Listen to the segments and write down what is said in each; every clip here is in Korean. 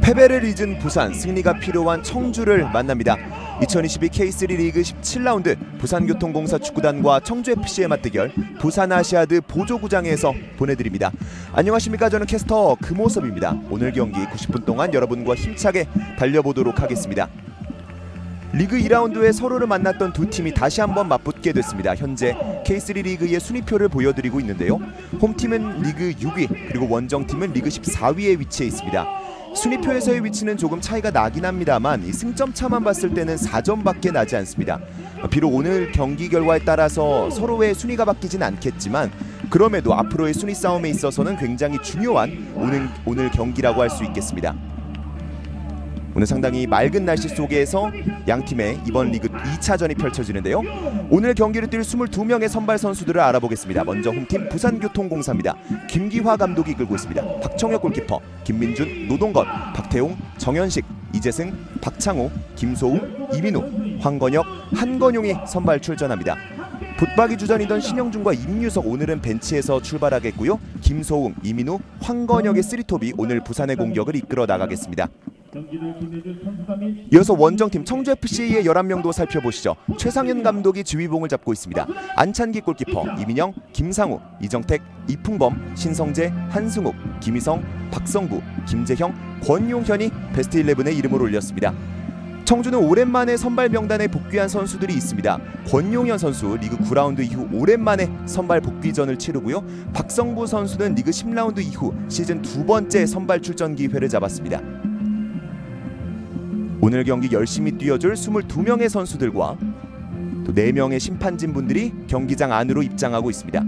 패배를 잊은 부산, 승리가 필요한 청주를 만납니다. 2022 K3 리그 17라운드 부산교통공사 축구단과 청주FC의 맞대결 부산아시아드 보조구장에서 보내드립니다. 안녕하십니까, 저는 캐스터 금호섭입니다. 오늘 경기 90분 동안 여러분과 힘차게 달려보도록 하겠습니다. 리그 2라운드에 서로를 만났던 두 팀이 다시 한번 맞붙게 됐습니다. 현재 K3 리그의 순위표를 보여드리고 있는데요. 홈팀은 리그 6위, 그리고 원정팀은 리그 14위에 위치해 있습니다. 순위표에서의 위치는 조금 차이가 나긴 합니다만 이 승점 차만 봤을 때는 4점밖에 나지 않습니다. 비록 오늘 경기 결과에 따라서 서로의 순위가 바뀌진 않겠지만 그럼에도 앞으로의 순위 싸움에 있어서는 굉장히 중요한 오늘 경기라고 할 수 있겠습니다. 오늘 상당히 맑은 날씨 속에서 양팀의 이번 리그 2차전이 펼쳐지는데요. 오늘 경기를 뛸 22명의 선발 선수들을 알아보겠습니다. 먼저 홈팀 부산교통공사입니다. 김기화 감독이 이끌고 있습니다. 박청혁 골키퍼, 김민준, 노동건, 박태웅, 정현식, 이재승, 박창호, 김소웅, 이민우, 황건혁, 한건용이 선발 출전합니다. 붙박이 주전이던 신영준과 임유석 오늘은 벤치에서 출발하겠고요. 김소웅, 이민우, 황건혁의 쓰리톱이 오늘 부산의 공격을 이끌어 나가겠습니다. 이어서 원정팀 청주FC의 11명도 살펴보시죠. 최상현 감독이 지휘봉을 잡고 있습니다. 안찬기 골키퍼, 이민영, 김상우, 이정택, 이풍범, 신성재, 한승욱, 김희성, 박성구, 김재형, 권용현이 베스트 11에 이름을 올렸습니다. 청주는 오랜만에 선발 명단에 복귀한 선수들이 있습니다. 권용현 선수 리그 9라운드 이후 오랜만에 선발 복귀전을 치르고요. 박성구 선수는 리그 10라운드 이후 시즌 두 번째 선발 출전 기회를 잡았습니다. 오늘 경기 열심히 뛰어줄 22명의 선수들과 또 4명의 심판진분들이 경기장 안으로 입장하고 있습니다.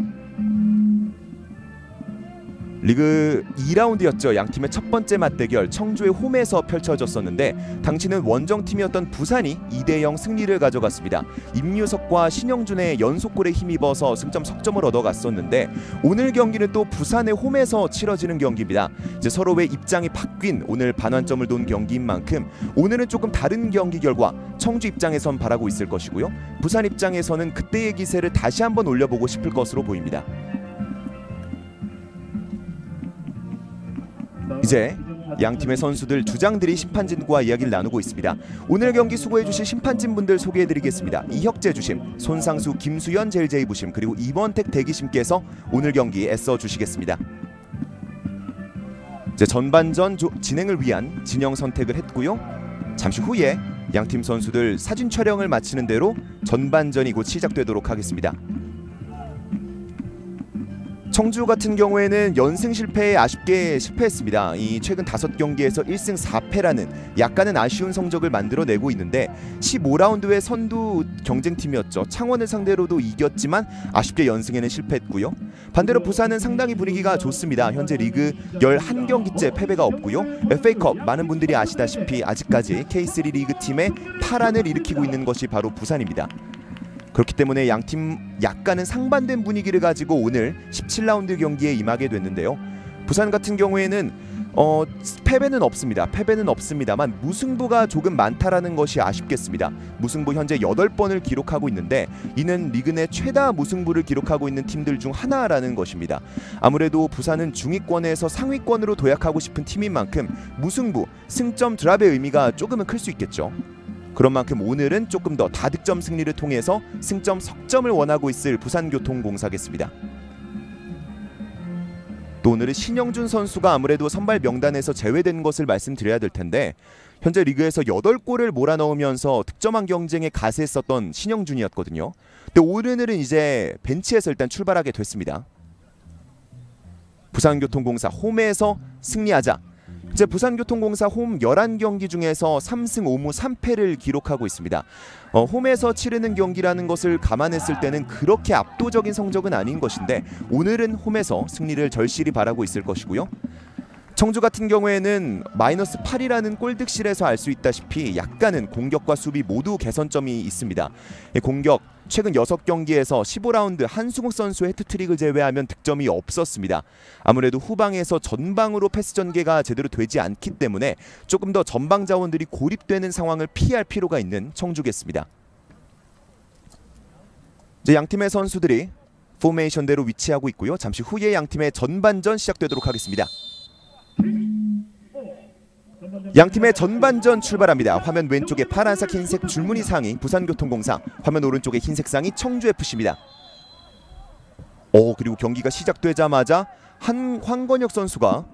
리그 2라운드였죠. 양팀의 첫 번째 맞대결 청주의 홈에서 펼쳐졌었는데 당시는 원정팀이었던 부산이 2대0 승리를 가져갔습니다. 임유석과 신영준의 연속골에 힘입어서 승점 석점을 얻어갔었는데 오늘 경기는 또 부산의 홈에서 치러지는 경기입니다. 이제 서로의 입장이 바뀐 오늘 반환점을 돈 경기인 만큼 오늘은 조금 다른 경기 결과 청주 입장에선 바라고 있을 것이고요. 부산 입장에서는 그때의 기세를 다시 한번 올려보고 싶을 것으로 보입니다. 이제 양팀의 선수들 주장들이 심판진과 이야기를 나누고 있습니다. 오늘 경기 수고해주실 심판진분들 소개해드리겠습니다. 이혁재 주심, 손상수, 김수현 젤제이 부심, 그리고 이번택 대기심께서 오늘 경기 애써주시겠습니다. 이제 전반전 진행을 위한 진영 선택을 했고요. 잠시 후에 양팀 선수들 사진 촬영을 마치는 대로 전반전이 곧 시작되도록 하겠습니다. 청주 같은 경우에는 연승 실패에 아쉽게 실패했습니다. 이 최근 5경기에서 1승 4패라는 약간은 아쉬운 성적을 만들어내고 있는데 15라운드의 선두 경쟁팀이었죠. 창원을 상대로도 이겼지만 아쉽게 연승에는 실패했고요. 반대로 부산은 상당히 분위기가 좋습니다. 현재 리그 11경기째 패배가 없고요. FA컵 많은 분들이 아시다시피 아직까지 K3 리그 팀의 파란을 일으키고 있는 것이 바로 부산입니다. 그렇기 때문에 양팀 약간은 상반된 분위기를 가지고 오늘 17라운드 경기에 임하게 됐는데요. 부산 같은 경우에는 패배는 없습니다. 패배는 없습니다만 무승부가 조금 많다라는 것이 아쉽겠습니다. 무승부 현재 8번을 기록하고 있는데 이는 리그 내 최다 무승부를 기록하고 있는 팀들 중 하나라는 것입니다. 아무래도 부산은 중위권에서 상위권으로 도약하고 싶은 팀인 만큼 무승부, 승점 드랍의 의미가 조금은 클 수 있겠죠. 그런 만큼 오늘은 조금 더 다득점 승리를 통해서 승점 석점을 원하고 있을 부산교통공사겠습니다. 또 오늘은 신영준 선수가 아무래도 선발 명단에서 제외된 것을 말씀드려야 될 텐데 현재 리그에서 8골을 몰아넣으면서 득점왕 경쟁에 가세했었던 신영준이었거든요. 근데 오늘은 이제 벤치에서 일단 출발하게 됐습니다. 부산교통공사 홈에서 승리하자. 이제 부산교통공사 홈 11경기 중에서 3승 5무 3패를 기록하고 있습니다. 홈에서 치르는 경기라는 것을 감안했을 때는 그렇게 압도적인 성적은 아닌 것인데 오늘은 홈에서 승리를 절실히 바라고 있을 것이고요. 청주 같은 경우에는 마이너스 8이라는 골득실에서 알 수 있다시피 약간은 공격과 수비 모두 개선점이 있습니다. 공격 최근 6경기에서 15라운드 한승욱 선수의 해트트릭을 제외하면 득점이 없었습니다. 아무래도 후방에서 전방으로 패스 전개가 제대로 되지 않기 때문에 조금 더 전방 자원들이 고립되는 상황을 피할 필요가 있는 청주겠습니다. 이제 양팀의 선수들이 포메이션대로 위치하고 있고요. 잠시 후에 양팀의 전반전 시작되도록 하겠습니다. 양팀의 전반전 출발합니다. 화면 왼쪽에 파란색 흰색 줄무늬 상이 부산교통공사, 화면 오른쪽에 흰색 상이 청주FC입니다. 그리고 경기가 시작되자마자 황건혁 선수가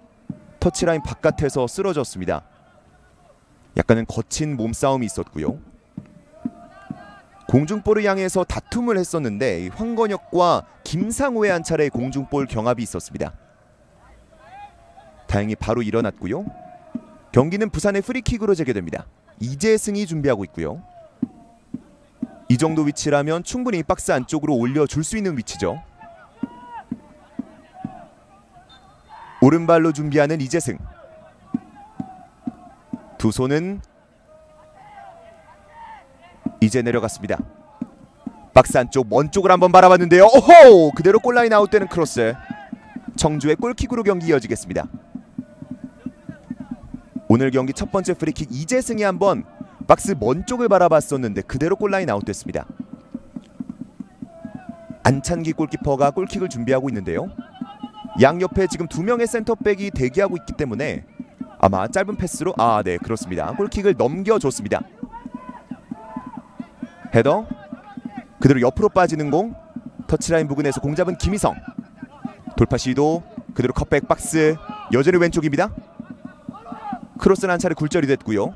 터치라인 바깥에서 쓰러졌습니다. 약간은 거친 몸싸움이 있었고요. 공중볼을 향해서 다툼을 했었는데 황건혁과 김상우의 한 차례 공중볼 경합이 있었습니다. 다행히 바로 일어났고요. 경기는 부산의 프리킥으로 재개됩니다. 이재승이 준비하고 있고요. 이 정도 위치라면 충분히 박스 안쪽으로 올려줄 수 있는 위치죠. 오른발로 준비하는 이재승. 두 손은 이제 내려갔습니다. 박스 안쪽 먼 쪽을 한번 바라봤는데요. 오호! 그대로 골라인 아웃되는 크로스. 청주의 골킥으로 경기 이어지겠습니다. 오늘 경기 첫 번째 프리킥 이재승이 한번 박스 먼 쪽을 바라봤었는데 그대로 골라인 아웃됐습니다. 안찬기 골키퍼가 골킥을 준비하고 있는데요. 양옆에 지금 두 명의 센터백이 대기하고 있기 때문에 아마 짧은 패스로 네, 그렇습니다. 골킥을 넘겨줬습니다. 헤더 그대로 옆으로 빠지는 공. 터치라인 부근에서 공 잡은 김희성. 돌파 시도 그대로 컷백 박스 여전히 왼쪽입니다. 크로스는 한 차례 굴절이 됐고요.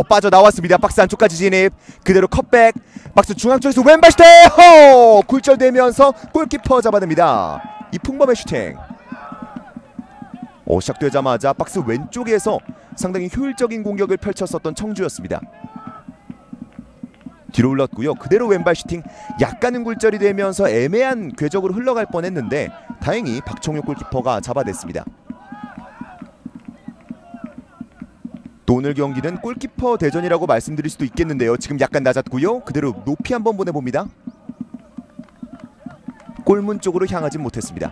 빠져나왔습니다. 박스 안쪽까지 진입. 그대로 컷백 박스 중앙 쪽에서 왼발 슈팅! 굴절되면서 골키퍼 잡아냅니다. 이풍범의 슈팅. 시작되자마자 박스 왼쪽에서 상당히 효율적인 공격을 펼쳤었던 청주였습니다. 뒤로 흘렀고요. 그대로 왼발 슈팅. 약간은 굴절이 되면서 애매한 궤적으로 흘러갈 뻔했는데 다행히 박청효 골키퍼가 잡아냈습니다. 또 오늘 경기는 골키퍼 대전이라고 말씀드릴 수도 있겠는데요. 지금 약간 낮았고요. 그대로 높이 한번 보내봅니다. 골문 쪽으로 향하진 못했습니다.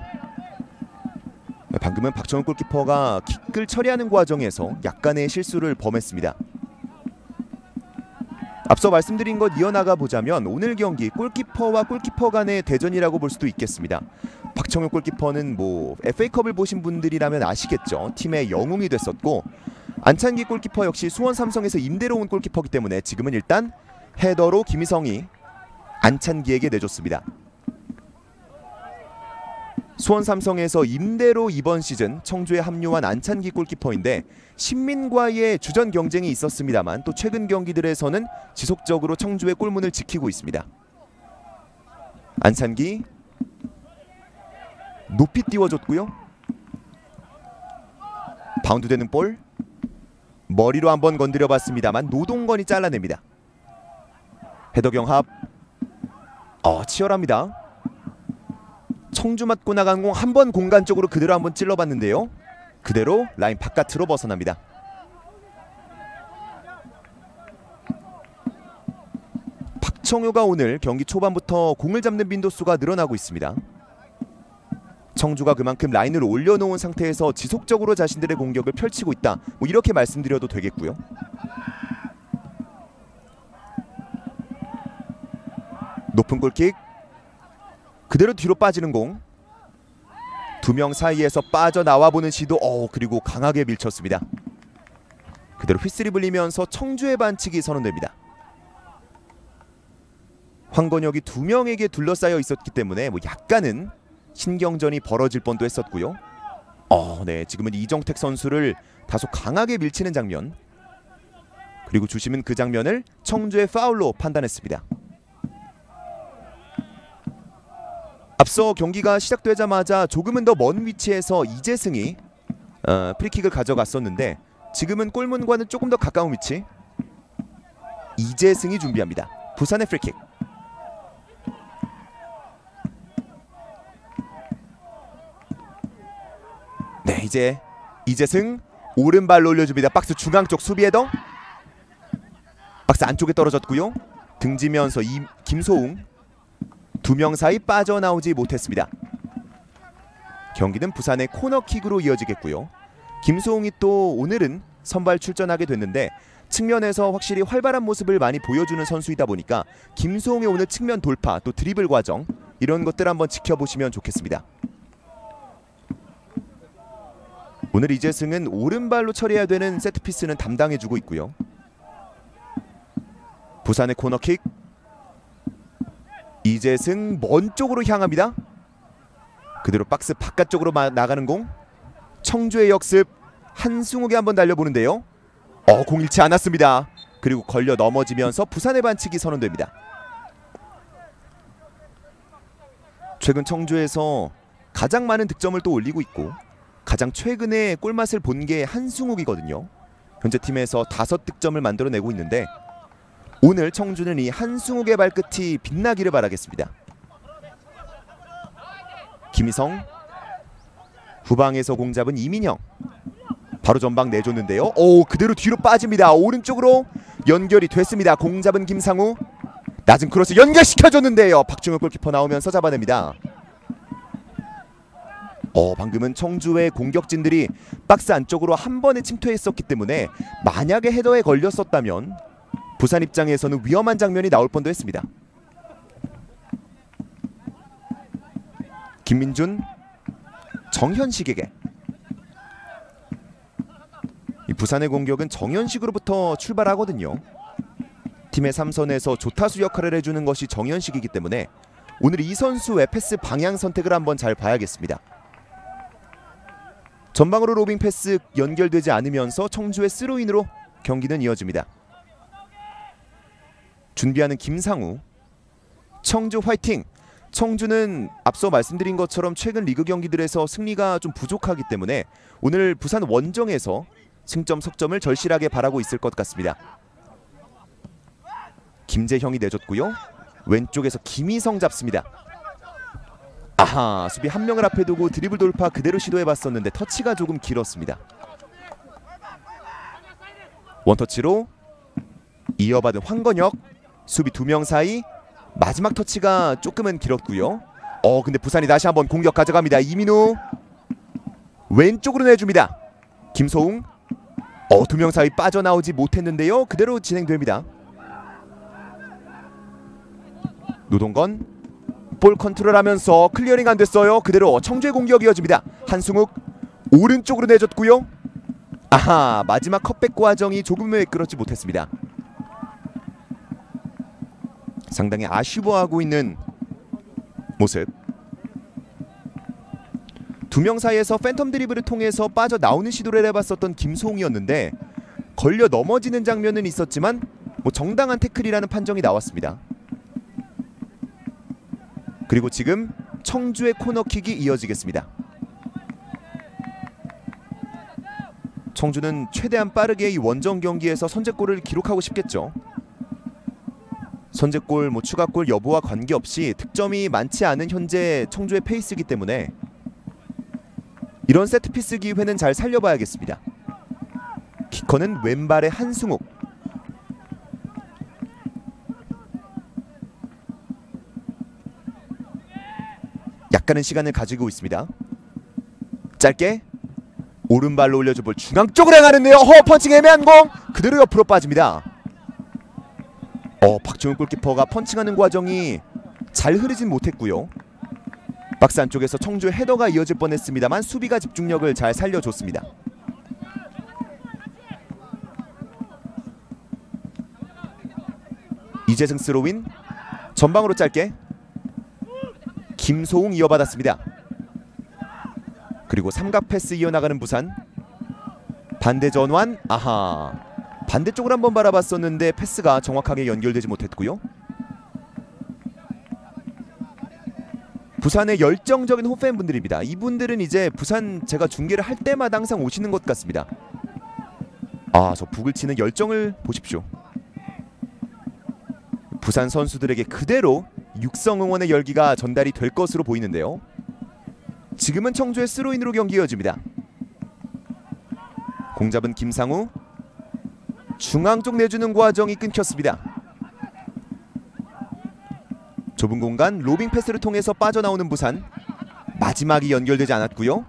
방금은 박청효 골키퍼가 킥을 처리하는 과정에서 약간의 실수를 범했습니다. 앞서 말씀드린 것 이어나가 보자면 오늘 경기 골키퍼와 골키퍼 간의 대전이라고 볼 수도 있겠습니다. 박청효 골키퍼는 FA컵을 보신 분들이라면 아시겠죠. 팀의 영웅이 됐었고 안찬기 골키퍼 역시 수원 삼성에서 임대로 온 골키퍼이기 때문에 지금은 일단 헤더로 김희성이 안찬기에게 내줬습니다. 수원 삼성에서 임대로 이번 시즌 청주에 합류한 안찬기 골키퍼인데 신민과의 주전 경쟁이 있었습니다만 또 최근 경기들에서는 지속적으로 청주의 골문을 지키고 있습니다. 안찬기 높이 띄워줬고요. 바운드되는 볼 머리로 한번 건드려봤습니다만 노동건이 잘라냅니다. 헤더 경합 치열합니다. 청주 맞고 나간 공 한번 공간 쪽으로 그대로 한번 찔러봤는데요. 그대로 라인 바깥으로 벗어납니다. 박청효가 오늘 경기 초반부터 공을 잡는 빈도수가 늘어나고 있습니다. 청주가 그만큼 라인을 올려놓은 상태에서 지속적으로 자신들의 공격을 펼치고 있다. 이렇게 말씀드려도 되겠고요. 높은 골킥 그대로 뒤로 빠지는 공. 두 명 사이에서 빠져나와보는 시도. 그리고 강하게 밀쳤습니다. 그대로 휘슬이 불리면서 청주의 반칙이 선언됩니다. 황건혁이 두 명에게 둘러싸여 있었기 때문에 약간은 신경전이 벌어질 뻔도 했었고요. 네, 지금은 이정택 선수를 다소 강하게 밀치는 장면. 그리고 주심은 그 장면을 청주의 파울로 판단했습니다. 앞서 경기가 시작되자마자 조금은 더 먼 위치에서 이재승이 프리킥을 가져갔었는데 지금은 골문과는 조금 더 가까운 위치. 이재승이 준비합니다. 부산의 프리킥. 네, 이제 이재승 오른발로 올려줍니다. 박스 중앙 쪽 수비 헤더. 박스 안쪽에 떨어졌고요. 등지면서 김소웅 두 명 사이 빠져나오지 못했습니다. 경기는 부산의 코너킥으로 이어지겠고요. 김소웅이 또 오늘은 선발 출전하게 됐는데 측면에서 확실히 활발한 모습을 많이 보여주는 선수이다 보니까 김소웅의 오늘 측면 돌파 또 드리블 과정 이런 것들 한번 지켜보시면 좋겠습니다. 오늘 이재승은 오른발로 처리해야 되는 세트피스는 담당해주고 있고요. 부산의 코너킥. 이재승 먼 쪽으로 향합니다. 그대로 박스 바깥쪽으로 나가는 공. 청주의 역습. 한승욱이 한번 달려보는데요. 공 잃지 않았습니다. 그리고 걸려 넘어지면서 부산의 반칙이 선언됩니다. 최근 청주에서 가장 많은 득점을 또 올리고 있고 가장 최근에 골맛을 본 게 한승욱이거든요. 현재 팀에서 5득점을 만들어내고 있는데 오늘 청주는 이 한승욱의 발끝이 빛나기를 바라겠습니다. 김희성. 후방에서 공 잡은 이민형. 바로 전방 내줬는데요. 그대로 뒤로 빠집니다. 오른쪽으로 연결이 됐습니다. 공 잡은 김상우. 낮은 크로스 연결시켜줬는데요. 박중혁 골키퍼 나오면서 잡아냅니다. 방금은 청주의 공격진들이 박스 안쪽으로 한 번에 침투했었기 때문에 만약에 헤더에 걸렸었다면 부산 입장에서는 위험한 장면이 나올 뻔도 했습니다. 김민준. 정현식에게. 이 부산의 공격은 정현식으로부터 출발하거든요. 팀의 3선에서 조타수 역할을 해주는 것이 정현식이기 때문에 오늘 이 선수의 패스 방향 선택을 한번 잘 봐야겠습니다. 전방으로 로빙 패스 연결되지 않으면서 청주의 스로인으로 경기는 이어집니다. 준비하는 김상우. 청주 화이팅! 청주는 앞서 말씀드린 것처럼 최근 리그 경기들에서 승리가 좀 부족하기 때문에 오늘 부산 원정에서 승점 석점을 절실하게 바라고 있을 것 같습니다. 김재형이 내줬고요. 왼쪽에서 김희성 잡습니다. 수비 한 명을 앞에 두고 드리블 돌파 그대로 시도해봤었는데 터치가 조금 길었습니다. 원터치로 이어받은 황건혁. 수비 2명 사이. 마지막 터치가 조금은 길었고요. 근데 부산이 다시 한번 공격 가져갑니다. 이민우. 왼쪽으로 내줍니다. 김소웅. 2명 사이 빠져나오지 못했는데요. 그대로 진행됩니다. 노동건. 볼 컨트롤하면서 클리어링 안 됐어요. 그대로 청주의 공격이 이어집니다. 한승욱. 오른쪽으로 내줬고요. 마지막 컷백 과정이 조금은 매끄럽지 못했습니다. 상당히 아쉬워하고 있는 모습. 2명 사이에서 팬텀 드리블을 통해서 빠져나오는 시도를 해봤었던 김소웅이었는데 걸려 넘어지는 장면은 있었지만 정당한 태클이라는 판정이 나왔습니다. 그리고 지금 청주의 코너킥이 이어지겠습니다. 청주는 최대한 빠르게 이 원정 경기에서 선제골을 기록하고 싶겠죠. 선제골, 추가골 여부와 관계없이 득점이 많지 않은 현재 청주의 페이스이기 때문에 이런 세트피스 기회는 잘 살려봐야겠습니다. 키커는 왼발의 한승욱. 약간의 시간을 가지고 있습니다. 짧게 오른발로 올려줘 볼 중앙 쪽으로 향하는데요. 펀칭 애매한 공 그대로 옆으로 빠집니다. 박종훈 골키퍼가 펀칭하는 과정이 잘 흐르진 못했고요. 박스 안쪽에서 청주의 헤더가 이어질 뻔했습니다만 수비가 집중력을 잘 살려줬습니다. 이재승 스로윈. 전방으로 짧게 김소웅 이어받았습니다. 그리고 삼각 패스 이어나가는 부산. 반대 전환. 반대쪽으로 한번 바라봤었는데 패스가 정확하게 연결되지 못했고요. 부산의 열정적인 홈팬분들입니다. 이분들은 이제 부산 제가 중계를 할 때마다 항상 오시는 것 같습니다. 저 북을 치는 열정을 보십시오. 부산 선수들에게 그대로 육성 응원의 열기가 전달이 될 것으로 보이는데요. 지금은 청주의 스로인으로 경기 이어집니다. 공 잡은 김상우. 중앙 쪽 내주는 과정이 끊겼습니다. 좁은 공간 로빙 패스를 통해서 빠져나오는 부산. 마지막이 연결되지 않았고요.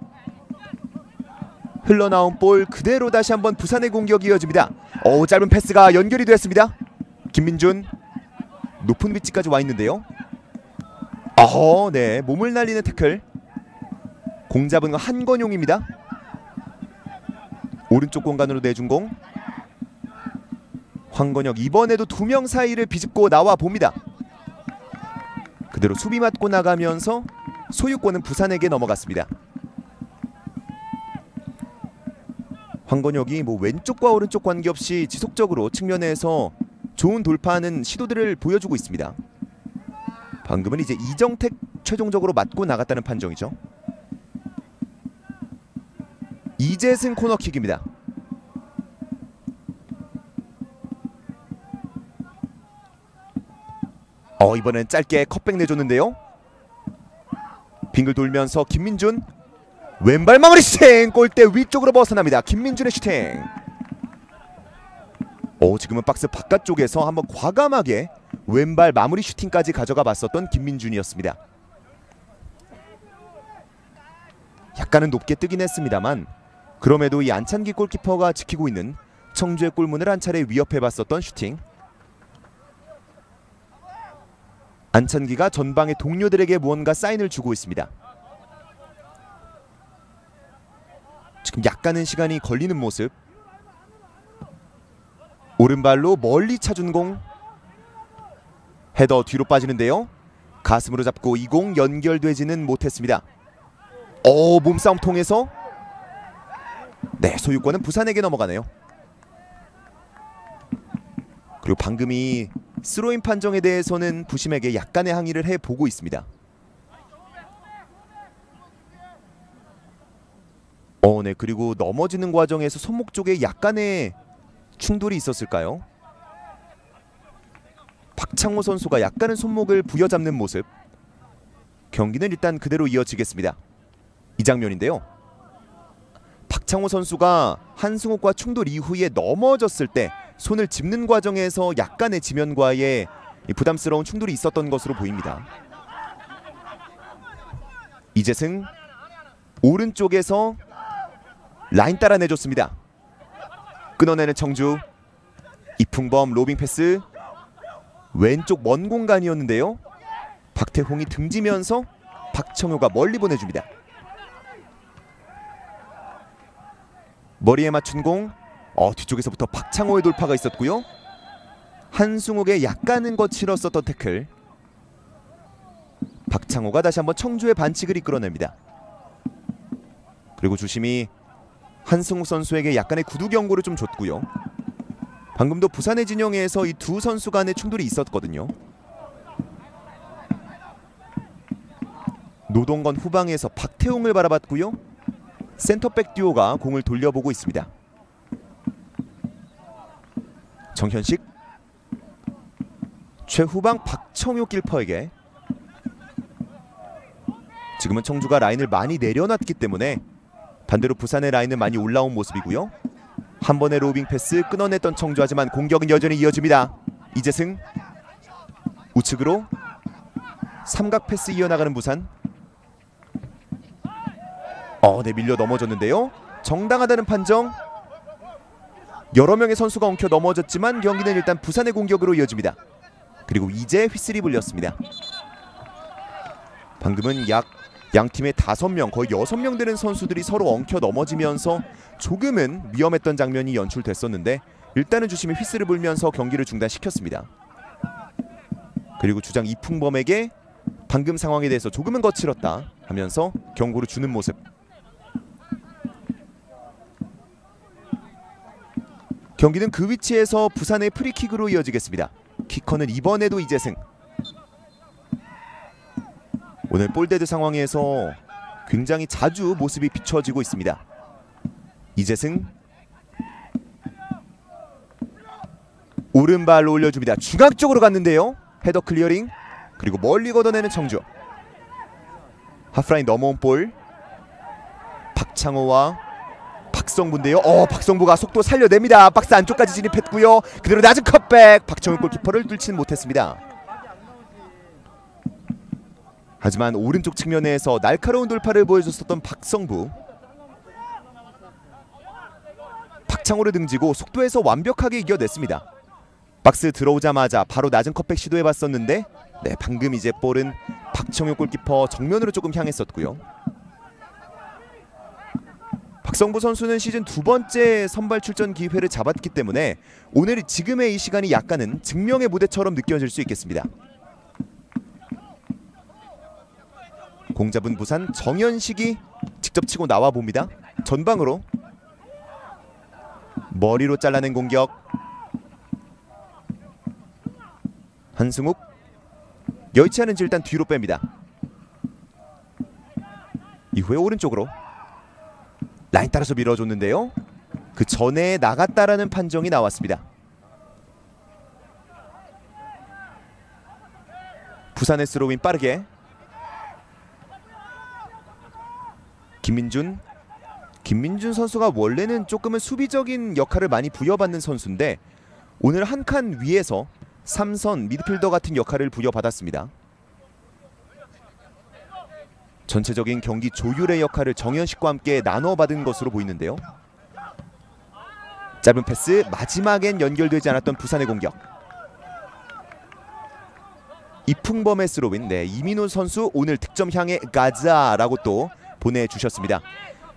흘러나온 볼 그대로 다시 한번 부산의 공격이 이어집니다. 짧은 패스가 연결이 됐습니다. 김민준. 높은 위치까지 와 있는데요. 네, 몸을 날리는 태클. 공 잡은 건 한건용입니다. 오른쪽 공간으로 내준 공. 황건혁 이번에도 2명 사이를 비집고 나와 봅니다. 그대로 수비 맞고 나가면서 소유권은 부산에게 넘어갔습니다. 황건혁이 왼쪽과 오른쪽 관계없이 지속적으로 측면에서 좋은 돌파하는 시도들을 보여주고 있습니다. 방금은 이제 이정택 최종적으로 맞고 나갔다는 판정이죠. 이재승 코너킥입니다. 이번엔 짧게 컷백 내줬는데요. 빙글 돌면서 김민준 왼발 마무리 슈팅! 골대 위쪽으로 벗어납니다. 김민준의 슈팅. 지금은 박스 바깥쪽에서 한번 과감하게 왼발 마무리 슈팅까지 가져가 봤었던 김민준이었습니다. 약간은 높게 뜨긴 했습니다만 그럼에도 이 안찬기 골키퍼가 지키고 있는 청주의 골문을 한 차례 위협해봤었던 슈팅. 안찬기가 전방의 동료들에게 무언가 사인을 주고 있습니다. 지금 약간은 시간이 걸리는 모습. 오른발로 멀리 차준 공. 헤더 뒤로 빠지는데요. 가슴으로 잡고 이 공 연결되지는 못했습니다. 몸싸움 통해서 소유권은 부산에게 넘어가네요. 그리고 방금 이 스로인 판정에 대해서는 부심에게 약간의 항의를 해보고 있습니다. 그리고 넘어지는 과정에서 손목 쪽에 약간의 충돌이 있었을까요? 박창호 선수가 약간은 손목을 부여잡는 모습. 경기는 일단 그대로 이어지겠습니다. 이 장면인데요. 박창호 선수가 한승욱과 충돌 이후에 넘어졌을 때 손을 짚는 과정에서 약간의 지면과의 부담스러운 충돌이 있었던 것으로 보입니다. 이재승 오른쪽에서 라인 따라 내줬습니다. 끊어내는 청주. 이풍범 로빙 패스. 왼쪽 먼 공간이었는데요. 박태홍이 등지면서 박청효가 멀리 보내줍니다. 머리에 맞춘 공. 뒤쪽에서부터 박창호의 돌파가 있었고요. 한승욱의 약간은 거칠었었던 태클. 박창호가 다시 한번 청주의 반칙을 이끌어냅니다. 그리고 주심이 한승욱 선수에게 약간의 구두 경고를 좀 줬고요. 방금도 부산의 진영에서 이 두 선수 간의 충돌이 있었거든요. 노동건 후방에서 박태웅을 바라봤고요. 센터백 듀오가 공을 돌려보고 있습니다. 정현식 최후방 박청효 킬퍼에게. 지금은 청주가 라인을 많이 내려놨기 때문에 반대로 부산의 라인은 많이 올라온 모습이고요. 한 번의 로빙 패스 끊어냈던 청주. 하지만 공격은 여전히 이어집니다. 이재승 우측으로 삼각 패스 이어나가는 부산. 밀려 넘어졌는데요. 정당하다는 판정. 여러 명의 선수가 엉켜 넘어졌지만 경기는 일단 부산의 공격으로 이어집니다. 그리고 이제 휘슬이 불렸습니다. 방금은 양 팀의 5명 거의 6명 되는 선수들이 서로 엉켜 넘어지면서 조금은 위험했던 장면이 연출됐었는데 일단은 주심이 휘슬을 불면서 경기를 중단시켰습니다. 그리고 주장 이풍범에게 방금 상황에 대해서 조금은 거칠었다 하면서 경고를 주는 모습. 경기는 그 위치에서 부산의 프리킥으로 이어지겠습니다. 키커는 이번에도 이재승. 오늘 볼데드 상황에서 굉장히 자주 모습이 비춰지고 있습니다. 이재승 오른발로 올려줍니다. 중앙 쪽으로 갔는데요. 헤더 클리어링. 그리고 멀리 걷어내는 청주. 하프라인 넘어온 볼. 박창호와 박성부인데요. 박성부가 속도 살려냅니다. 박스 안쪽까지 진입했고요. 그대로 낮은 컷백. 박청효 골키퍼를 뚫지는 못했습니다. 하지만 오른쪽 측면에서 날카로운 돌파를 보여줬었던 박성부. 박창호를 등지고 속도에서 완벽하게 이겨냈습니다. 박스 들어오자마자 바로 낮은 컷백 시도해봤었는데 방금 이제 볼은 박청효 골키퍼 정면으로 조금 향했었고요. 박스 백성부 선수는 시즌 2번째 선발 출전 기회를 잡았기 때문에 오늘 지금의 이 시간이 약간은 증명의 무대처럼 느껴질 수 있겠습니다. 공 잡은 부산 정현식이 직접 치고 나와 봅니다. 전방으로 머리로 잘라낸 공격. 한승욱 여의치 않은지 일단 뒤로 뺍니다. 이후에 오른쪽으로 라인 따라서 밀어줬는데요. 그 전에 나갔다라는 판정이 나왔습니다. 부산의 스로인 빠르게 김민준 선수가 원래는 조금은 수비적인 역할을 많이 부여받는 선수인데 오늘 한 칸 위에서 3선 미드필더 같은 역할을 부여받았습니다. 전체적인 경기 조율의 역할을 정현식과 함께 나눠받은 것으로 보이는데요. 짧은 패스, 마지막엔 연결되지 않았던 부산의 공격. 이풍범의 스로인, 이민호 선수 오늘 득점 향해 가자라고 또 보내주셨습니다.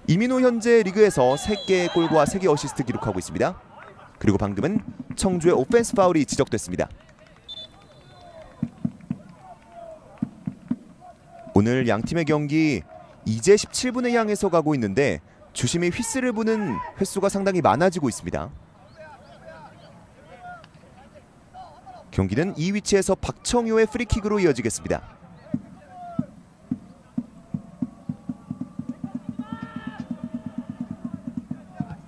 이민호 현재 리그에서 3개의 골과 3개 어시스트 기록하고 있습니다. 그리고 방금은 청주의 오펜스 파울이 지적됐습니다. 오늘 양팀의 경기 이제 17분을 향해서 가고 있는데 주심이 휘스를 부는 횟수가 상당히 많아지고 있습니다. 경기는 이 위치에서 박청효의 프리킥으로 이어지겠습니다.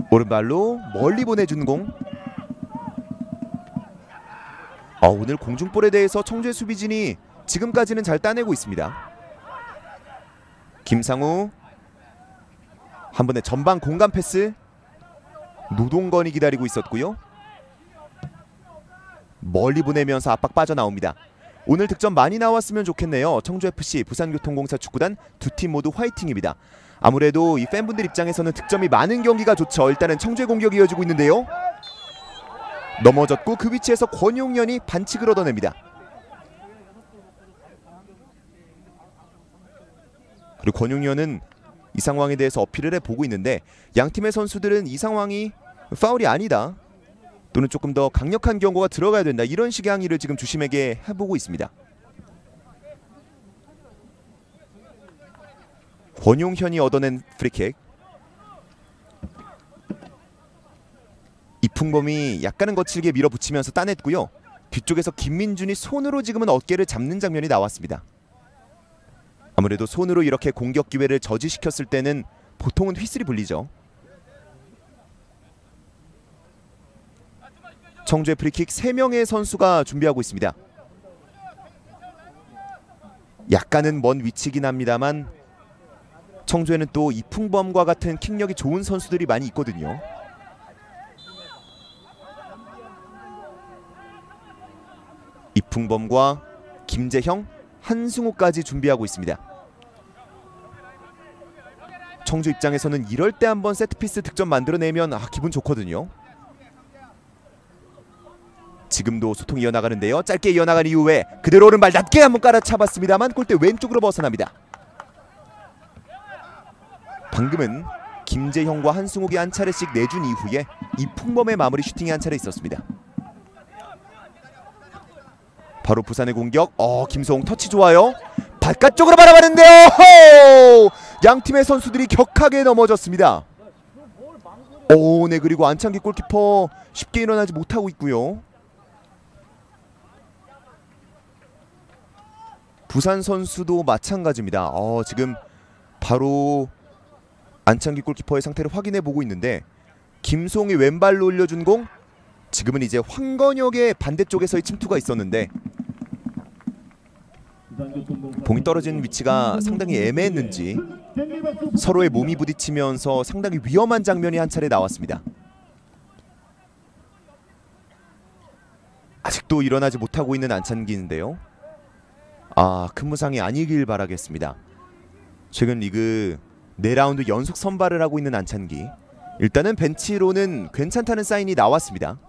오른발로 멀리 보내준 공. 오늘 공중볼에 대해서 청주의 수비진이 지금까지는 잘 따내고 있습니다. 김상우 한 번에 전방 공간 패스. 노동건이 기다리고 있었고요. 멀리 보내면서 압박 빠져나옵니다. 오늘 득점 많이 나왔으면 좋겠네요. 청주FC, 부산교통공사 축구단 두 팀 모두 화이팅입니다. 아무래도 이 팬분들 입장에서는 득점이 많은 경기가 좋죠. 일단은 청주의 공격이 이어지고 있는데요. 넘어졌고 그 위치에서 권용현이 반칙을 얻어냅니다. 그리고 권용현은 이 상황에 대해서 어필을 해보고 있는데 양팀의 선수들은 이 상황이 파울이 아니다 또는 조금 더 강력한 경고가 들어가야 된다 이런 식의 항의를 지금 주심에게 해보고 있습니다. 권용현이 얻어낸 프리킥. 이풍범이 약간은 거칠게 밀어붙이면서 따냈고요. 뒤쪽에서 김민준이 손으로 지금은 어깨를 잡는 장면이 나왔습니다. 아무래도 손으로 이렇게 공격 기회를 저지시켰을 때는 보통은 휘슬이 불리죠. 청주의 프리킥 3명의 선수가 준비하고 있습니다. 약간은 먼 위치긴 합니다만 청주에는 또 이풍범과 같은 킥력이 좋은 선수들이 많이 있거든요. 이풍범과 김재형, 한승우까지 준비하고 있습니다. 청주 입장에서는 이럴 때 한번 세트피스 득점 만들어내면 기분 좋거든요. 지금도 소통이 이어나가는데요. 짧게 이어나간 이후에 그대로 오른발 낮게 한번 깔아차봤습니다만 골대 왼쪽으로 벗어납니다. 방금은 김재형과 한승욱이 한 차례씩 내준 이후에 이풍범의 마무리 슈팅이 한 차례 있었습니다. 바로 부산의 공격. 김소홍 터치 좋아요. 바깥쪽으로 바라봤는데요. 양팀의 선수들이 격하게 넘어졌습니다. 네, 그리고 안창기 골키퍼 쉽게 일어나지 못하고 있고요. 부산 선수도 마찬가지입니다. 지금 바로 안창기 골키퍼의 상태를 확인해 보고 있는데 김소홍이 왼발로 올려준 공. 지금은 이제 황건혁의 반대쪽에서의 침투가 있었는데 공이 떨어진 위치가 상당히 애매했는지 서로의 몸이 부딪히면서 상당히 위험한 장면이 한 차례 나왔습니다. 아직도 일어나지 못하고 있는 안찬기인데요. 큰 부상이 아니길 바라겠습니다. 최근 리그 4라운드 연속 선발을 하고 있는 안찬기. 일단은 벤치로는 괜찮다는 사인이 나왔습니다.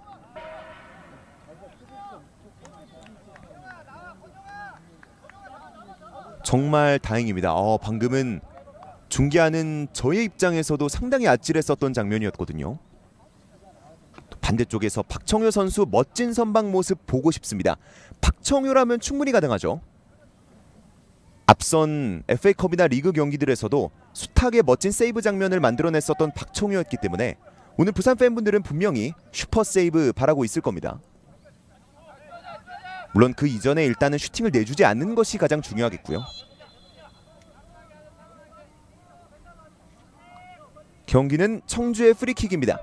정말 다행입니다. 방금은 중계하는 저의 입장에서도 상당히 아찔했었던 장면이었거든요. 반대쪽에서 박청효 선수 멋진 선방 모습 보고 싶습니다. 박청효라면 충분히 가능하죠. 앞선 FA컵이나 리그 경기들에서도 숱하게 멋진 세이브 장면을 만들어냈었던 박청효였기 때문에 오늘 부산 팬분들은 분명히 슈퍼 세이브 바라고 있을 겁니다. 물론 그 이전에 일단은 슈팅을 내주지 않는 것이 가장 중요하겠고요. 경기는 청주의 프리킥입니다.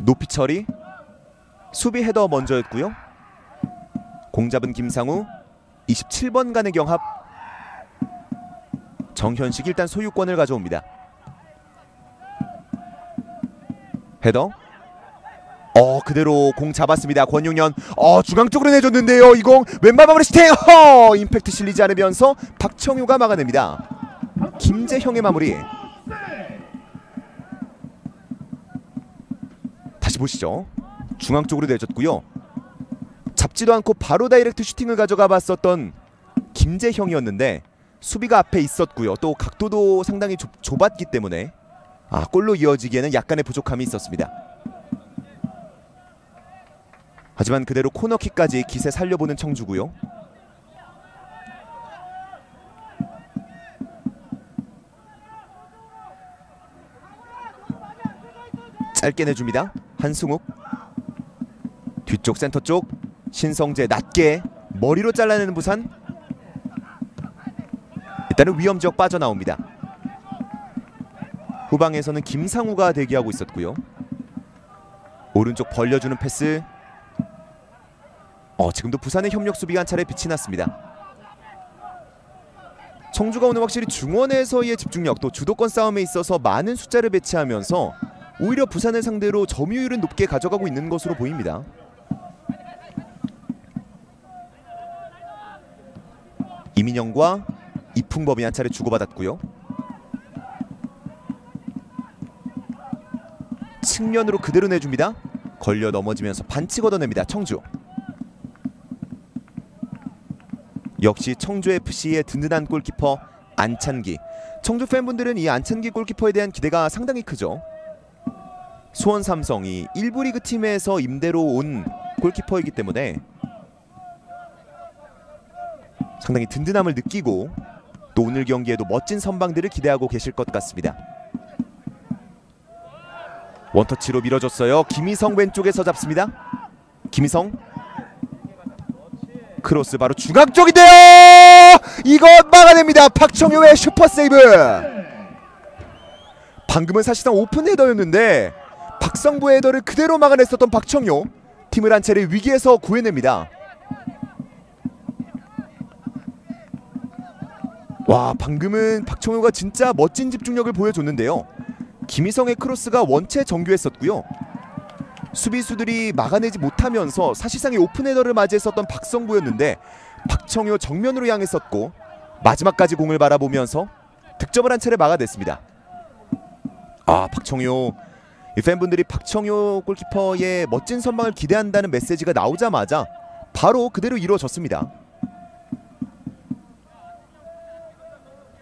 높이 처리, 수비 헤더 먼저였고요. 공 잡은 김상우, 27번 간의 경합. 정현식 일단 소유권을 가져옵니다. 헤더. 그대로 공 잡았습니다. 권용현. 중앙 쪽으로 내줬는데요. 이 공 왼발 마무리 슈팅. 임팩트 실리지 않으면서 박청효가 막아냅니다. 김재형의 마무리. 다시 보시죠. 중앙 쪽으로 내줬고요. 잡지도 않고 바로 다이렉트 슈팅을 가져가 봤었던 김재형이었는데 수비가 앞에 있었고요. 또 각도도 상당히 좁았기 때문에 골로 이어지기에는 약간의 부족함이 있었습니다. 하지만 그대로 코너킥까지 기세 살려보는 청주고요. 짧게 내줍니다. 한승욱. 뒤쪽 센터 쪽 신성재 낮게 머리로 잘라내는 부산. 일단은 위험지역 빠져나옵니다. 후방에서는 김상우가 대기하고 있었고요. 오른쪽 벌려주는 패스. 지금도 부산의 협력 수비가 한 차례 빛이 났습니다. 청주가 오늘 확실히 중원에서의 집중력 또 주도권 싸움에 있어서 많은 숫자를 배치하면서 오히려 부산을 상대로 점유율은 높게 가져가고 있는 것으로 보입니다. 이민영과 이풍범이 한 차례 주고받았고요. 측면으로 그대로 내줍니다. 걸려 넘어지면서 반칙 얻어냅니다. 청주. 역시 청주FC의 든든한 골키퍼 안찬기. 청주 팬분들은 이 안찬기 골키퍼에 대한 기대가 상당히 크죠. 수원 삼성이 1부 리그 팀에서 임대로 온 골키퍼이기 때문에 상당히 든든함을 느끼고 또 오늘 경기에도 멋진 선방들을 기대하고 계실 것 같습니다. 원터치로 밀어줬어요. 김희성 왼쪽에서 잡습니다. 김희성. 크로스 바로 중앙 쪽인데요. 이거 막아냅니다. 박청효의 슈퍼 세이브. 방금은 사실상 오픈 헤더였는데 박성부의 헤더를 그대로 막아냈었던 박청효. 팀을 한 차례 위기에서 구해냅니다. 와, 방금은 박청효가 진짜 멋진 집중력을 보여줬는데요. 김희성의 크로스가 원체 정교했었고요. 수비수들이 막아내지 못하면서 사실상의 오픈 헤더를 맞이했었던 박성부였는데 박청효 정면으로 향했었고 마지막까지 공을 바라보면서 득점을 한 차례 막아냈습니다. 박청효. 이 팬분들이 박청효 골키퍼의 멋진 선방을 기대한다는 메시지가 나오자마자 바로 그대로 이루어졌습니다.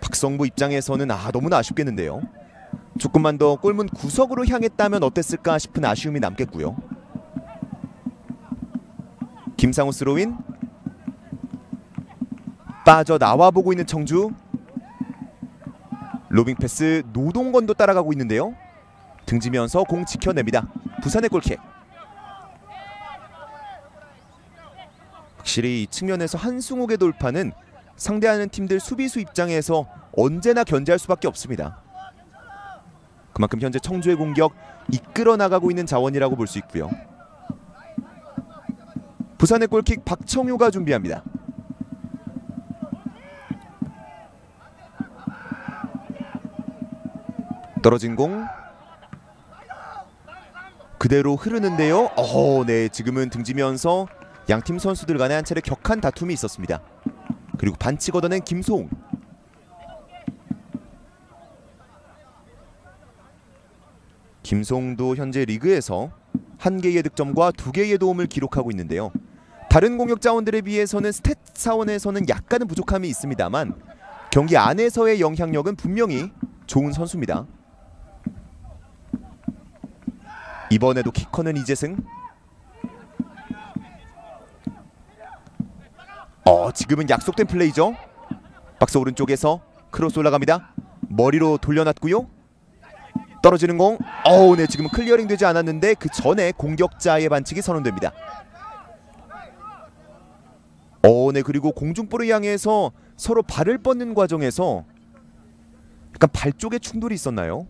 박성부 입장에서는 너무나 아쉽겠는데요. 조금만 더 골문 구석으로 향했다면 어땠을까 싶은 아쉬움이 남겠고요. 김상우 스로인. 빠져나와보고 있는 청주. 로빙 패스 노동건도 따라가고 있는데요. 등지면서 공 지켜냅니다. 부산의 골킥. 확실히 이 측면에서 한승욱의 돌파는 상대하는 팀들 수비수 입장에서 언제나 견제할 수밖에 없습니다. 그만큼 현재 청주의 공격 이끌어 나가고 있는 자원이라고 볼 수 있고요. 부산의 골킥 박청효가 준비합니다. 떨어진 공 그대로 흐르는데요. 네, 지금은 등지면서 양팀 선수들 간에 한 차례 격한 다툼이 있었습니다. 그리고 반칙 얻어낸 김소웅. 김소웅도 현재 리그에서 1개의 득점과 2개의 도움을 기록하고 있는데요. 다른 공격 자원들에 비해서는 스탯 차원에서는 약간은 부족함이 있습니다만 경기 안에서의 영향력은 분명히 좋은 선수입니다. 이번에도 키커는 이재승. 지금은 약속된 플레이죠. 박스 오른쪽에서 크로스 올라갑니다. 머리로 돌려놨고요. 떨어지는 공. 네, 지금은 클리어링 되지 않았는데 그 전에 공격자의 반칙이 선언됩니다. 네, 그리고 공중볼을 향해서 서로 발을 뻗는 과정에서 약간 발 쪽에 충돌이 있었나요?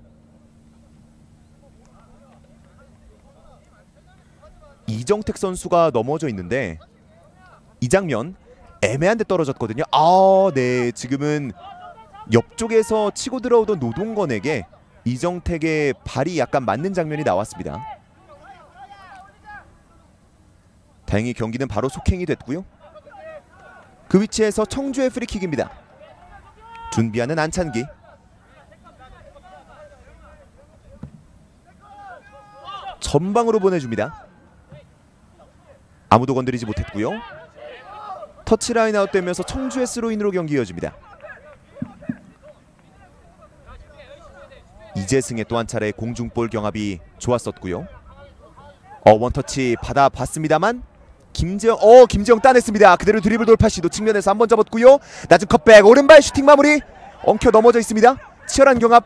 이정택 선수가 넘어져 있는데 이 장면 애매한 데 떨어졌거든요. 네, 지금은 옆쪽에서 치고 들어오던 노동건에게 이정택의 발이 약간 맞는 장면이 나왔습니다. 다행히 경기는 바로 속행이 됐고요. 그 위치에서 청주의 프리킥입니다. 준비하는 안찬기. 전방으로 보내줍니다. 아무도 건드리지 못했고요. 터치라인 아웃되면서 청주의 스로인으로 경기 이어집니다. 이재승의 또 한 차례 공중볼 경합이 좋았었고요. 원터치 받아봤습니다만 김재영 따냈습니다. 그대로 드리블 돌파 시도 측면에서 한번 접었고요. 낮은 컷백 오른발 슈팅 마무리. 엉켜 넘어져 있습니다. 치열한 경합.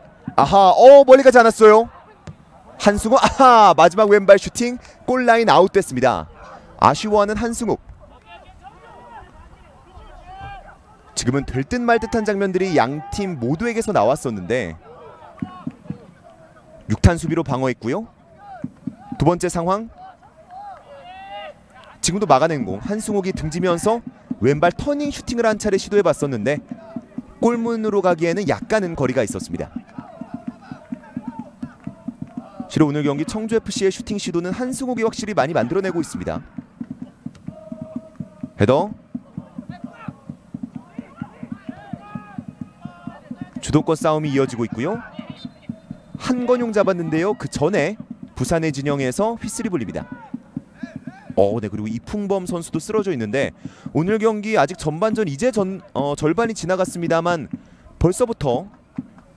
멀리 가지 않았어요. 한승우. 마지막 왼발 슈팅 골라인 아웃됐습니다. 아쉬워하는 한승욱. 지금은 될 듯 말 듯한 장면들이 양팀 모두에게서 나왔었는데 6탄 수비로 방어했고요. 두 번째 상황. 지금도 막아낸 공. 한승욱이 등지면서 왼발 터닝 슈팅을 한 차례 시도해봤었는데 골문으로 가기에는 약간은 거리가 있었습니다. 실로 오늘 경기 청주FC의 슈팅 시도는 한승욱이 확실히 많이 만들어내고 있습니다. 헤더. 주도권 싸움이 이어지고 있고요. 한건용 잡았는데요. 그 전에 부산의 진영에서 휘슬이 불립니다. 네, 그리고 이풍범 선수도 쓰러져 있는데 오늘 경기 아직 전반전 이제 절반이 지나갔습니다만 벌써부터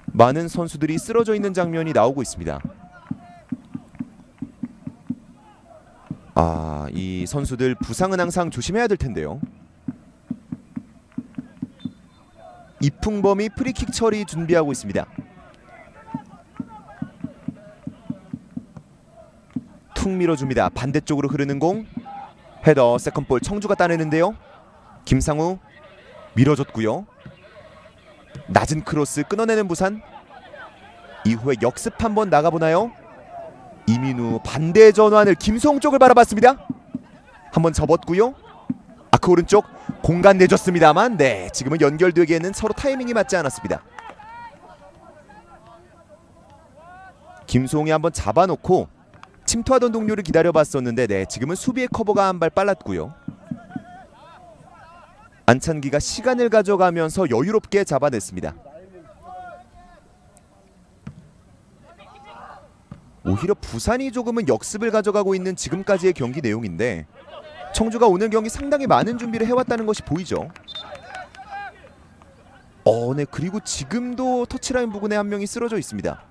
많은 선수들이 쓰러져 있는 장면이 나오고 있습니다. 이 선수들 부상은 항상 조심해야 될 텐데요. 이풍범이 프리킥 처리 준비하고 있습니다. 툭 밀어줍니다. 반대쪽으로 흐르는 공. 헤더 세컨볼 청주가 따내는데요. 김상우 밀어줬고요. 낮은 크로스 끊어내는 부산. 이후에 역습 한번 나가보나요? 이민우 반대 전환을 김송 쪽을 바라봤습니다. 한번 접었고요. 아크 오른쪽 공간 내줬습니다만 지금은 연결되기에는 서로 타이밍이 맞지 않았습니다. 김송이 한번 잡아놓고 침투하던 동료를 기다려봤었는데 지금은 수비의 커버가 한 발 빨랐고요. 안찬기가 시간을 가져가면서 여유롭게 잡아냈습니다. 오히려 부산이 조금은 역습을 가져가고 있는 지금까지의 경기 내용인데 청주가 오늘 경기 상당히 많은 준비를 해왔다는 것이 보이죠. 네, 그리고 지금도 터치라인 부근에 한 명이 쓰러져 있습니다.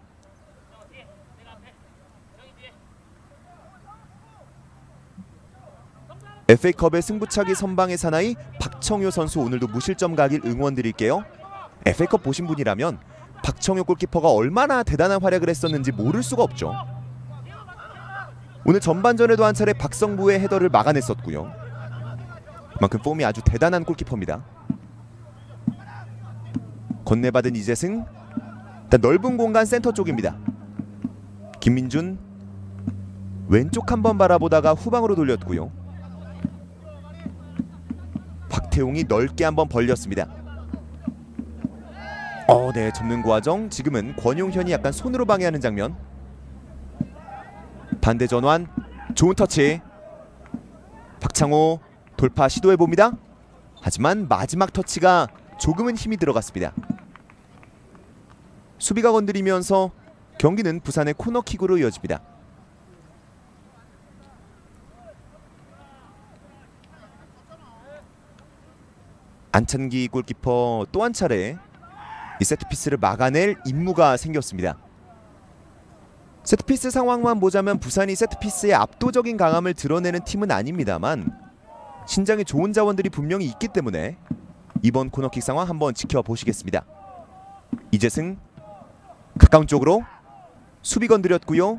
FA컵의 승부차기 선방의 사나이 박청효 선수 오늘도 무실점 가길 응원드릴게요. FA컵 보신 분이라면 박청효 골키퍼가 얼마나 대단한 활약을 했었는지 모를 수가 없죠. 오늘 전반전에도 한 차례 박성부의 헤더를 막아냈었고요. 그만큼 폼이 아주 대단한 골키퍼입니다. 건네받은 이재승. 일단 넓은 공간 센터 쪽입니다. 김민준 왼쪽 한번 바라보다가 후방으로 돌렸고요. 박태웅이 넓게 한번 벌렸습니다. 네, 접는 과정. 지금은 권용현이 약간 손으로 방해하는 장면. 반대 전환. 좋은 터치. 박창호 돌파 시도해봅니다. 하지만 마지막 터치가 조금은 힘이 들어갔습니다. 수비가 건드리면서 경기는 부산의 코너킥으로 이어집니다. 안찬기 골키퍼 또 한 차례 이 세트피스를 막아낼 임무가 생겼습니다. 세트피스 상황만 보자면 부산이 세트피스의 압도적인 강함을 드러내는 팀은 아닙니다만 신장이 좋은 자원들이 분명히 있기 때문에 이번 코너킥 상황 한번 지켜보시겠습니다. 이재승 가까운 쪽으로 수비 건드렸고요.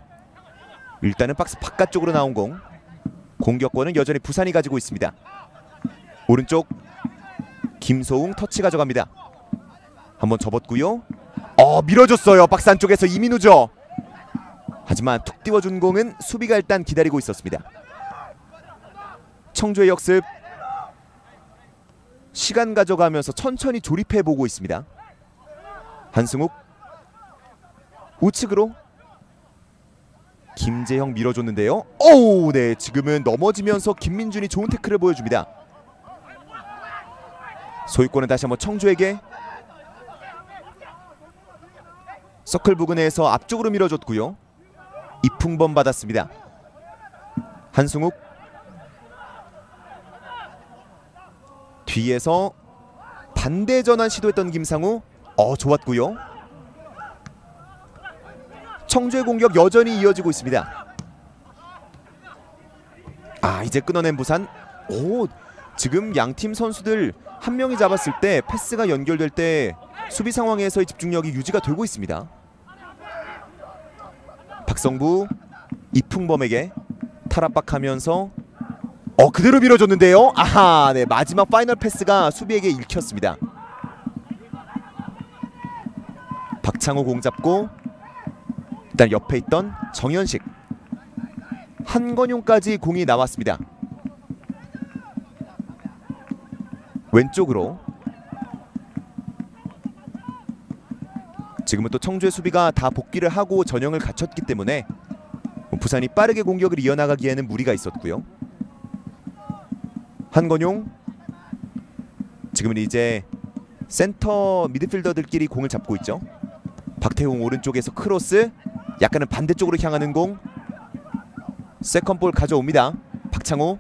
일단은 박스 바깥쪽으로 나온 공. 공격권은 여전히 부산이 가지고 있습니다. 오른쪽 김소웅 터치 가져갑니다. 한번 접었고요. 밀어줬어요. 박스 안쪽에서 이민우죠. 하지만 툭 띄워준 공은 수비가 일단 기다리고 있었습니다. 청주의 역습 시간 가져가면서 천천히 조립해보고 있습니다. 한승욱 우측으로 김재형 밀어줬는데요. 네, 지금은 넘어지면서 김민준이 좋은 태클을 보여줍니다. 소유권은 다시 한번 청주에게. 서클 부근에서 앞쪽으로 밀어줬고요. 이풍범 받았습니다. 한승욱 뒤에서 반대 전환 시도했던 김상우. 좋았고요. 청주의 공격 여전히 이어지고 있습니다. 이제 끊어낸 부산. 지금 양팀 선수들 한 명이 잡았을 때 패스가 연결될 때 수비 상황에서의 집중력이 유지가 되고 있습니다. 박성부 이풍범에게 탈압박하면서 그대로 밀어줬는데요. 네, 마지막 파이널 패스가 수비에게 읽혔습니다. 박창호 공 잡고 일단 옆에 있던 정현식, 한건용까지 공이 나왔습니다. 왼쪽으로 지금은 또 청주의 수비가 다 복귀를 하고 전형을 갖췄기 때문에 부산이 빠르게 공격을 이어나가기에는 무리가 있었고요. 한건용 지금은 이제 센터 미드필더들끼리 공을 잡고 있죠. 박태웅 오른쪽에서 크로스, 약간은 반대쪽으로 향하는 공. 세컨볼 가져옵니다. 박창호.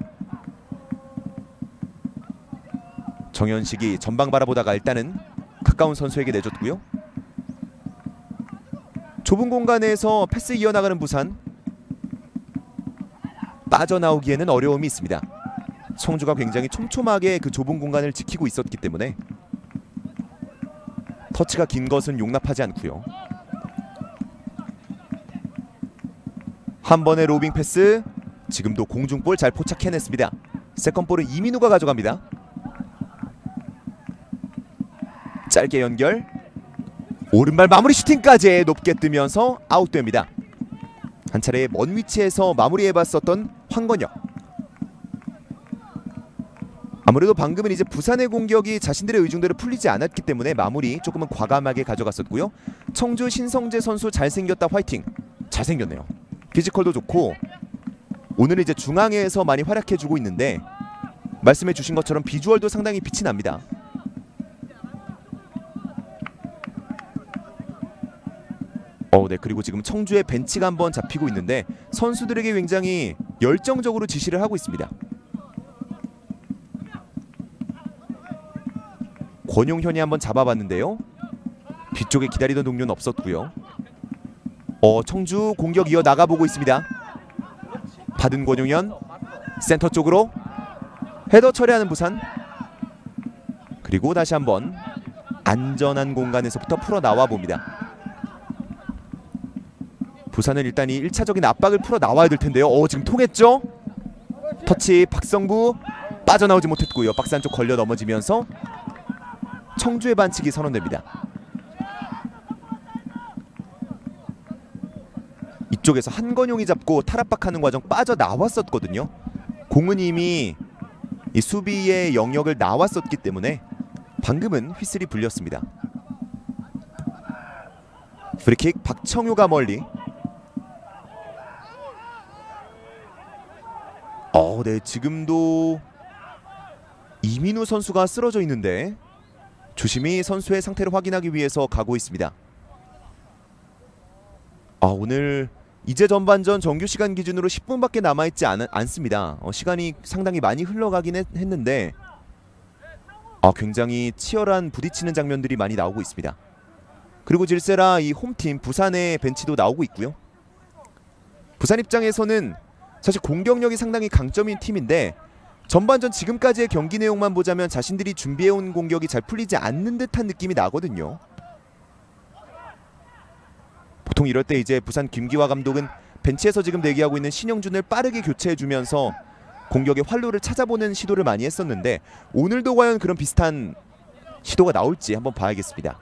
정현식이 전방 바라보다가 일단은 가까운 선수에게 내줬고요. 좁은 공간에서 패스 이어나가는 부산. 빠져나오기에는 어려움이 있습니다. 청주가 굉장히 촘촘하게 그 좁은 공간을 지키고 있었기 때문에 터치가 긴 것은 용납하지 않고요. 한 번의 로빙 패스. 지금도 공중볼 잘 포착해냈습니다. 세컨볼은 이민우가 가져갑니다. 짧게 연결. 오른발 마무리 슈팅까지 높게 뜨면서 아웃됩니다. 한 차례 먼 위치에서 마무리해봤었던 황건혁. 아무래도 방금은 이제 부산의 공격이 자신들의 의중대로 풀리지 않았기 때문에 마무리 조금은 과감하게 가져갔었고요. 청주 신성재 선수 잘생겼다 화이팅. 잘생겼네요. 피지컬도 좋고 오늘 이제 중앙에서 많이 활약해주고 있는데 말씀해주신 것처럼 비주얼도 상당히 빛이 납니다. 네, 그리고 지금 청주의 벤치가 한번 잡히고 있는데 선수들에게 굉장히 열정적으로 지시를 하고 있습니다. 권용현이 한번 잡아봤는데요. 뒤쪽에 기다리던 동료는 없었고요. 청주 공격 이어 나가보고 있습니다. 받은 권용현 센터 쪽으로 헤더 처리하는 부산. 그리고 다시 한번 안전한 공간에서부터 풀어 나와 봅니다. 부산은 일단 이 1차적인 압박을 풀어 나와야 될 텐데요. 지금 통했죠? 터치 박성부 빠져나오지 못했고요. 박스 안쪽 걸려 넘어지면서 청주의 반칙이 선언됩니다. 이쪽에서 한건용이 잡고 탈압박하는 과정 빠져나왔었거든요. 공은 이미 이 수비의 영역을 나왔었기 때문에 방금은 휘슬이 불렸습니다. 프리킥 박청효가 멀리. 네, 지금도 이민우 선수가 쓰러져 있는데 조심히 선수의 상태를 확인하기 위해서 가고 있습니다. 오늘 이제 전반전 정규 시간 기준으로 10분밖에 남아있지 않습니다. 시간이 상당히 많이 흘러가긴 했는데 굉장히 치열한 부딪히는 장면들이 많이 나오고 있습니다. 그리고 질세라 이 홈팀 부산의 벤치도 나오고 있고요. 부산 입장에서는 사실 공격력이 상당히 강점인 팀인데 전반전 지금까지의 경기 내용만 보자면 자신들이 준비해온 공격이 잘 풀리지 않는 듯한 느낌이 나거든요. 보통 이럴 때 이제 부산 김기화 감독은 벤치에서 지금 대기하고 있는 신영준을 빠르게 교체해주면서 공격의 활로를 찾아보는 시도를 많이 했었는데 오늘도 과연 그런 비슷한 시도가 나올지 한번 봐야겠습니다.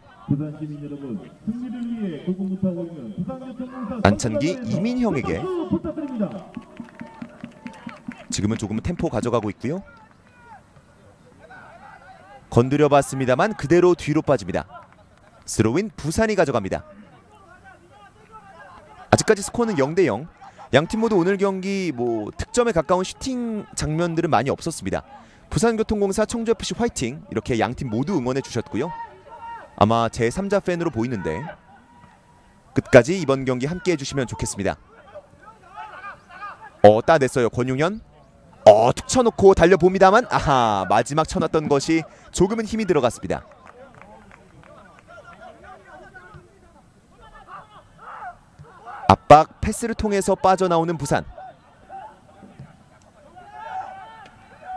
안찬기 이민형에게 지금은 조금은 템포 가져가고 있고요. 건드려봤습니다만 그대로 뒤로 빠집니다. 스로인 부산이 가져갑니다. 아직까지 스코어는 0대0. 양팀 모두 오늘 경기 득점에 가까운 슈팅 장면들은 많이 없었습니다. 부산교통공사 청주FC 화이팅 이렇게 양팀 모두 응원해 주셨고요. 아마 제3자 팬으로 보이는데 끝까지 이번 경기 함께 해주시면 좋겠습니다. 따냈어요. 권용현 툭 쳐놓고 달려봅니다만 아하, 마지막 쳐놨던 것이 조금은 힘이 들어갔습니다. 압박 패스를 통해서 빠져나오는 부산.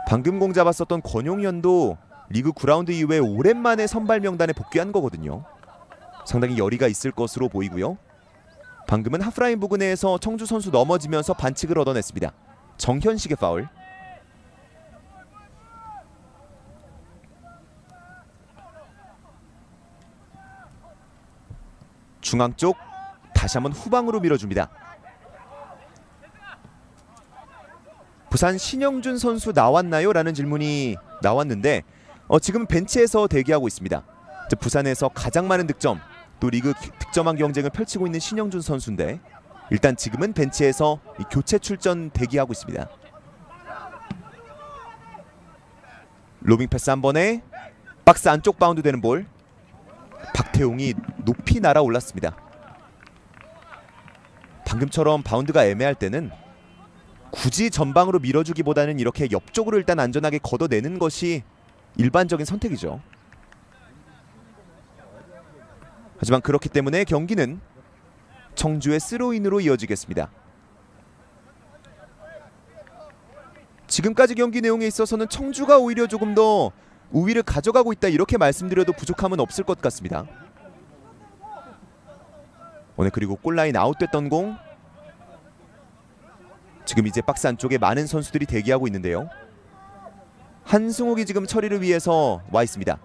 방금 공 잡았었던 권용현도 리그 9라운드 이후에 오랜만에 선발 명단에 복귀한 거거든요. 상당히 열의가 있을 것으로 보이고요. 방금은 하프라인 부근에서 청주 선수 넘어지면서 반칙을 얻어냈습니다. 정현식의 파울. 중앙 쪽 다시 한번 후방으로 밀어줍니다. 부산 신영준 선수 나왔나요? 라는 질문이 나왔는데 지금 벤치에서 대기하고 있습니다. 부산에서 가장 많은 득점, 또 리그 득점왕 경쟁을 펼치고 있는 신영준 선수인데 일단 지금은 벤치에서 교체 출전 대기하고 있습니다. 로빙 패스 한 번에 박스 안쪽 바운드 되는 볼. 박태웅이 높이 날아올랐습니다. 방금처럼 바운드가 애매할 때는 굳이 전방으로 밀어주기보다는 이렇게 옆쪽으로 일단 안전하게 걷어내는 것이 일반적인 선택이죠. 하지만 그렇기 때문에 경기는 청주의 스로인으로 이어지겠습니다. 지금까지 경기 내용에 있어서는 청주가 오히려 조금 더 우위를 가져가고 있다 이렇게 말씀드려도 부족함은 없을 것 같습니다. 오늘 그리고 골라인 아웃됐던 공. 지금 이제 박스 안쪽에 많은 선수들이 대기하고 있는데요. 한승욱이 지금 처리를 위해서 와 있습니다.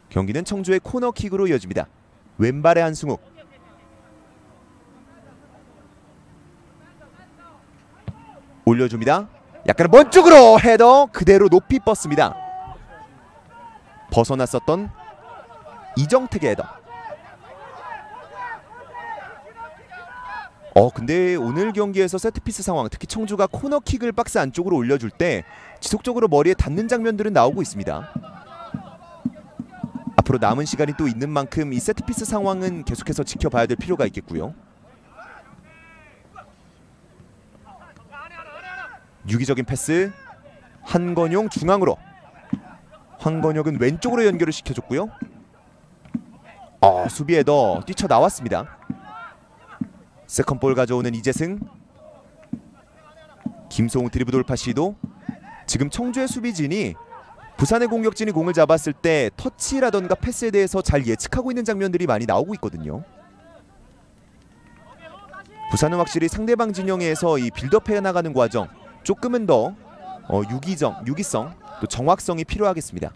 경기는 청주의 코너킥으로 이어집니다. 왼발의 한승욱. 올려줍니다. 약간은 먼 쪽으로 헤더 그대로 높이 뻗습니다. 벗어났었던 이정택의 헤더. 근데 오늘 경기에서 세트피스 상황, 특히 청주가 코너킥을 박스 안쪽으로 올려줄 때 지속적으로 머리에 닿는 장면들은 나오고 있습니다. 앞으로 남은 시간이 또 있는 만큼 이 세트피스 상황은 계속해서 지켜봐야 될 필요가 있겠고요. 유기적인 패스. 한건용 중앙으로. 황건혁은 왼쪽으로 연결을 시켜줬고요. 수비에 더 뛰쳐나왔습니다. 세컨볼 가져오는 이재승. 김송우 드리블 돌파 시도. 지금 청주의 수비진이 부산의 공격진이 공을 잡았을 때 터치라던가 패스에 대해서 잘 예측하고 있는 장면들이 많이 나오고 있거든요. 부산은 확실히 상대방 진영에서 이 빌드업해 나가는 과정 조금은 더 유기성 또 정확성이 필요하겠습니다.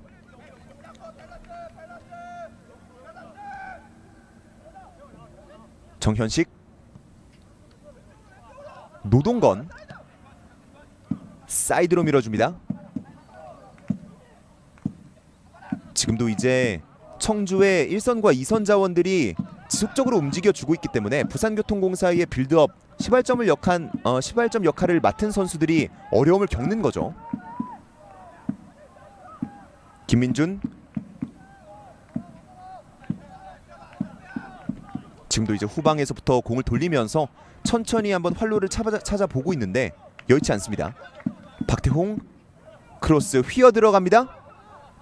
정현식. 노동건. 사이드로 밀어줍니다. 지금도 이제 청주의 1선과 2선 자원들이 지속적으로 움직여주고 있기 때문에 부산교통공사의 빌드업 시발점 역할을 맡은 선수들이 어려움을 겪는 거죠. 김민준. 지금도 이제 후방에서부터 공을 돌리면서 천천히 한번 활로를 찾아보고 있는데 여의치 않습니다. 박태홍 크로스 휘어 들어갑니다.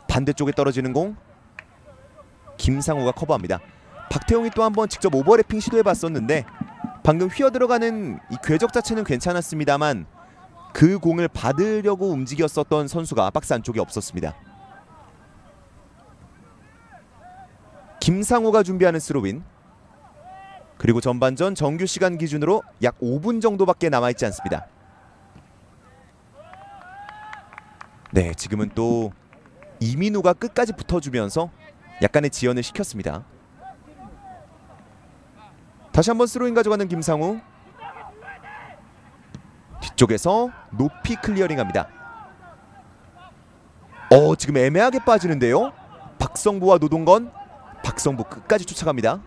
반대쪽에 떨어지는 공. 김상우가 커버합니다. 박태용이 또 한번 직접 오버래핑 시도해봤었는데 방금 휘어 들어가는 이 궤적 자체는 괜찮았습니다만 그 공을 받으려고 움직였었던 선수가 박스 안쪽에 없었습니다. 김상우가 준비하는 스로인. 그리고 전반전 정규 시간 기준으로 약 5분 정도밖에 남아있지 않습니다. 네, 지금은 또 이민우가 끝까지 붙어주면서 약간의 지연을 시켰습니다. 다시 한번 스로인 가져가는 김상우. 뒤쪽에서 높이 클리어링합니다. 지금 애매하게 빠지는데요. 박성부와 노동건. 박성부 끝까지 쫓아갑니다.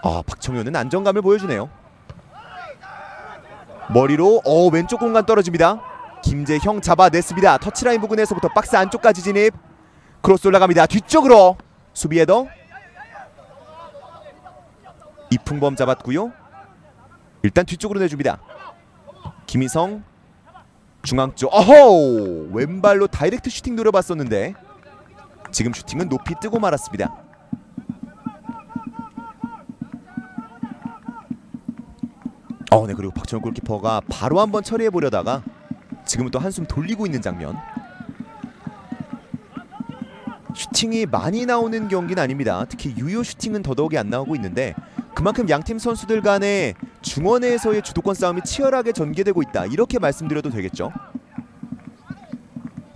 박청효는 안정감을 보여주네요. 머리로 왼쪽 공간 떨어집니다. 김재형 잡아냈습니다. 터치라인 부근에서부터 박스 안쪽까지 진입. 크로스 올라갑니다. 뒤쪽으로 수비 헤더. 이풍범 잡았고요. 일단 뒤쪽으로 내줍니다. 김희성 중앙 쪽. 왼발로 다이렉트 슈팅 노려봤었는데 지금 슈팅은 높이 뜨고 말았습니다. 네, 그리고 박정현 골키퍼가 바로 한번 처리해보려다가 지금은 또 한숨 돌리고 있는 장면. 슈팅이 많이 나오는 경기는 아닙니다. 특히 유효 슈팅은 더더욱이 안 나오고 있는데 그만큼 양팀 선수들 간의 중원에서의 주도권 싸움이 치열하게 전개되고 있다, 이렇게 말씀드려도 되겠죠.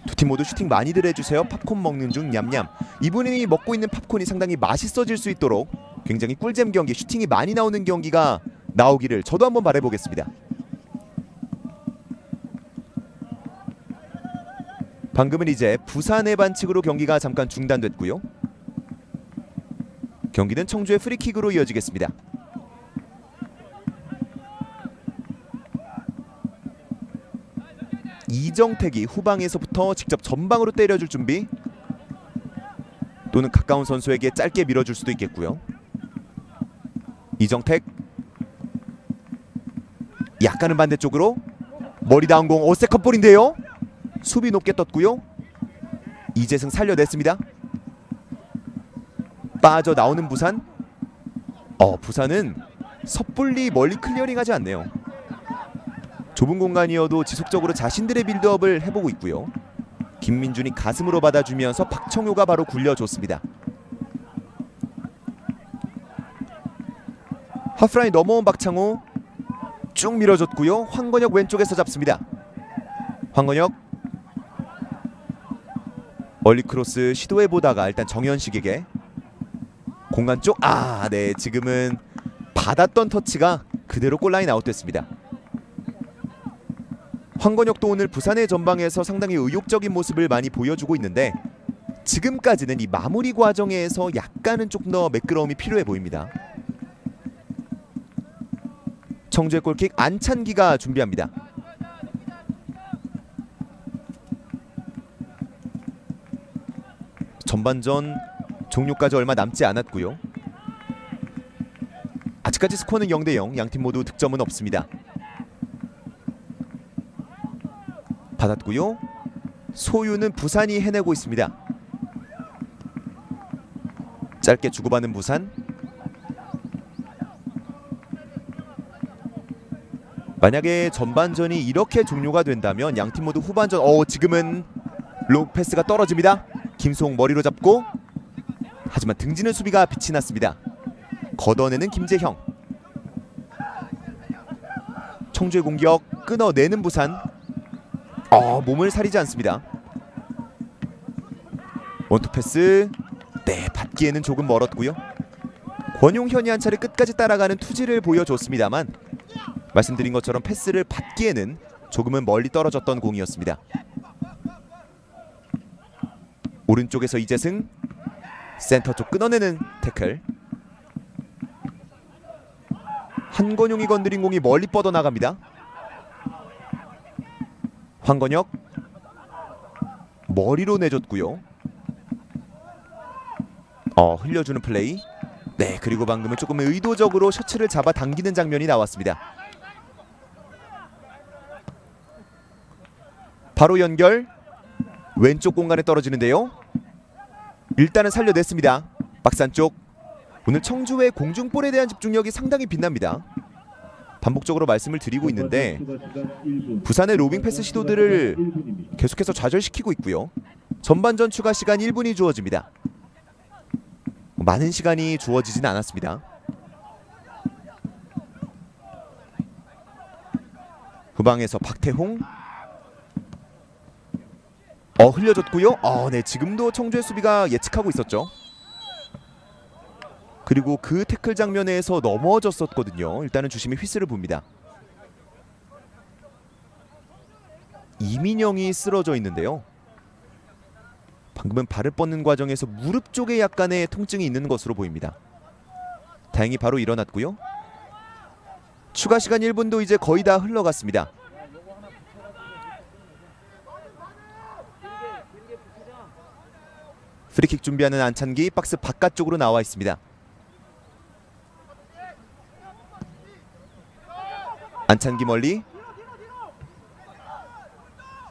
두 팀 모두 슈팅 많이들 해주세요. 팝콘 먹는 중 냠냠. 이분이 먹고 있는 팝콘이 상당히 맛있어질 수 있도록 굉장히 꿀잼 경기, 슈팅이 많이 나오는 경기가 나오기를 저도 한번 바라보겠습니다. 방금은 이제 부산의 반칙으로 경기가 잠깐 중단됐고요. 경기는 청주의 프리킥으로 이어지겠습니다. 이정택이 후방에서부터 직접 전방으로 때려줄 준비, 또는 가까운 선수에게 짧게 밀어줄 수도 있겠고요. 이정택 약간은 반대쪽으로 머리 다운 공. 세컨볼인데요. 수비 높게 떴고요. 이재승 살려냈습니다. 빠져나오는 부산. 부산은 섣불리 멀리 클리어링하지 않네요. 좁은 공간이어도 지속적으로 자신들의 빌드업을 해보고 있고요. 김민준이 가슴으로 받아주면서 박청효가 바로 굴려줬습니다. 하프라인 넘어온 박창호 쭉 밀어줬고요. 황건혁 왼쪽에서 잡습니다. 황건혁 멀리 크로스 시도해보다가 일단 정현식에게 공간 쪽. 네, 지금은 받았던 터치가 그대로 골라인 아웃됐습니다. 황건혁도 오늘 부산의 전방에서 상당히 의욕적인 모습을 많이 보여주고 있는데 지금까지는 이 마무리 과정에서 약간은 조금 더 매끄러움이 필요해 보입니다. 청주의 골킥 안찬기가 준비합니다. 전반전 종료까지 얼마 남지 않았고요. 아직까지 스코어는 0대0. 양팀 모두 득점은 없습니다. 받았고요. 소유는 부산이 해내고 있습니다. 짧게 주고받는 부산. 만약에 전반전이 이렇게 종료가 된다면 양팀 모두 후반전. 지금은 롱 패스가 떨어집니다. 김송 머리로 잡고, 하지만 등지는 수비가 빛이 났습니다. 걷어내는 김재형. 청주의 공격 끊어내는 부산. 몸을 사리지 않습니다. 원투 패스. 네, 받기에는 조금 멀었고요. 권용현이 한 차례 끝까지 따라가는 투지를 보여줬습니다만 말씀드린 것처럼 패스를 받기에는 조금은 멀리 떨어졌던 공이었습니다. 오른쪽에서 이재승 센터 쪽 끊어내는 태클. 한건용이 건드린 공이 멀리 뻗어나갑니다. 황건혁 머리로 내줬고요. 흘려주는 플레이. 네, 그리고 방금은 조금 의도적으로 셔츠를 잡아당기는 장면이 나왔습니다. 바로 연결. 왼쪽 공간에 떨어지는데요. 일단은 살려냈습니다. 박스 안쪽. 오늘 청주의 공중볼에 대한 집중력이 상당히 빛납니다. 반복적으로 말씀을 드리고 있는데 부산의 로빙 패스 시도들을 계속해서 좌절시키고 있고요. 전반전 추가 시간 1분이 주어집니다. 많은 시간이 주어지진 않았습니다. 후방에서 박태홍. 흘려줬고요. 네, 지금도 청주의 수비가 예측하고 있었죠. 그리고 그 태클 장면에서 넘어졌었거든요. 일단은 주심이 휘슬을 봅니다. 이민영이 쓰러져 있는데요. 방금은 발을 뻗는 과정에서 무릎 쪽에 약간의 통증이 있는 것으로 보입니다. 다행히 바로 일어났고요. 추가 시간 1분도 이제 거의 다 흘러갔습니다. 프리킥 준비하는 안찬기. 박스 바깥쪽으로 나와 있습니다. 안찬기 멀리.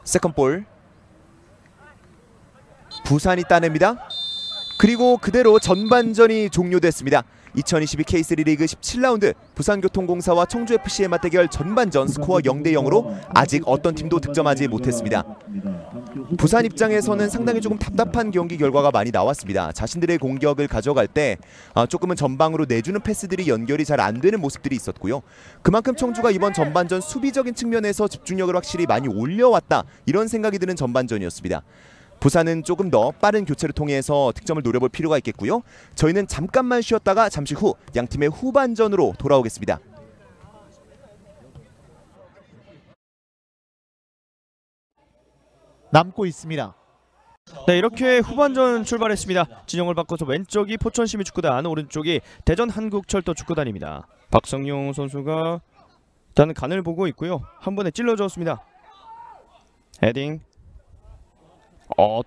세컨볼. 부산이 따냅니다. 그리고 그대로 전반전이 종료됐습니다. 2022 K3 리그 17라운드 부산교통공사와 청주FC의 맞대결 전반전 스코어 0대0으로 아직 어떤 팀도 득점하지 못했습니다. 부산 입장에서는 상당히 조금 답답한 경기 결과가 많이 나왔습니다. 자신들의 공격을 가져갈 때 조금은 전방으로 내주는 패스들이 연결이 잘 안 되는 모습들이 있었고요. 그만큼 청주가 이번 전반전 수비적인 측면에서 집중력을 확실히 많이 올려왔다, 이런 생각이 드는 전반전이었습니다. 부산은 조금 더 빠른 교체를 통해서 득점을 노려볼 필요가 있겠고요. 저희는 잠깐만 쉬었다가 잠시 후 양팀의 후반전으로 돌아오겠습니다. 남고 있습니다. 네, 이렇게 후반전 출발했습니다. 진영을 바꿔서 왼쪽이 포천시민축구단, 오른쪽이 대전한국철도축구단입니다. 박성용 선수가 일단 간을 보고 있고요. 한 번에 찔러줬습니다. 헤딩.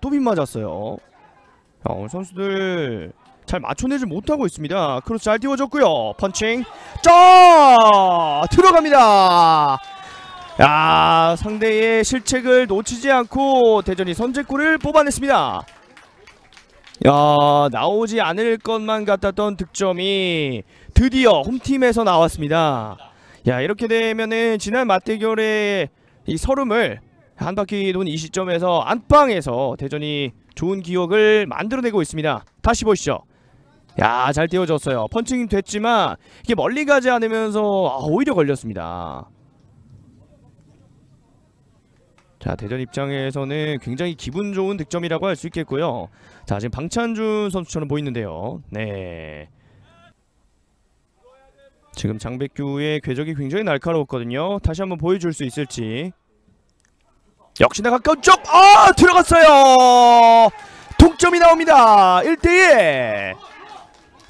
또 빗 맞았어요. 오늘 선수들 잘 맞춰내지 못하고 있습니다. 크로스 잘 띄워줬고요. 펀칭. 들어갑니다. 야, 상대의 실책을 놓치지 않고 대전이 선제골을 뽑아냈습니다. 야, 나오지 않을 것만 같았던 득점이 드디어 홈팀에서 나왔습니다. 야, 이렇게 되면은 지난 맞대결의 이 서름을 한 바퀴 돈 이 시점에서 안방에서 대전이 좋은 기억을 만들어내고 있습니다. 다시 보시죠. 야, 잘 띄워줬어요. 펀칭이 됐지만 이게 멀리 가지 않으면서 오히려 걸렸습니다. 자, 대전 입장에서는 굉장히 기분 좋은 득점이라고 할 수 있겠고요. 자, 지금 방찬준 선수처럼 보이는데요. 네, 지금 장백규의 궤적이 굉장히 날카로웠거든요. 다시 한번 보여줄 수 있을지. 역시나 가까운 쪽! 들어갔어요! 동점이 나옵니다. 1대1.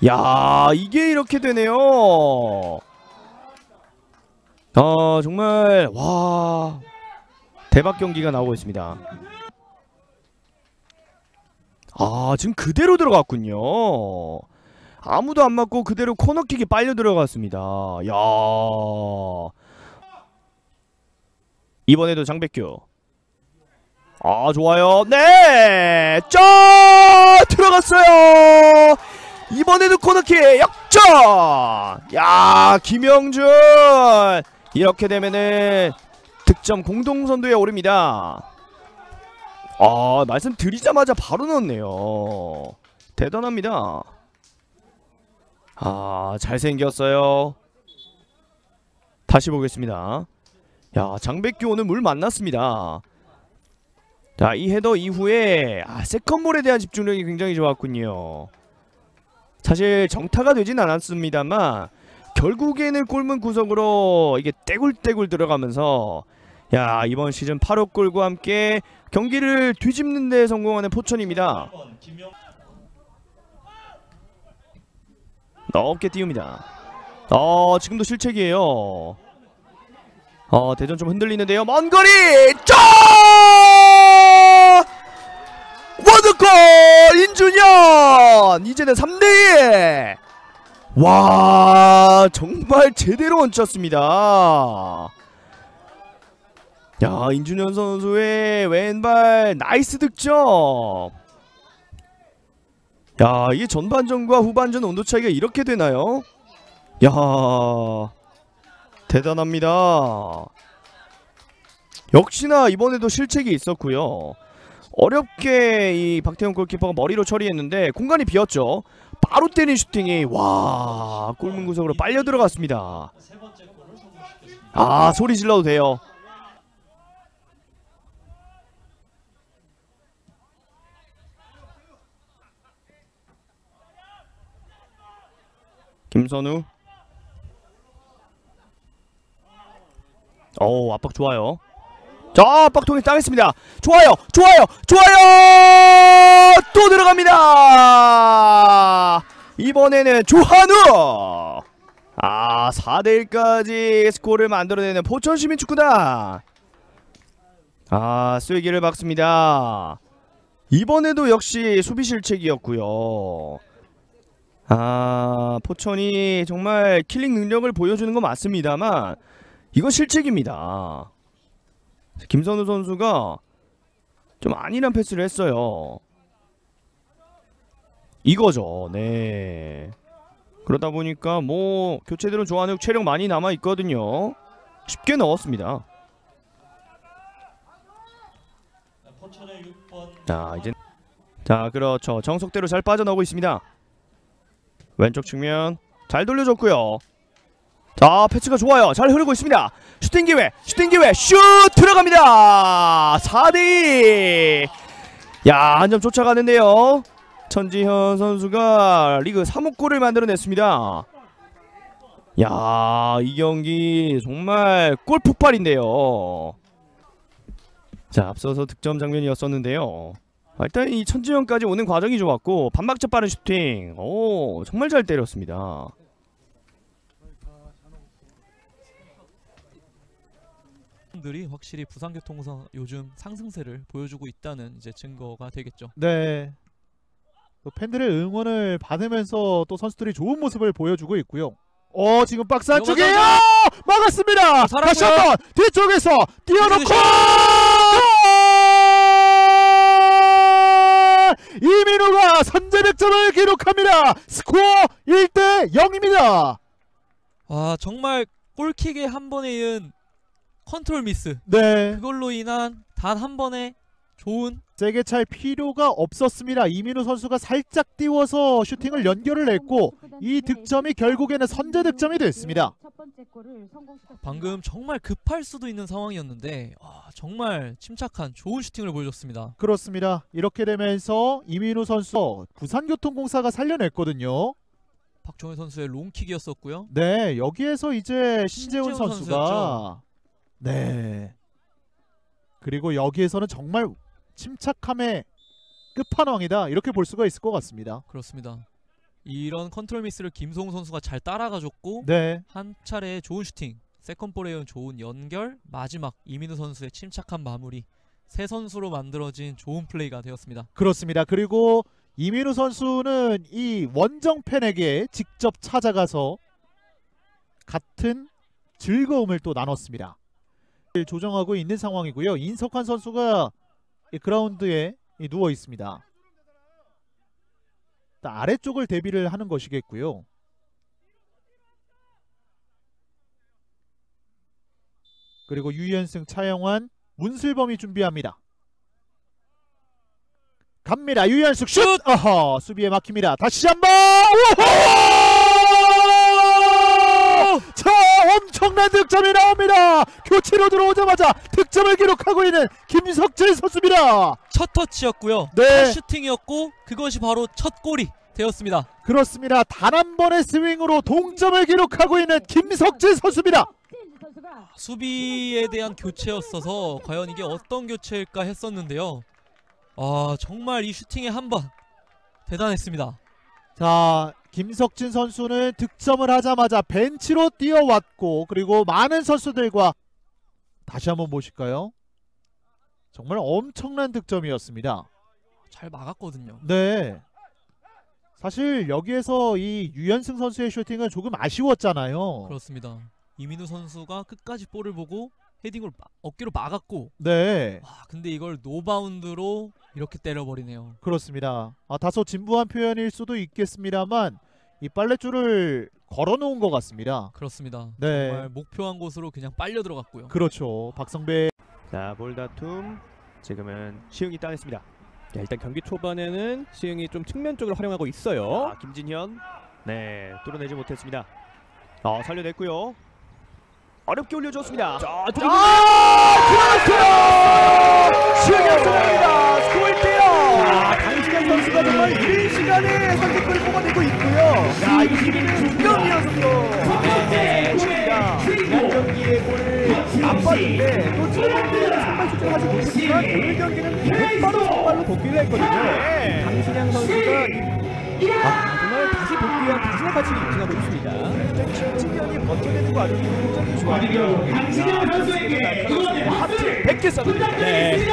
야, 이게 이렇게 되네요. 정말 와, 대박 경기가 나오고 있습니다. 지금 그대로 들어갔군요. 아무도 안 맞고 그대로 코너킥이 빨려 들어갔습니다. 야, 이번에도 장백규. 좋아요. 네! 들어갔어요! 이번에도 코너킥 역전! 야, 김영준! 이렇게 되면은 득점 공동선두에 오릅니다. 말씀드리자마자 바로 넣었네요. 대단합니다. 잘생겼어요. 다시 보겠습니다. 야, 장백규 오늘 물 만났습니다. 자, 이 헤더 이후에 세컨볼에 대한 집중력이 굉장히 좋았군요. 사실 정타가 되진 않았습니다만 결국에는 골문 구석으로 이게 떼굴떼굴 들어가면서, 야, 이번 시즌 8호 골과 함께 경기를 뒤집는 데 성공하는 포천입니다. 넓게 띄웁니다. 지금도 실책이에요. 대전 좀 흔들리는데요. 먼 거리! 원더골! 인준현! 이제는 3대2! 와, 정말 제대로 얹혔습니다. 야, 인준현 선수의 왼발 나이스 득점. 야, 이게 전반전과 후반전 온도 차이가 이렇게 되나요? 야, 대단합니다. 역시나 이번에도 실책이 있었고요. 어렵게 이 박태영 골키퍼가 머리로 처리했는데 공간이 비었죠. 바로 때린 슈팅이 와, 골문 구석으로 빨려 들어갔습니다. 아, 소리 질러도 돼요. 김선우. 오, 압박 좋아요. 자, 압박 통해 당했습니다. 좋아요, 좋아요, 좋아요. 또 들어갑니다. 이번에는 조한우. 아, 4대1까지 스코어를 만들어내는 포천시민축구단. 아, 쐐기를 박습니다. 이번에도 역시 수비 실책이었고요. 아, 포천이 정말 킬링 능력을 보여주는 건 맞습니다만 이건 실책입니다. 김선우 선수가 좀 안일한 패스를 했어요. 이거죠. 네. 그러다 보니까 뭐 교체들은 좋아하는 체력 많이 남아 있거든요. 쉽게 넣었습니다. 자, 이제 자, 그렇죠. 정석대로 잘 빠져나오고 있습니다. 왼쪽 측면 잘 돌려줬고요. 자, 패스가 좋아요. 잘 흐르고 있습니다. 슈팅 기회, 슈팅 기회, 슛 들어갑니다. 4대2. 야, 한 점 쫓아가는데요. 천지현 선수가 리그 3호 골을 만들어냈습니다. 야, 이 경기 정말 골 폭발인데요. 자, 앞서서 득점 장면이었었는데요. 일단 이 천지현까지 오는 과정이 좋았고 반박자 빠른 슈팅. 오, 정말 잘 때렸습니다. 들이 확실히 부산교통공사 요즘 상승세를 보여주고 있다는 이제 증거가 되겠죠. 네. 또 팬들의 응원을 받으면서 또 선수들이 좋은 모습을 보여주고 있고요. 지금 박스 안쪽이에요. 막았습니다. 다시 한번 뒤쪽에서 뛰어놓고 이민우가 선제 득점을 기록합니다. 스코어 1대0입니다. 와, 정말 골킥에 한 번에 이은 컨트롤 미스. 네. 그걸로 인한 단 한 번의 좋은 세게 찰 필요가 없었습니다. 이민우 선수가 살짝 띄워서 슈팅을 연결을 했고 이 득점이 결국에는 선제 득점이 됐습니다. 방금 정말 급할 수도 있는 상황이었는데 정말 침착한 좋은 슈팅을 보여줬습니다. 그렇습니다. 이렇게 되면서 이민우 선수 부산교통공사가 살려냈거든요. 박종현 선수의 롱킥이었었고요. 네, 여기에서 이제 신재훈 선수가 선수였죠. 네. 그리고 여기에서는 정말 침착함의 끝판왕이다. 이렇게 볼 수가 있을 것 같습니다. 그렇습니다. 이런 컨트롤 미스를 김성우 선수가 잘 따라가줬고 네. 한 차례의 좋은 슈팅, 세컨볼에 의한 좋은 연결, 마지막 이민우 선수의 침착한 마무리, 세 선수로 만들어진 좋은 플레이가 되었습니다. 그렇습니다. 그리고 이민우 선수는 이 원정 팬에게 직접 찾아가서 같은 즐거움을 또 나눴습니다. 조정하고 있는 상황이고요. 인석환 선수가 이 그라운드에 누워 있습니다. 아래쪽을 대비를 하는 것이겠고요. 그리고 유연승, 차영환, 문슬범이 준비합니다. 갑니다. 유연승 슛! 어허, 수비에 막힙니다. 다시 한번! 자, 엄청난 득점이 나옵니다. 교체로 들어오자마자 득점을 기록하고 있는 김석진 선수입니다. 첫 터치였고요. 네. 첫 슈팅이었고 그것이 바로 첫 골이 되었습니다. 그렇습니다. 단 한 번의 스윙으로 동점을 기록하고 있는 김석진 선수입니다. 수비에 대한 교체였어서 과연 이게 어떤 교체일까 했었는데요. 정말 이 슈팅의 한 번 대단했습니다. 자, 김석진 선수는 득점을 하자마자 벤치로 뛰어왔고 그리고 많은 선수들과 다시 한번 보실까요? 정말 엄청난 득점이었습니다. 잘 막았거든요. 네. 사실 여기에서 이 유연승 선수의 슈팅은 조금 아쉬웠잖아요. 그렇습니다. 이민우 선수가 끝까지 볼을 보고 헤딩으로 어깨로 막았고 네, 와 근데 이걸 노바운드로 이렇게 때려버리네요. 그렇습니다. 다소 진부한 표현일 수도 있겠습니다만 이 빨랫줄을 걸어놓은 것 같습니다. 그렇습니다. 네. 정말 목표한 곳으로 그냥 빨려 들어갔고요. 그렇죠. 박성배. 자, 볼다툼 지금은 시흥이 따냈습니다. 자, 일단 경기 초반에는 시흥이 좀 측면 쪽을 활용하고 있어요. 김진현 네 뚫어내지 못했습니다. 살려냈고요. 어렵게 올려줬습니다. 자, 들어갔어요. 시흥이 앞서갑니다. 스코어 1대0. 강신현 선수가 정말 이른 시간에 선제골을 뽑아내고 있고요. 야, 이 팀은 분명이어서요. 지난 경기에 골을 안 봤는데 또 지난번에는 선발 출전을 하지 못했지만 오늘 경기는 바로 선발로 복귀를 했거든요. 강신양 선수가 정말 다시 복귀한 다시나 가치를 입증하고 있습니다. 진현이 버텨내는 과정이 굉장히 좋아요. 강신현 선수에게 하트 100개 쐈습니다. 네.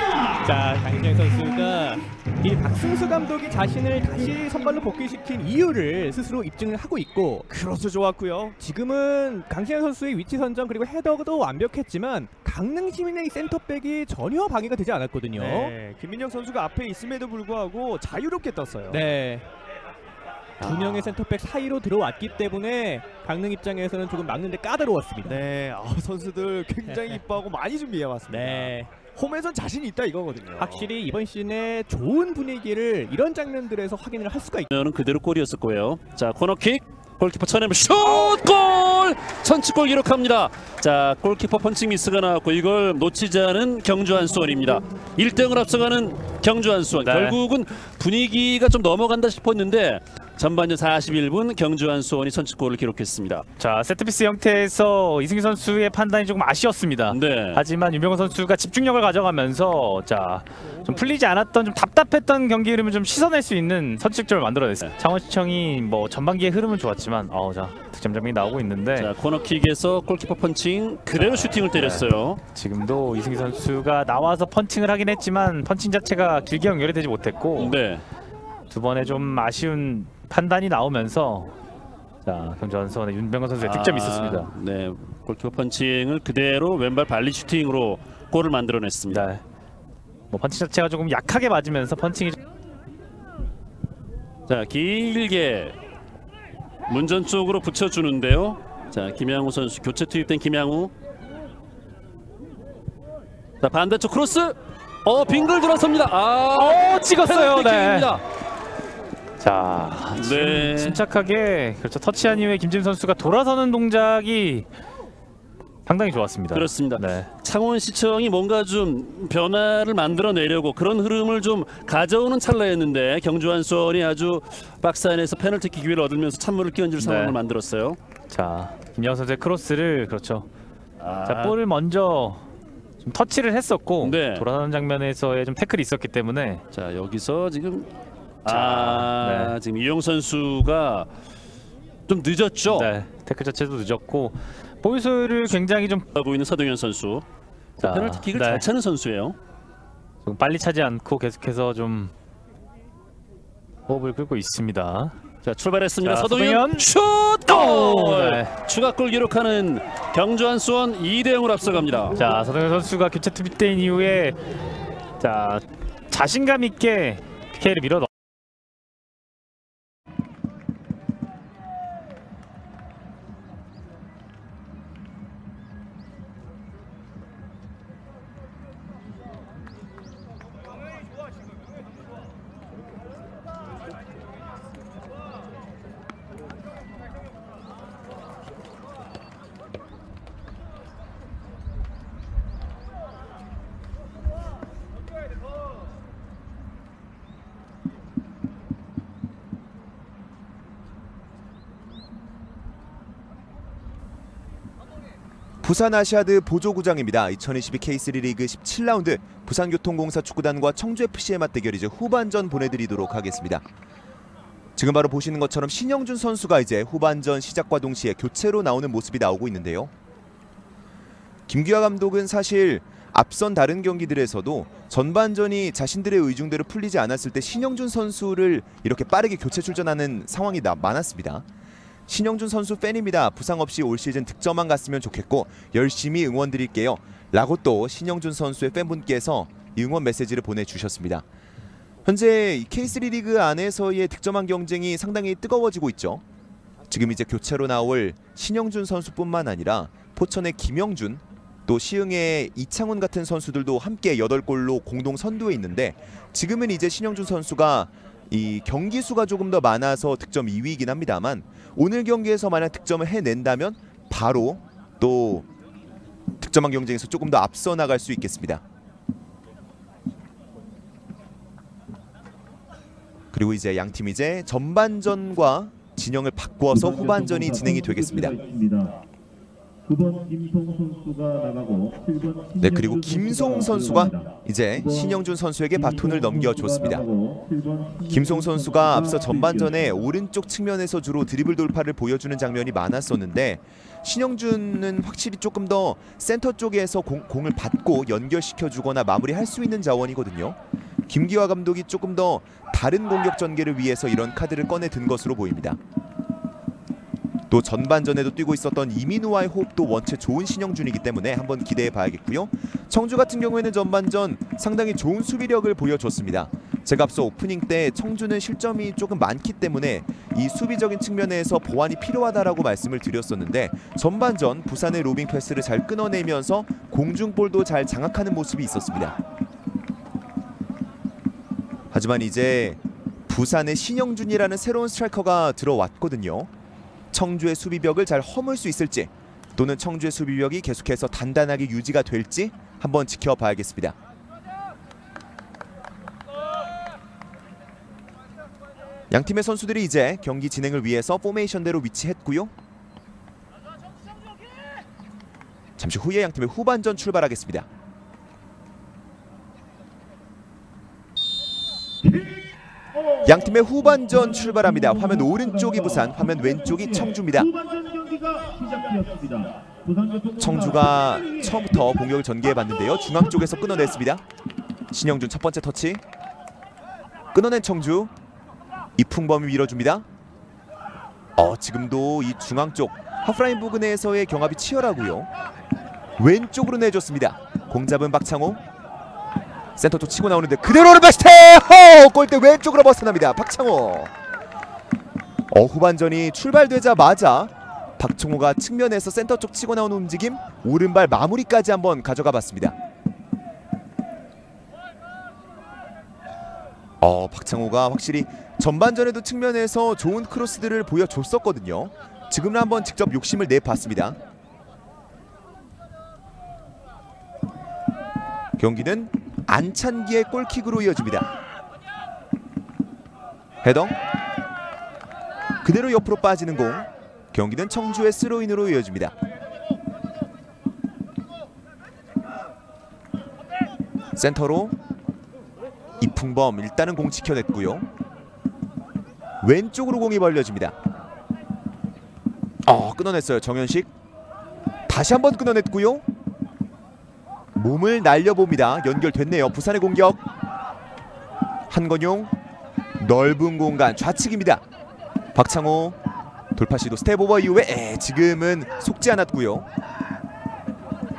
자, 강신양 선수가 이 박승수 감독이 자신을 다시 선발로 복귀시킨 이유를 스스로 입증을 하고 있고 크로스 좋았고요. 지금은 강신양 선수의 위치 선정 그리고 헤더도 완벽했지만 강릉 시민의 센터백이 전혀 방해가 되지 않았거든요. 네, 김민영 선수가 앞에 있음에도 불구하고 자유롭게 떴어요. 네. 두 명의 센터백 사이로 들어왔기 때문에 강릉 입장에서는 조금 막는데 까다로웠습니다. 네, 선수들 굉장히 이뻐하고 많이 준비해왔습니다. 네. 홈에선 자신이 있다 이거거든요. 확실히 이번 시즌에 좋은 분위기를 이런 장면들에서 확인을 할 수가 있죠. 는 그대로 골이었을 거예요. 자, 코너킥. 골키퍼 쳐내면 슛! 골! 선취골 기록합니다. 자, 골키퍼 펀칭 미스가 나왔고 이걸 놓치지 않은 경주 한수원입니다. 1대0을 앞서가는 경주 한수원. 네. 결국은 분위기가 좀 넘어간다 싶었는데 전반전 41분 경주 한수원이 선취골을 기록했습니다. 자, 세트피스 형태에서 이승기 선수의 판단이 조금 아쉬웠습니다. 네. 하지만 윤병호 선수가 집중력을 가져가면서 자, 좀 풀리지 않았던 좀 답답했던 경기 흐름을 좀 씻어낼 수 있는 선취점을 만들어냈어요. 창원시청이 뭐 전반기의 흐름은 좋았지만 자, 득점점이 나오고 있는데 자, 코너킥에서 골키퍼 펀칭 그대로 슈팅을 때렸어요. 지금도 이승기 선수가 나와서 펀칭을 하긴 했지만 펀칭 자체가 길게 연결이 되지 못했고 네. 두 번에 좀 아쉬운 판단이 나오면서 자, 경주 한수원의 윤병호 선수의 득점이 있었습니다. 네. 골키퍼 펀칭을 그대로 왼발 발리 슈팅으로 골을 만들어냈습니다. 네. 뭐 펀칭 자체가 조금 약하게 맞으면서 펀칭이 자, 길게 문전 쪽으로 붙여주는데요. 자, 김양우 선수 교체 투입된 김양우. 자, 반대쪽 크로스. 빙글 돌아섭니다. 찍었어요. 네. 네. 자, 네. 침착하게 그렇죠. 터치한 이후에 김진 선수가 돌아서는 동작이 상당히 좋았습니다. 그렇습니다. 네. 창원시청이 뭔가 좀 변화를 만들어내려고 그런 흐름을 좀 가져오는 찰나였는데 경주 한수원이 아주 박스 안에서 페널티킥 기회를 얻으면서 찬물을 끼얹을 상황을 만들었어요. 자, 김양 선수의 크로스를 그렇죠. 아. 자, 볼을 먼저 좀 터치를 했었고 네. 돌아서는 장면에서의 좀 태클이 있었기 때문에 자, 여기서 지금 네. 지금 이용 선수가 좀 늦었죠. 네, 태클 자체도 늦었고 볼 소유를 굉장히 좀 하고 있는 서동현 선수. 자, 페널티킥을 네. 잘 차는 선수예요. 좀 빨리 차지 않고 계속해서 좀 호흡을 끌고 있습니다. 자, 출발했습니다. 자, 서동현 서동현. 슛! 골! 네. 추가골 기록하는 경주 한수원 2대0으로 앞서갑니다. 자, 서동현 선수가 교체 투입된 이후에 자, 자신감 있게 PK를 밀어 넣. 부산 아시아드 보조구장입니다. 2022 K3 리그 17라운드 부산교통공사 축구단과 청주FC의 맞대결이죠. 후반전 보내드리도록 하겠습니다. 지금 바로 보시는 것처럼 신영준 선수가 이제 후반전 시작과 동시에 교체로 나오는 모습이 나오고 있는데요. 김규하 감독은 사실 앞선 다른 경기들에서도 전반전이 자신들의 의중대로 풀리지 않았을 때 신영준 선수를 이렇게 빠르게 교체 출전하는 상황이 많았습니다. 신영준 선수 팬입니다. 부상 없이 올 시즌 득점만 갔으면 좋겠고 열심히 응원 드릴게요. 라고 또 신영준 선수의 팬분께서 응원 메시지를 보내주셨습니다. 현재 K3 리그 안에서의 득점왕 경쟁이 상당히 뜨거워지고 있죠. 지금 이제 교체로 나올 신영준 선수뿐만 아니라 포천의 김영준, 또 시흥의 이창훈 같은 선수들도 함께 8골로 공동 선두에 있는데, 지금은 이제 신영준 선수가 이 경기 수가 조금 더 많아서 득점 2위이긴 합니다만, 오늘 경기에서 만약 득점을 해낸다면 바로 또 득점왕 경쟁에서 조금 더 앞서 나갈 수 있겠습니다. 그리고 이제 양팀 이제 전반전과 진영을 바꾸어서 후반전이 진행이 되겠습니다. 네, 그리고 김송 선수가 이제 신영준 선수에게 바톤을 넘겨줬습니다. 김송 선수가 앞서 전반전에 오른쪽 측면에서 주로 드리블 돌파를 보여주는 장면이 많았었는데, 신영준은 확실히 조금 더 센터 쪽에서 공을 받고 연결시켜주거나 마무리할 수 있는 자원이거든요. 김기화 감독이 조금 더 다른 공격 전개를 위해서 이런 카드를 꺼내 든 것으로 보입니다. 또 전반전에도 뛰고 있었던 이민우와의 호흡도 원체 좋은 신영준이기 때문에 한번 기대해 봐야겠고요. 청주 같은 경우에는 전반전 상당히 좋은 수비력을 보여줬습니다. 제가 앞서 오프닝 때 청주는 실점이 조금 많기 때문에 이 수비적인 측면에서 보완이 필요하다라고 말씀을 드렸었는데, 전반전 부산의 로빙 패스를 잘 끊어내면서 공중볼도 잘 장악하는 모습이 있었습니다. 하지만 이제 부산의 신영준이라는 새로운 스트라이커가 들어왔거든요. 청주의 수비벽을 잘 허물 수 있을지, 또는 청주의 수비벽이 계속해서 단단하게 유지가 될지 한번 지켜봐야겠습니다. 양팀의 선수들이 이제 경기 진행을 위해서 포메이션대로 위치했고요. 잠시 후에 양팀의 후반전 출발하겠습니다. 양팀의 후반전 출발합니다. 화면 오른쪽이 부산, 화면 왼쪽이 청주입니다. 청주가 처음부터 공격을 전개해봤는데요. 중앙 쪽에서 끊어냈습니다. 신영준 첫 번째 터치. 끊어낸 청주. 이풍범이 밀어줍니다. 지금도 이 중앙 쪽 하프라인 부근에서의 경합이 치열하고요. 왼쪽으로 내줬습니다. 공 잡은 박창호. 센터 쪽 치고 나오는데 그대로 오른발시태! 골대 왼쪽으로 벗어납니다. 박창호. 후반전이 출발되자마자 박창호가 측면에서 센터 쪽 치고 나오는 움직임, 오른발 마무리까지 한번 가져가 봤습니다. 박창호가 확실히 전반전에도 측면에서 좋은 크로스들을 보여줬었거든요. 지금은 한번 직접 욕심을 내봤습니다. 경기는 안찬기의 골킥으로 이어집니다. 헤더 그대로 옆으로 빠지는 공. 경기는 청주의 스로인으로 이어집니다. 센터로 이풍범, 일단은 공 지켜냈고요. 왼쪽으로 공이 벌려집니다. 끊어냈어요. 정현식. 다시 한번 끊어냈고요. 몸을 날려봅니다. 연결됐네요. 부산의 공격. 한건용, 넓은 공간 좌측입니다. 박창호 돌파 시도 스텝 오버 이후에 지금은 속지 않았고요.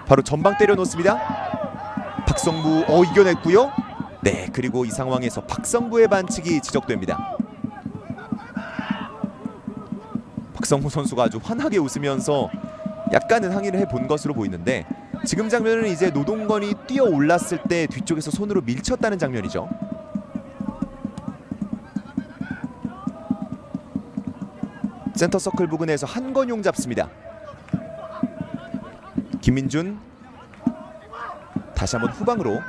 바로 전방 때려놓습니다. 박성부 이겨냈고요. 네, 그리고 이 상황에서 박성부의 반칙이 지적됩니다. 박성부 선수가 아주 환하게 웃으면서 약간은 항의를 해본 것으로 보이는데, 지금 장면은 이제 노동건이 뛰어 올랐을 때 뒤쪽에서 손으로 밀쳤다는 장면이죠. 센터 서클 부근에서 한건용 잡습니다. 김민준 다시 한번 후방으로.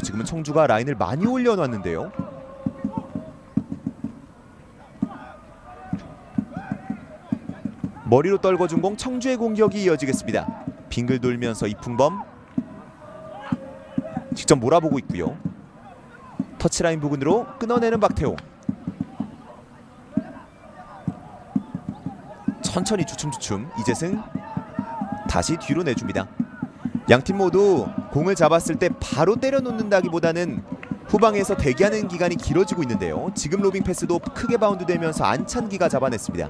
지금은 청주가 라인을 많이 올려놨는데요. 머리로 떨궈준 공, 청주의 공격이 이어지겠습니다. 빙글 돌면서 이풍범 직접 몰아보고 있고요. 터치라인 부근으로 끊어내는 박태호. 천천히 주춤주춤. 이재승 다시 뒤로 내줍니다. 양팀 모두 공을 잡았을 때 바로 때려놓는다기보다는 후방에서 대기하는 기간이 길어지고 있는데요. 지금 로빙 패스도 크게 바운드되면서 안찬기가 잡아냈습니다.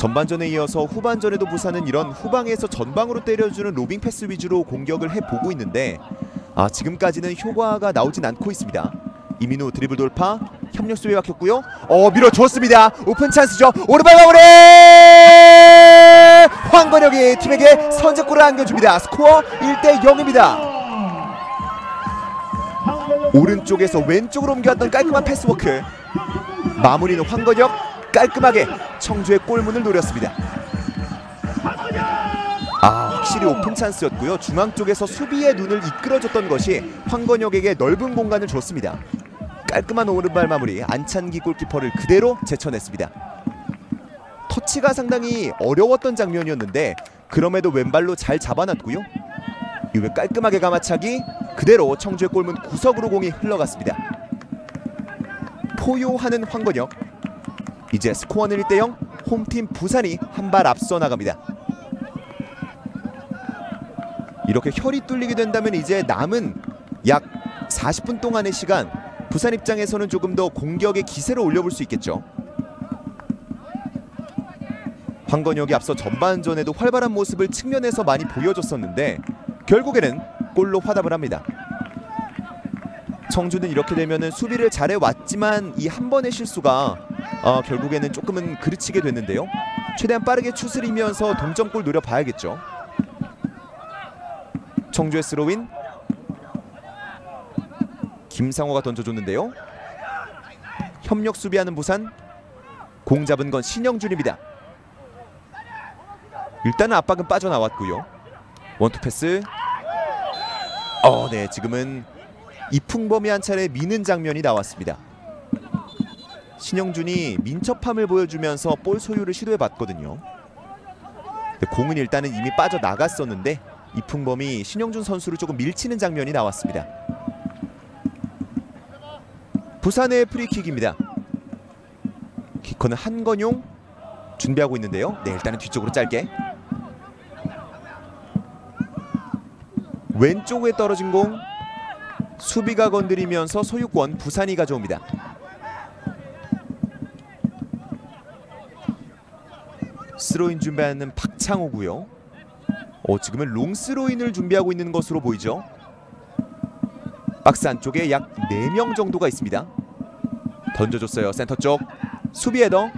전반전에 이어서 후반전에도 부산은 이런 후방에서 전방으로 때려주는 로빙 패스 위주로 공격을 해보고 있는데 지금까지는 효과가 나오진 않고 있습니다. 이민우 드리블 돌파, 협력 수비에 막혔고요. 밀어줬습니다. 오픈 찬스죠. 오른발 마무리! 황건혁이 팀에게 선제골을 안겨줍니다. 스코어 1대0입니다. 오른쪽에서 왼쪽으로 옮겨왔던 깔끔한 패스워크. 마무리는 황건혁, 깔끔하게 청주의 골문을 노렸습니다. 확실히 오픈 찬스였고요. 중앙 쪽에서 수비의 눈을 이끌어줬던 것이 황건혁에게 넓은 공간을 줬습니다. 깔끔한 오른발 마무리, 안찬기 골키퍼를 그대로 제쳐냈습니다. 터치가 상당히 어려웠던 장면이었는데 그럼에도 왼발로 잘 잡아놨고요. 이후에 깔끔하게 가마차기, 그대로 청주의 골문 구석으로 공이 흘러갔습니다. 포효하는 황건혁. 이제 스코어는 1대0, 홈팀 부산이 한 발 앞서 나갑니다. 이렇게 혈이 뚫리게 된다면 이제 남은 약 40분 동안의 시간, 부산 입장에서는 조금 더 공격의 기세를 올려볼 수 있겠죠. 황건혁이 앞서 전반전에도 활발한 모습을 측면에서 많이 보여줬었는데 결국에는 골로 화답을 합니다. 청주는 이렇게 되면은 수비를 잘해왔지만 이 한 번의 실수가 결국에는 조금은 그르치게 됐는데요. 최대한 빠르게 추스리면서 동점골 노려봐야겠죠. 청주의 스로인, 김상호가 던져줬는데요. 협력 수비하는 부산, 공 잡은 건 신영준입니다. 일단은 압박은 빠져나왔고요. 원투 패스. 네, 지금은 이풍범이 한 차례 미는 장면이 나왔습니다. 신영준이 민첩함을 보여주면서 볼 소유를 시도해봤거든요. 공은 일단은 이미 빠져나갔었는데 이풍범이 신영준 선수를 조금 밀치는 장면이 나왔습니다. 부산의 프리킥입니다. 키커는 한건용 준비하고 있는데요. 네, 일단은 뒤쪽으로 짧게. 왼쪽에 떨어진 공, 수비가 건드리면서 소유권 부산이 가져옵니다. 스로인 준비하는 박창호고요. 지금은 롱스로인을 준비하고 있는 것으로 보이죠. 박스 안쪽에 약 4명 정도가 있습니다. 던져줬어요. 센터 쪽 수비 헤더,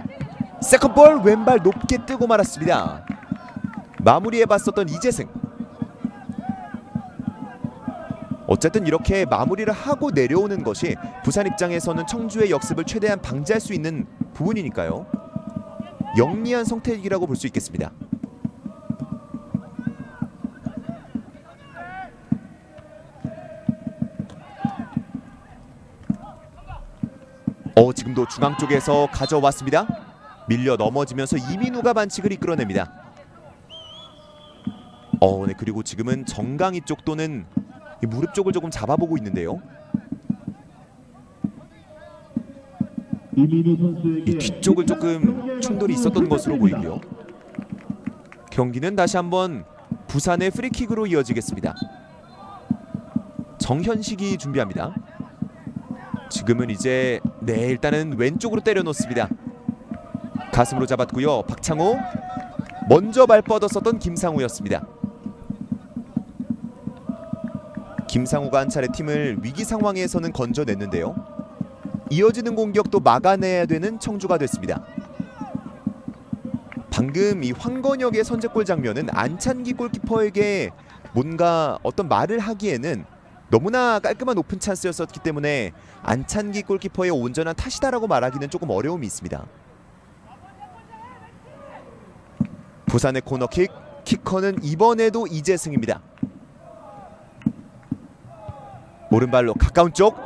세컨볼 왼발 높게 뜨고 말았습니다. 마무리해봤었던 이재승. 어쨌든 이렇게 마무리를 하고 내려오는 것이 부산 입장에서는 청주의 역습을 최대한 방지할 수 있는 부분이니까요. 영리한 선택이라고 볼 수 있겠습니다. 지금도 중앙 쪽에서 가져왔습니다. 밀려 넘어지면서 이민우가 반칙을 이끌어냅니다. 네, 그리고 지금은 정강이 쪽 또는 무릎 쪽을 조금 잡아보고 있는데요. 이 뒤쪽을 조금 충돌이 있었던 것으로 보이고요. 경기는 다시 한번 부산의 프리킥으로 이어지겠습니다. 정현식이 준비합니다. 지금은 이제 일단은 왼쪽으로 때려 놓습니다. 가슴으로 잡았고요. 박창호, 먼저 발 뻗었었던 김상우였습니다. 김상우가 한 차례 팀을 위기 상황에서는 건져냈는데요. 이어지는 공격도 막아내야 되는 청주가 됐습니다. 방금 이 황건혁의 선제골 장면은 안찬기 골키퍼에게 뭔가 어떤 말을 하기에는 너무나 깔끔한 오픈 찬스였었기 때문에 안찬기 골키퍼의 온전한 탓이다라고 말하기는 조금 어려움이 있습니다. 부산의 코너킥, 키커는 이번에도 이재승입니다. 오른발로 가까운 쪽.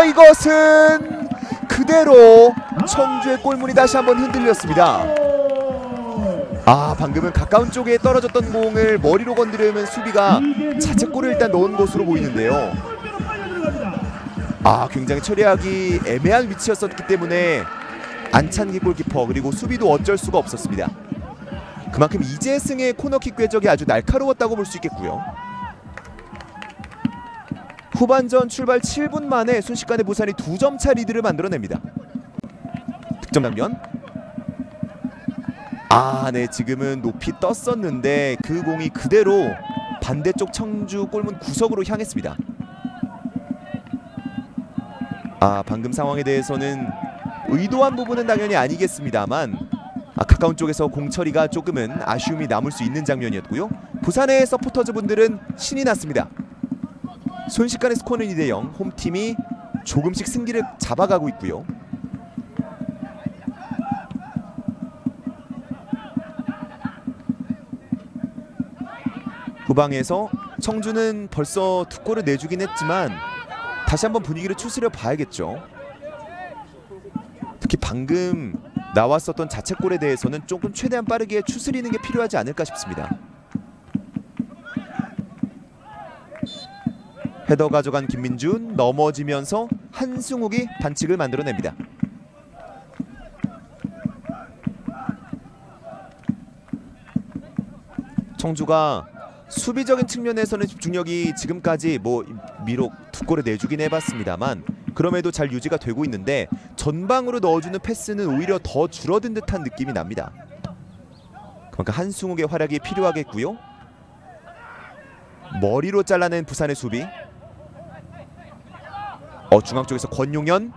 이것은 그대로 청주의 골문이 다시 한번 흔들렸습니다. 방금은 가까운 쪽에 떨어졌던 공을 머리로 건드리면 수비가 자책골을 일단 넣은 것으로 보이는데요. 굉장히 처리하기 애매한 위치였었기 때문에 안찬기 골키퍼 그리고 수비도 어쩔 수가 없었습니다. 그만큼 이재승의 코너킥 궤적이 아주 날카로웠다고 볼 수 있겠고요. 후반전 출발 7분 만에 순식간에 부산이 2점차 리드를 만들어냅니다. 득점 장면. 아, 네, 지금은 높이 떴었는데 그 공이 그대로 반대쪽 청주 골문 구석으로 향했습니다. 아, 방금 상황에 대해서는 의도한 부분은 당연히 아니겠습니다만 가까운 쪽에서 공 처리가 조금은 아쉬움이 남을 수 있는 장면이었고요. 부산의 서포터즈 분들은 신이 났습니다. 순식간에 스코어는 2대0. 홈팀이 조금씩 승기를 잡아가고 있고요. 후방에서 청주는 벌써 2골을 내주긴 했지만 다시 한번 분위기를 추스려 봐야겠죠. 특히 방금 나왔었던 자책골에 대해서는 조금 최대한 빠르게 추스리는 게 필요하지 않을까 싶습니다. 헤더 가져간 김민준, 넘어지면서 한승욱이 반칙을 만들어냅니다. 청주가 수비적인 측면에서는 집중력이 지금까지 비록 2골을 내주긴 해봤습니다만 그럼에도 잘 유지가 되고 있는데 전방으로 넣어주는 패스는 오히려 더 줄어든 듯한 느낌이 납니다. 그러니까 한승욱의 활약이 필요하겠고요. 머리로 잘라낸 부산의 수비. 중앙 쪽에서 권용현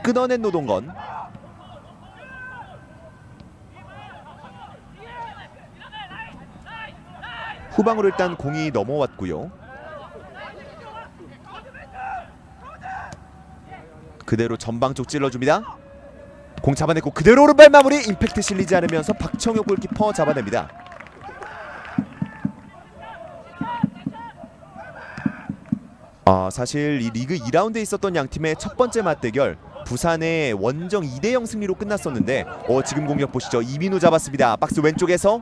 끊어낸 노동건. 후방으로 일단 공이 넘어왔고요. 그대로 전방 쪽 찔러줍니다. 공 잡아냈고 그대로 오른발 마무리. 임팩트 실리지 않으면서 박청효 골키퍼 잡아냅니다. 사실 이 리그 2라운드에 있었던 양팀의 첫 번째 맞대결 부산의 원정 2대0 승리로 끝났었는데 지금 공격 보시죠. 이민우 잡았습니다. 박스 왼쪽에서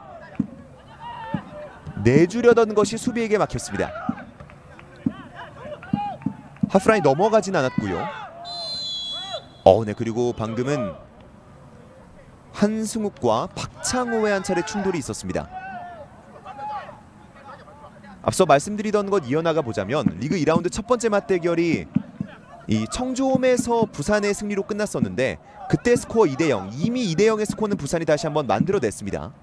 내주려던 것이 수비에게 막혔습니다. 하프라인 넘어가진 않았고요. 네, 그리고 방금은 한승욱과 박창호의 한 차례 충돌이 있었습니다. 앞서 말씀드리던 것 이어나가 보자면 리그 2라운드 첫 번째 맞대결이 이 청주홈에서 부산의 승리로 끝났었는데 그때 스코어 2대0, 이미 2대0의 스코어는 부산이 다시 한번 만들어냈습니다.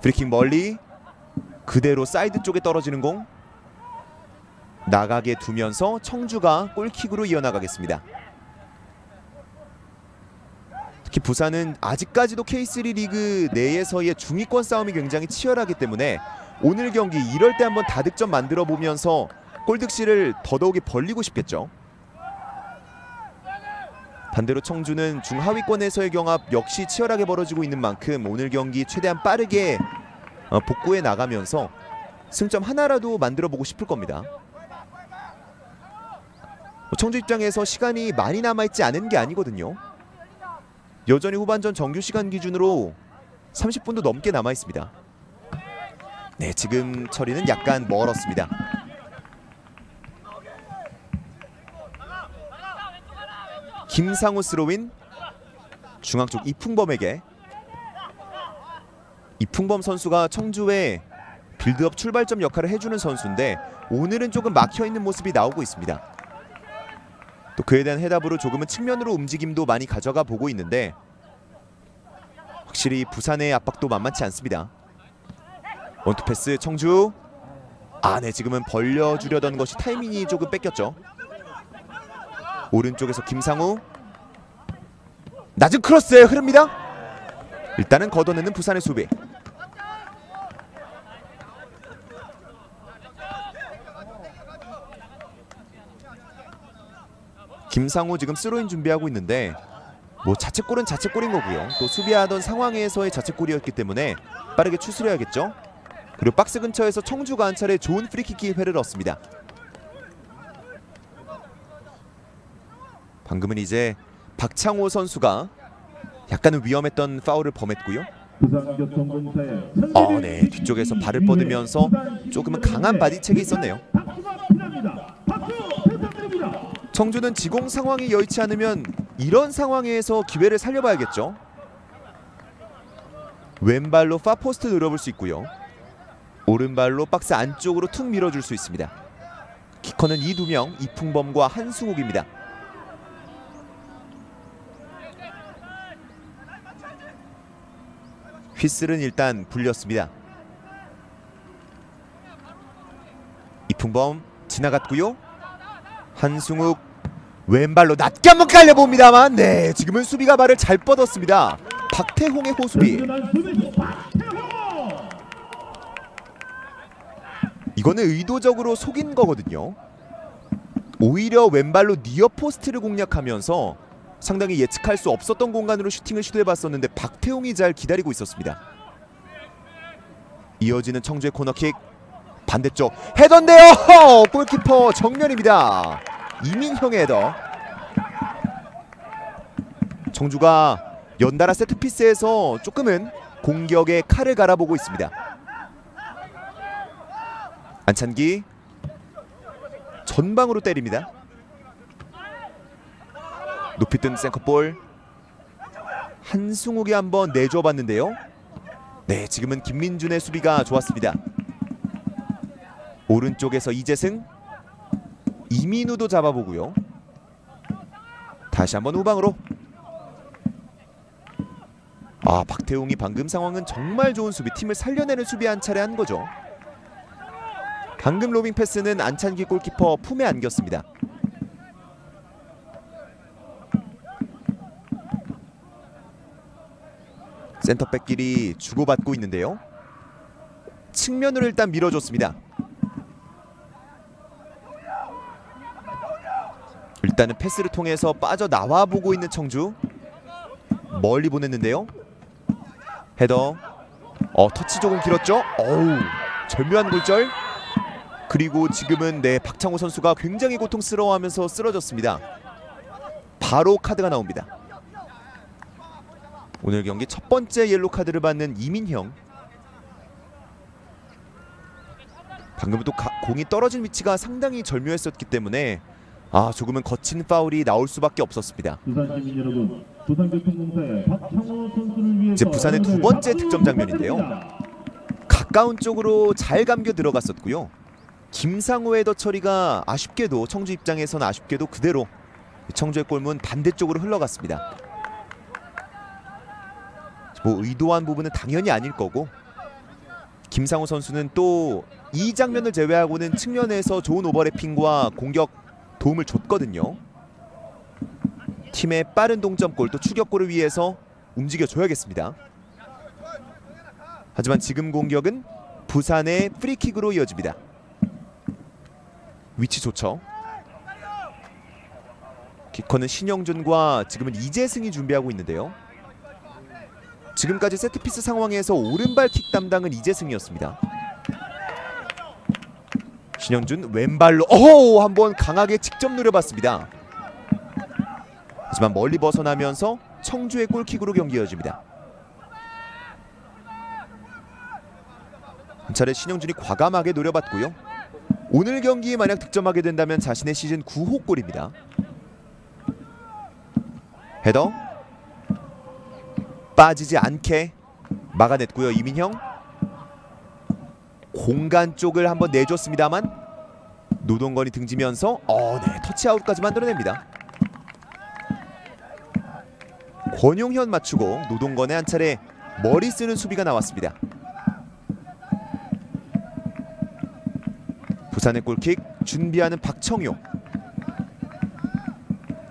프리킥 멀리 그대로 사이드 쪽에 떨어지는 공 나가게 두면서 청주가 골킥으로 이어나가겠습니다. 특히 부산은 아직까지도 K3 리그 내에서의 중위권 싸움이 굉장히 치열하기 때문에 오늘 경기 이럴 때 한번 다득점 만들어 보면서 골득실을 더더욱이 벌리고 싶겠죠. 반대로 청주는 중하위권에서의 경합 역시 치열하게 벌어지고 있는 만큼 오늘 경기 최대한 빠르게 복구해 나가면서 승점 하나라도 만들어 보고 싶을 겁니다. 청주 입장에서 시간이 많이 남아있지 않은 게 아니거든요. 여전히 후반전 정규 시간 기준으로 30분도 넘게 남아있습니다. 네, 지금 처리는 약간 멀었습니다. 김상우 스로인 중앙 쪽 이풍범에게. 이풍범 선수가 청주의 빌드업 출발점 역할을 해주는 선수인데 오늘은 조금 막혀있는 모습이 나오고 있습니다. 또 그에 대한 해답으로 조금은 측면으로 움직임도 많이 가져가 보고 있는데 확실히 부산의 압박도 만만치 않습니다. 원투 패스 청주. 네, 지금은 벌려주려던 것이 타이밍이 조금 뺏겼죠. 오른쪽에서 김상우. 낮은 크로스에 흐릅니다. 일단은 걷어내는 부산의 수비. 김상우 지금 스로인 준비하고 있는데 자책골은 자책골인 거고요. 또 수비하던 상황에서의 자책골이었기 때문에 빠르게 추스려야겠죠. 그리고 박스 근처에서 청주가 한 차례 좋은 프리킥 기회를 얻습니다. 방금은 이제 박창호 선수가 약간은 위험했던 파울을 범했고요. 네, 뒤쪽에서 발을 뻗으면서 조금은 강한 바디책이 있었네요. 청주는 지공 상황이 여의치 않으면 이런 상황에서 기회를 살려봐야겠죠. 왼발로 파포스트 노려볼 수 있고요. 오른발로 박스 안쪽으로 툭 밀어줄 수 있습니다. 키커는 이 두 명, 이풍범과 한승욱입니다. 휘슬은 일단 불렸습니다. 이풍범 지나갔고요. 한승욱 왼발로 낮게 한번 깔려봅니다만 네, 지금은 수비가 발을 잘 뻗었습니다. 박태홍의 호수비. 이거는 의도적으로 속인 거거든요. 오히려 왼발로 니어 포스트를 공략하면서 상당히 예측할 수 없었던 공간으로 슈팅을 시도해봤었는데 박태홍이 잘 기다리고 있었습니다. 이어지는 청주의 코너킥. 반대쪽 헤더인데요. 골키퍼 정면입니다. 이민형의 헤더. 청주가 연달아 세트피스에서 조금은 공격에 칼을 갈아보고 있습니다. 안찬기 전방으로 때립니다. 높이 뜬 생커볼. 한승욱이 한번 내줘 봤는데요. 네, 지금은 김민준의 수비가 좋았습니다. 오른쪽에서 이재승, 이민우도 잡아보고요. 다시 한번 후방으로. 아, 박태웅이 방금 상황은 정말 좋은 수비, 팀을 살려내는 수비 한 차례 한 거죠. 방금 로빙 패스는 안찬기 골키퍼 품에 안겼습니다. 센터백끼리 주고받고 있는데요. 측면으로 일단 밀어줬습니다. 일단은 패스를 통해서 빠져나와 보고 있는 청주. 멀리 보냈는데요. 헤더. 터치 조금 길었죠? 어우, 절묘한 골절. 그리고 지금은 네, 박창호 선수가 굉장히 고통스러워하면서 쓰러졌습니다. 바로 카드가 나옵니다. 오늘 경기 첫 번째 옐로 카드를 받는 이민형. 방금 또 공이 떨어진 위치가 상당히 절묘했었기 때문에 조금은 거친 파울이 나올 수밖에 없었습니다. 이제 부산의 두 번째 득점 장면인데요. 가까운 쪽으로 잘 감겨 들어갔었고요. 김상우의 헤더 처리가 아쉽게도 청주 입장에서는 아쉽게도 그대로 청주의 골문 반대쪽으로 흘러갔습니다. 뭐 의도한 부분은 당연히 아닐 거고, 김상우 선수는 또 이 장면을 제외하고는 측면에서 좋은 오버래핑과 공격 도움을 줬거든요. 팀의 빠른 동점골 또 추격골을 위해서 움직여줘야겠습니다. 하지만 지금 공격은 부산의 프리킥으로 이어집니다. 위치 좋죠. 키커는 신영준과 지금은 이재승이 준비하고 있는데요. 지금까지 세트피스 상황에서 오른발 킥 담당은 이재승이었습니다. 신영준 왼발로 한번 강하게 직접 누려봤습니다. 하지만 멀리 벗어나면서 청주의 골킥으로 경기 이어집니다. 한 차례 신영준이 과감하게 노려봤고요. 오늘 경기에 만약 득점하게 된다면 자신의 시즌 9호 골입니다. 헤더 빠지지 않게 막아냈고요. 이민형 공간 쪽을 한번 내줬습니다만 노동건이 등지면서 네, 터치아웃까지 만들어냅니다. 권용현 맞추고 노동건의 한 차례 머리 쓰는 수비가 나왔습니다. 부산의 골킥 준비하는 박청효.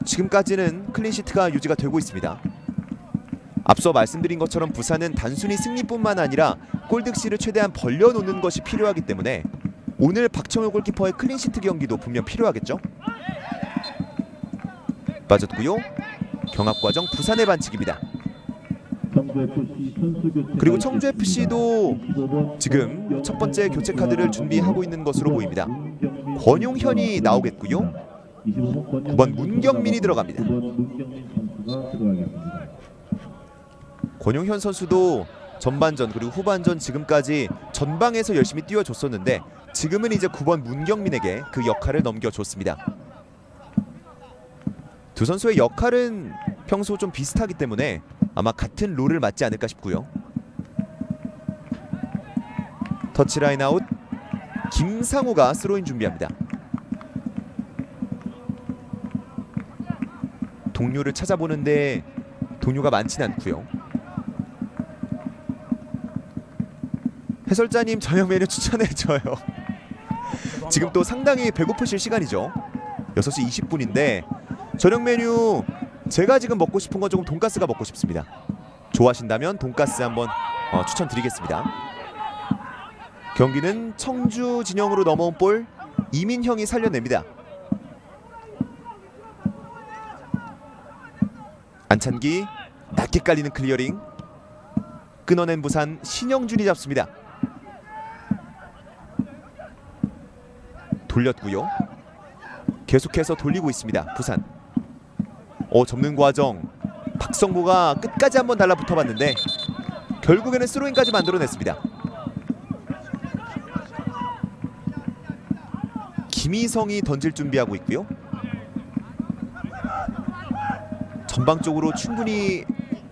지금까지는 클린시트가 유지가 되고 있습니다. 앞서 말씀드린 것처럼 부산은 단순히 승리뿐만 아니라 골득실을 최대한 벌려놓는 것이 필요하기 때문에 오늘 박청효 골키퍼의 클린시트 경기도 분명 필요하겠죠. 빠졌고요. 경합과정 부산의 반칙입니다. 그리고 청주FC도 지금 첫 번째 교체 카드를 준비하고 있는 것으로 보입니다. 권용현이 나오겠고요. 9번 문경민이 들어갑니다. 권용현 선수도 전반전 그리고 후반전 지금까지 전방에서 열심히 뛰어줬었는데 지금은 이제 9번 문경민에게 그 역할을 넘겨줬습니다. 두 선수의 역할은 평소 좀 비슷하기 때문에 아마 같은 롤을 맞지 않을까 싶고요. 터치라인 아웃. 김상우가 스로인 준비합니다. 동료를 찾아보는데 동료가 많진 않고요. 해설자님 저녁 메뉴 추천해줘요. 지금 또 상당히 배고프실 시간이죠. 6시 20분인데 저녁 메뉴 제가 지금 먹고 싶은 건 조금 돈가스가 먹고 싶습니다. 좋아하신다면 돈가스 한번 추천드리겠습니다. 경기는 청주 진영으로 넘어온 볼 이민형이 살려냅니다. 안찬기 낮게 깔리는 클리어링 끊어낸 부산 신영준이 잡습니다. 돌렸고요. 계속해서 돌리고 있습니다. 부산. 접는 과정 박성보가 끝까지 한번 달라붙어봤는데 결국에는 스로잉까지 만들어냈습니다. 김희성이 던질 준비하고 있고요. 전방쪽으로 충분히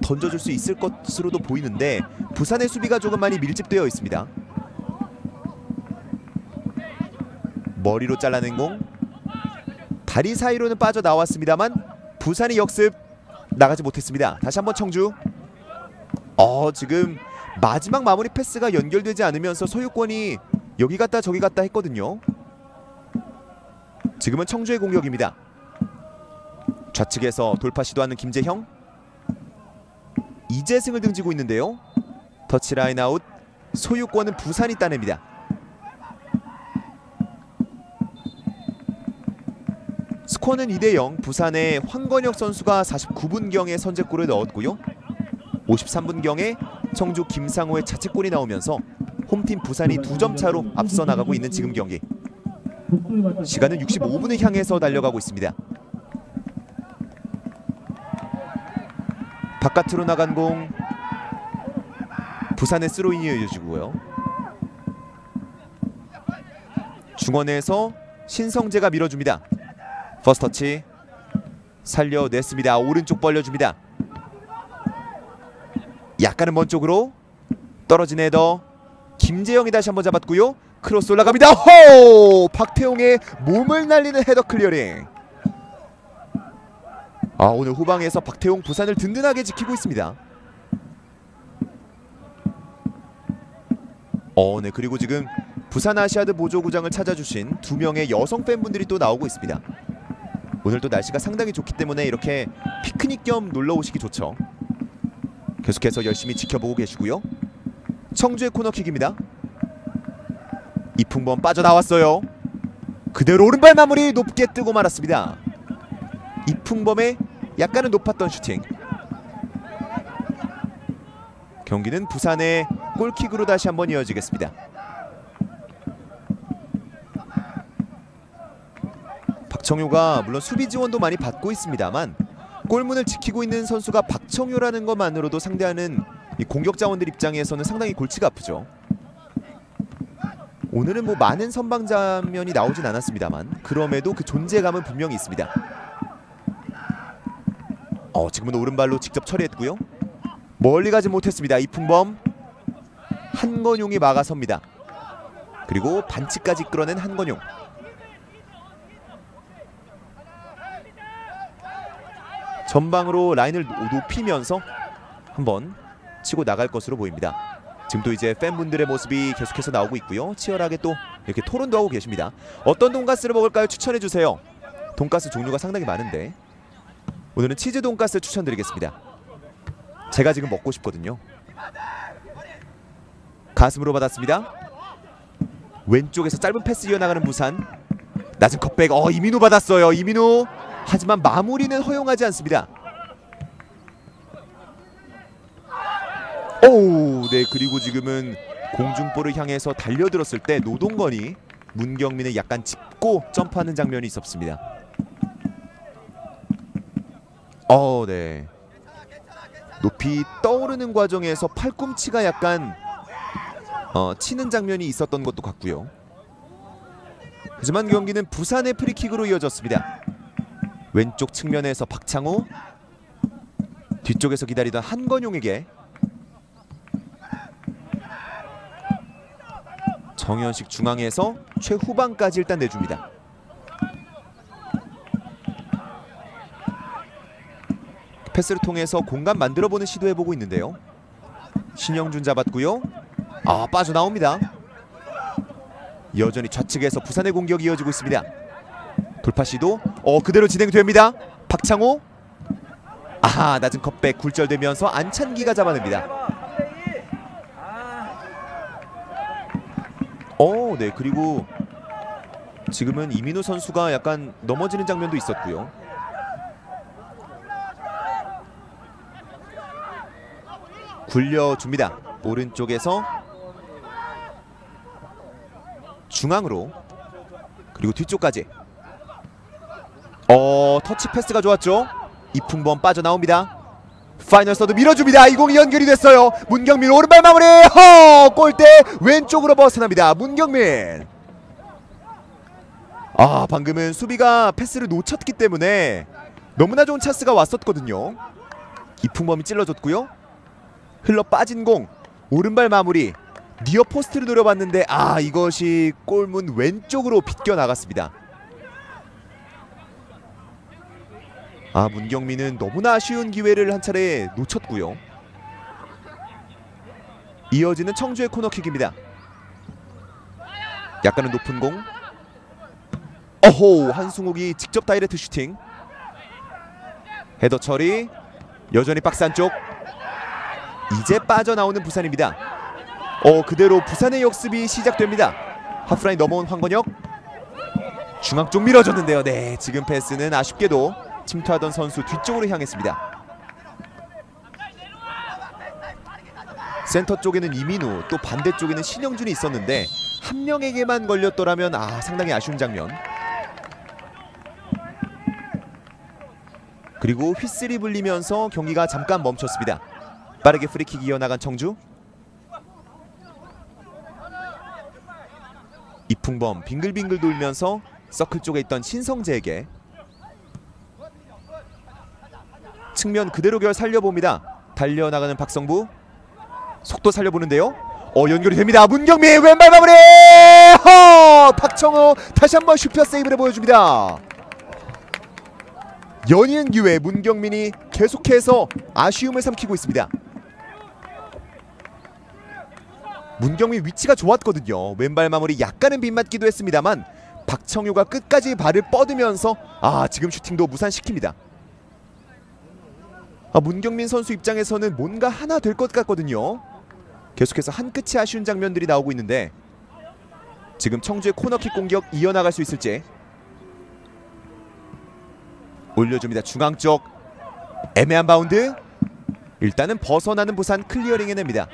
던져줄 수 있을 것으로도 보이는데 부산의 수비가 조금 많이 밀집되어 있습니다. 머리로 잘라낸 공 다리 사이로는 빠져나왔습니다만 부산이 역습 나가지 못했습니다. 다시 한번 청주. 지금 마지막 마무리 패스가 연결되지 않으면서 소유권이 여기 갔다 저기 갔다 했거든요. 지금은 청주의 공격입니다. 좌측에서 돌파 시도하는 김재형. 이재승을 등지고 있는데요. 터치라인 아웃. 소유권은 부산이 따냅니다. 스코어는 2대0. 부산의 황건혁 선수가 49분경에 선제골을 넣었고요. 53분경에 청주 김상호의 자책골이 나오면서 홈팀 부산이 2점 차로 앞서 나가고 있는 지금 경기. 시간은 65분을 향해서 달려가고 있습니다. 바깥으로 나간 공 부산의 스로인이 이어지고요. 중원에서 신성재가 밀어줍니다. 퍼스터치 살려냈습니다. 오른쪽 벌려줍니다. 약간은 먼 쪽으로 떨어진 헤더 김재영이 다시 한번 잡았고요. 크로스 올라갑니다. 호! 박태용의 몸을 날리는 헤더 클리어링. 오늘 후방에서 박태용 부산을 든든하게 지키고 있습니다. 네, 그리고 지금 부산 아시아드 보조구장을 찾아주신 2명의 여성 팬분들이 또 나오고 있습니다. 오늘 또 날씨가 상당히 좋기 때문에 이렇게 피크닉 겸 놀러오시기 좋죠. 계속해서 열심히 지켜보고 계시고요. 청주의 코너킥입니다. 이풍범 빠져나왔어요. 그대로 오른발 마무리 높게 뜨고 말았습니다. 이풍범의 약간은 높았던 슈팅. 경기는 부산의 골킥으로 다시 한번 이어지겠습니다. 박청효가 물론 수비 지원도 많이 받고 있습니다만 골문을 지키고 있는 선수가 박청효라는 것만으로도 상대하는 이 공격 자원들 입장에서는 상당히 골치가 아프죠. 오늘은 뭐 많은 선방 장면이 나오진 않았습니다만 그럼에도 그 존재감은 분명히 있습니다. 지금은 오른발로 직접 처리했고요. 멀리 가지 못했습니다. 이풍범. 한건용이 막아섭니다. 그리고 반칙까지 끌어낸 한건용. 전방으로 라인을 높이면서 한번 치고 나갈 것으로 보입니다. 지금 또 이제 팬분들의 모습이 계속해서 나오고 있고요. 치열하게 또 이렇게 토론도 하고 계십니다. 어떤 돈가스를 먹을까요? 추천해주세요. 돈가스 종류가 상당히 많은데 오늘은 치즈 돈가스 추천드리겠습니다. 제가 지금 먹고 싶거든요. 가슴으로 받았습니다. 왼쪽에서 짧은 패스 이어나가는 부산. 낮은 컵백. 이민우 받았어요. 이민우. 하지만 마무리는 허용하지 않습니다. 네, 그리고 지금은 공중볼을 향해서 달려들었을 때 노동건이 문경민을 약간 짚고 점프하는 장면이 있었습니다. 네. 높이 떠오르는 과정에서 팔꿈치가 약간 치는 장면이 있었던 것도 같고요. 하지만 경기는 부산의 프리킥으로 이어졌습니다. 왼쪽 측면에서 박창호, 뒤쪽에서 기다리던 한건용에게 정현식 중앙에서 최후방까지 일단 내줍니다. 패스를 통해서 공간 만들어보는 시도해보고 있는데요. 신영준 잡았고요. 빠져나옵니다. 여전히 좌측에서 부산의 공격이 이어지고 있습니다. 돌파 시도 그대로 진행됩니다. 박창호 낮은 컵백 굴절되면서 안찬기가 잡아냅니다. 네, 그리고 지금은 이민호 선수가 약간 넘어지는 장면도 있었고요. 굴려줍니다. 오른쪽에서 중앙으로, 그리고 뒤쪽까지. 터치 패스가 좋았죠. 이풍범 빠져나옵니다. 파이널 서드 밀어줍니다. 20이 연결이 됐어요. 문경민 오른발 마무리. 골대 왼쪽으로 벗어납니다. 문경민. 방금은 수비가 패스를 놓쳤기 때문에 너무나 좋은 찬스가 왔었거든요. 이풍범이 찔러줬고요. 흘러 빠진 공 오른발 마무리. 니어 포스트를 노려봤는데 이것이 골문 왼쪽으로 비껴 나갔습니다. 문경민은 너무나 아쉬운 기회를 한 차례 놓쳤고요. 이어지는 청주의 코너킥입니다. 약간은 높은 공. 한승욱이 직접 다이렉트 슈팅. 헤더 처리. 여전히 박스 안쪽. 이제 빠져나오는 부산입니다. 그대로 부산의 역습이 시작됩니다. 하프라인 넘어온 황건혁. 중앙 쪽 밀어줬는데요. 네, 지금 패스는 아쉽게도 침투하던 선수 뒤쪽으로 향했습니다. 센터 쪽에는 이민우, 또 반대쪽에는 신영준이 있었는데 한 명에게만 걸렸더라면 상당히 아쉬운 장면. 그리고 휘슬이 불리면서 경기가 잠깐 멈췄습니다. 빠르게 프리킥 이어나간 청주. 이풍범 빙글빙글 돌면서 서클 쪽에 있던 신성재에게. 측면 그대로 결 살려봅니다. 달려나가는 박성부. 속도 살려보는데요. 연결이 됩니다. 문경민 왼발 마무리. 박청호 다시 한번 슈퍼 세이브를 보여줍니다. 연이은 기회. 문경민이 계속해서 아쉬움을 삼키고 있습니다. 문경민 위치가 좋았거든요. 왼발 마무리 약간은 빗맞기도 했습니다만 박청효가 끝까지 발을 뻗으면서 지금 슈팅도 무산시킵니다. 문경민 선수 입장에서는 뭔가 하나 될 것 같거든요. 계속해서 한 끝이 아쉬운 장면들이 나오고 있는데 지금 청주의 코너킥 공격 이어나갈 수 있을지. 올려줍니다. 중앙 쪽 애매한 바운드. 일단은 벗어나는 부산 클리어링 해냅니다.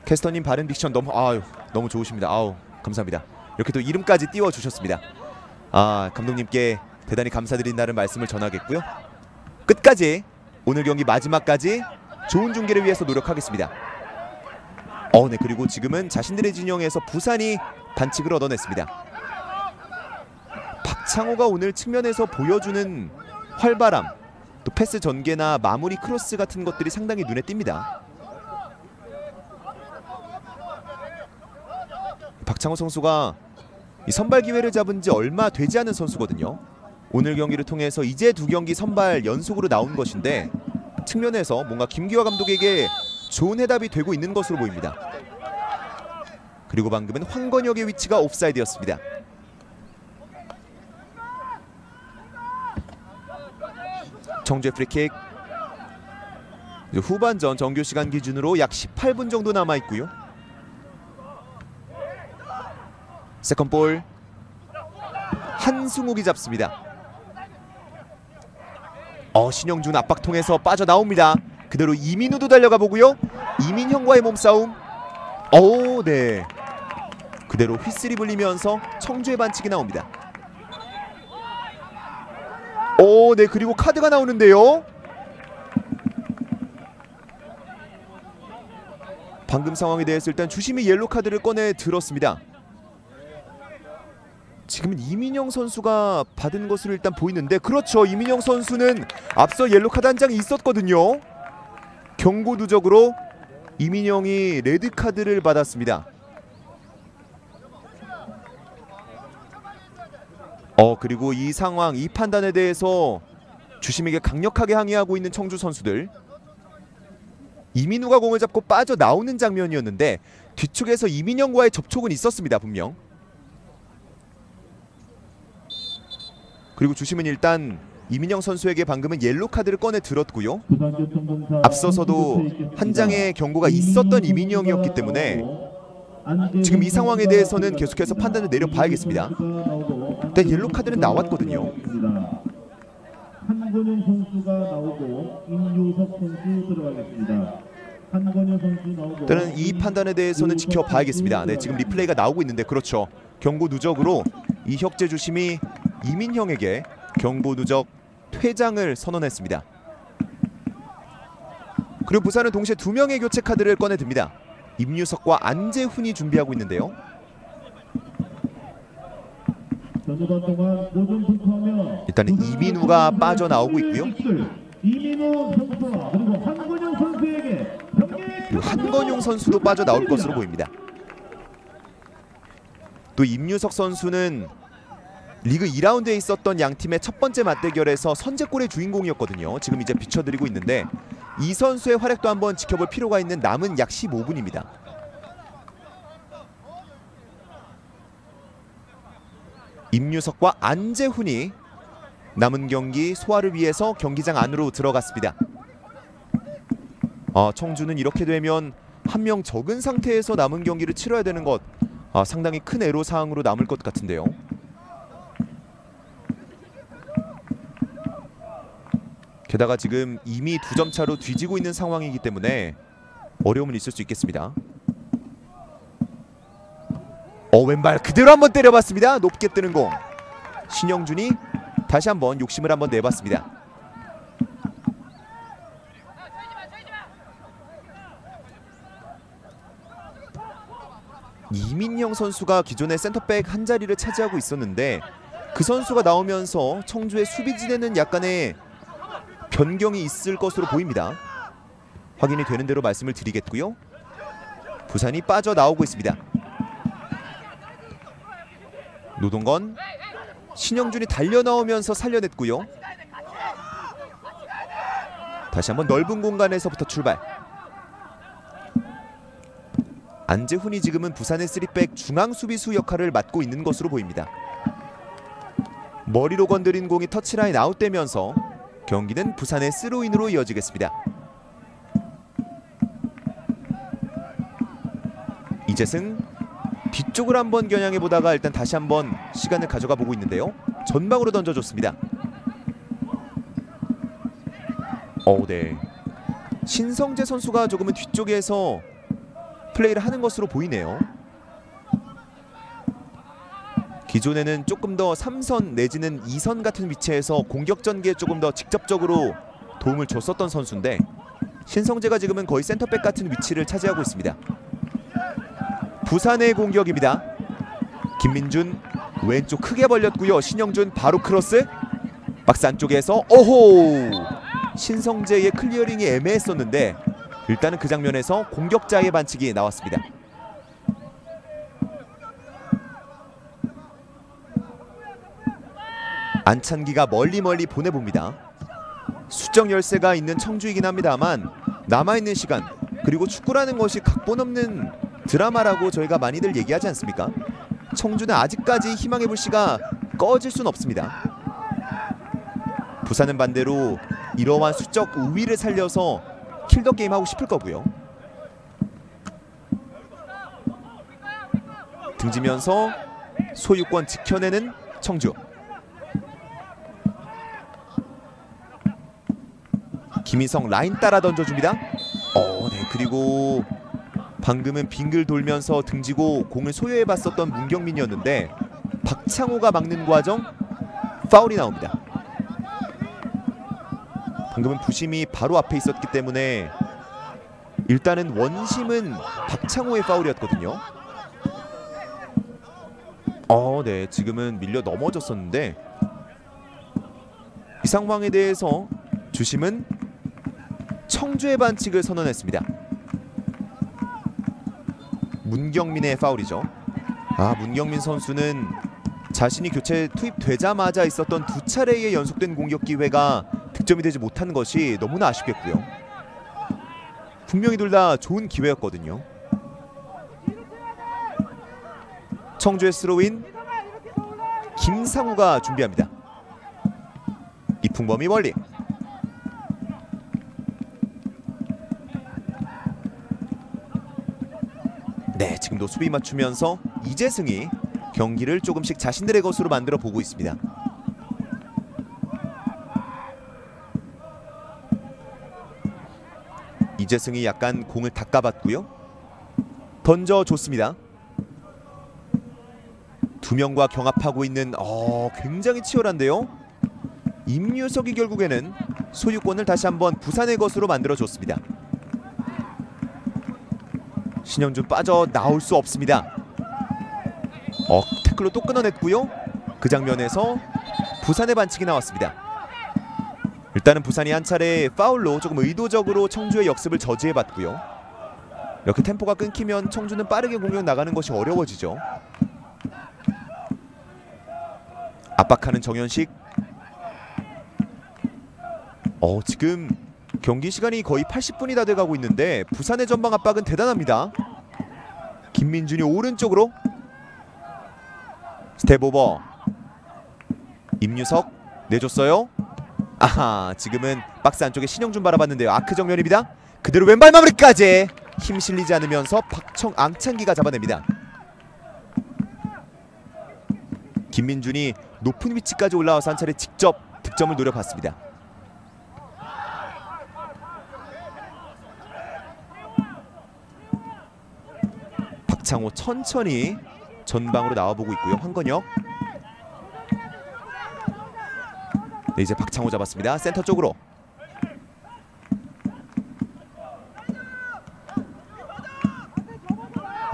캐스터님 바른 딕션 너무 좋으십니다. 감사합니다. 이렇게 또 이름까지 띄워주셨습니다. 감독님께 대단히 감사드린다는 말씀을 전하겠고요. 끝까지 오늘 경기 마지막까지 좋은 중계를 위해서 노력하겠습니다. 네, 그리고 지금은 자신들의 진영에서 부산이 반칙을 얻어냈습니다. 박창호가 오늘 측면에서 보여주는 활발함, 또 패스 전개나 마무리 크로스 같은 것들이 상당히 눈에 띕니다. 박창호 선수가 이 선발 기회를 잡은 지 얼마 되지 않은 선수거든요. 오늘 경기를 통해서 이제 2경기 선발 연속으로 나온 것인데 측면에서 뭔가 김기화 감독에게 좋은 해답이 되고 있는 것으로 보입니다. 그리고 방금은 황건혁의 위치가 옵사이드였습니다. 청주의 프리킥. 후반전 정규시간 기준으로 약 18분 정도 남아있고요. 세컨볼. 한승욱이 잡습니다. 신영준 압박 통해서 빠져나옵니다. 그대로 이민우도 달려가 보고요. 이민형과의 몸싸움. 네. 그대로 휘슬이 불리면서 청주의 반칙이 나옵니다. 네. 그리고 카드가 나오는데요. 방금 상황에 대해서 일단 주심이 옐로 카드를 꺼내 들었습니다. 지금은 이민영 선수가 받은 것으로 일단 보이는데, 그렇죠. 이민영 선수는 앞서 옐로 카드 한 장이 있었거든요. 경고 누적으로 이민영이 레드 카드를 받았습니다. 그리고 이 상황, 이 판단에 대해서 주심에게 강력하게 항의하고 있는 청주 선수들. 이민우가 공을 잡고 빠져나오는 장면이었는데 뒤쪽에서 이민영과의 접촉은 있었습니다. 분명. 그리고 주심은 일단 이민영 선수에게 방금은 옐로 카드를 꺼내 들었고요. 앞서서도 한 장의 경고가 있었던 이민영이었기 때문에 지금 이 상황에 대해서는 계속해서 판단을 내려봐야겠습니다. 일단 옐로 카드는 나왔거든요. 한건영 선수가 나오고 임유석 선수 들어가겠습니다. 한건영 선수 나오고. 일단은 이 판단에 대해서는 지켜봐야겠습니다. 네, 지금 리플레이가 나오고 있는데 그렇죠. 경고 누적으로 이혁재 주심이 이민형에게 경고 누적 퇴장을 선언했습니다. 그리고 부산은 동시에 2명의 교체 카드를 꺼내듭니다. 임유석과 안재훈이 준비하고 있는데요. 일단은 이민우가 빠져나오고 있고요. 그리고 한건용 선수도 빠져나올 것으로 보입니다. 또 임유석 선수는 리그 2라운드에 있었던 양팀의 첫 번째 맞대결에서 선제골의 주인공이었거든요. 지금 이제 비춰드리고 있는데 이 선수의 활약도 한번 지켜볼 필요가 있는 남은 약 15분입니다. 임유석과 안재훈이 남은 경기 소화를 위해서 경기장 안으로 들어갔습니다. 청주는 이렇게 되면 한 명 적은 상태에서 남은 경기를 치러야 되는 것 상당히 큰 애로사항으로 남을 것 같은데요. 게다가 지금 이미 2점 차로 뒤지고 있는 상황이기 때문에 어려움은 있을 수 있겠습니다. 왼발 그대로 한번 때려봤습니다. 높게 뜨는 공. 신영준이 다시 한번 욕심을 한번 내봤습니다. 이민형 선수가 기존의 센터백 한 자리를 차지하고 있었는데 그 선수가 나오면서 청주의 수비진에는 약간의 변경이 있을 것으로 보입니다. 확인이 되는 대로 말씀을 드리겠고요. 부산이 빠져나오고 있습니다. 노동건, 신영준이 달려나오면서 살려냈고요. 다시 한번 넓은 공간에서부터 출발. 안재훈이 지금은 부산의 3백 중앙 수비수 역할을 맡고 있는 것으로 보입니다. 머리로 건드린 공이 터치라인 아웃되면서 경기는 부산의 스로인으로 이어지겠습니다. 이재승 뒤쪽을 한번 겨냥해 보다가 일단 다시 한번 시간을 가져가 보고 있는데요. 전방으로 던져줬습니다. 네. 신성재 선수가 조금은 뒤쪽에서 플레이를 하는 것으로 보이네요. 기존에는 조금 더 3선 내지는 2선 같은 위치에서 공격 전개에 조금 더 직접적으로 도움을 줬었던 선수인데 신성재가 지금은 거의 센터백 같은 위치를 차지하고 있습니다. 부산의 공격입니다. 김민준 왼쪽 크게 벌렸고요. 신영준 바로 크로스. 박스 안쪽에서 신성재의 클리어링이 애매했었는데 일단은 그 장면에서 공격자의 반칙이 나왔습니다. 안찬기가 멀리 보내봅니다. 수적 열세가 있는 청주이긴 합니다만 남아있는 시간 그리고 축구라는 것이 각본 없는 드라마라고 저희가 많이들 얘기하지 않습니까? 청주는 아직까지 희망의 불씨가 꺼질 수는 없습니다. 부산은 반대로 이러한 수적 우위를 살려서 킬더 게임 하고 싶을 거고요. 등지면서 소유권 지켜내는 청주. 김희성 라인 따라 던져줍니다. 네. 그리고 방금은 빙글 돌면서 등지고 공을 소유해봤었던 문경민이었는데 박창호가 막는 과정 파울이 나옵니다. 방금은 부심이 바로 앞에 있었기 때문에 일단은 원심은 박창호의 파울이었거든요. 네. 지금은 밀려 넘어졌었는데 이 상황에 대해서 주심은 청주의 반칙을 선언했습니다. 문경민의 파울이죠. 문경민 선수는 자신이 교체 투입되자마자 있었던 2차례의 연속된 공격 기회가 득점이 되지 못한 것이 너무나 아쉽겠고요. 분명히 둘 다 좋은 기회였거든요. 청주의 스로인 김상우가 준비합니다. 이풍범이 멀리. 네, 지금도 수비 맞추면서 이재승이 경기를 조금씩 자신들의 것으로 만들어 보고 있습니다. 이재승이 약간 공을 닦아봤고요. 던져줬습니다. 두 명과 경합하고 있는 굉장히 치열한데요. 임유석이 결국에는 소유권을 다시 한번 부산의 것으로 만들어줬습니다. 신영준 빠져나올 수 없습니다. 태클로 또 끊어냈고요. 그 장면에서 부산의 반칙이 나왔습니다. 일단은 부산이 한 차례 파울로 조금 의도적으로 청주의 역습을 저지해봤고요. 이렇게 템포가 끊기면 청주는 빠르게 공격 나가는 것이 어려워지죠. 압박하는 정현식. 지금 경기 시간이 거의 80분이 다 돼가고 있는데 부산의 전방 압박은 대단합니다. 김민준이 오른쪽으로 스텝 오버. 임유석 내줬어요. 아하, 지금은 박스 안쪽에 신영준 바라봤는데요. 아크 정면입니다. 그대로 왼발 마무리까지 힘 실리지 않으면서 앙찬기가 잡아냅니다. 김민준이 높은 위치까지 올라와서 한 차례 직접 득점을 노려봤습니다. 박창호 천천히 전방으로 나와보고 있고요. 황건혁. 네, 이제 박창호 잡았습니다. 센터 쪽으로.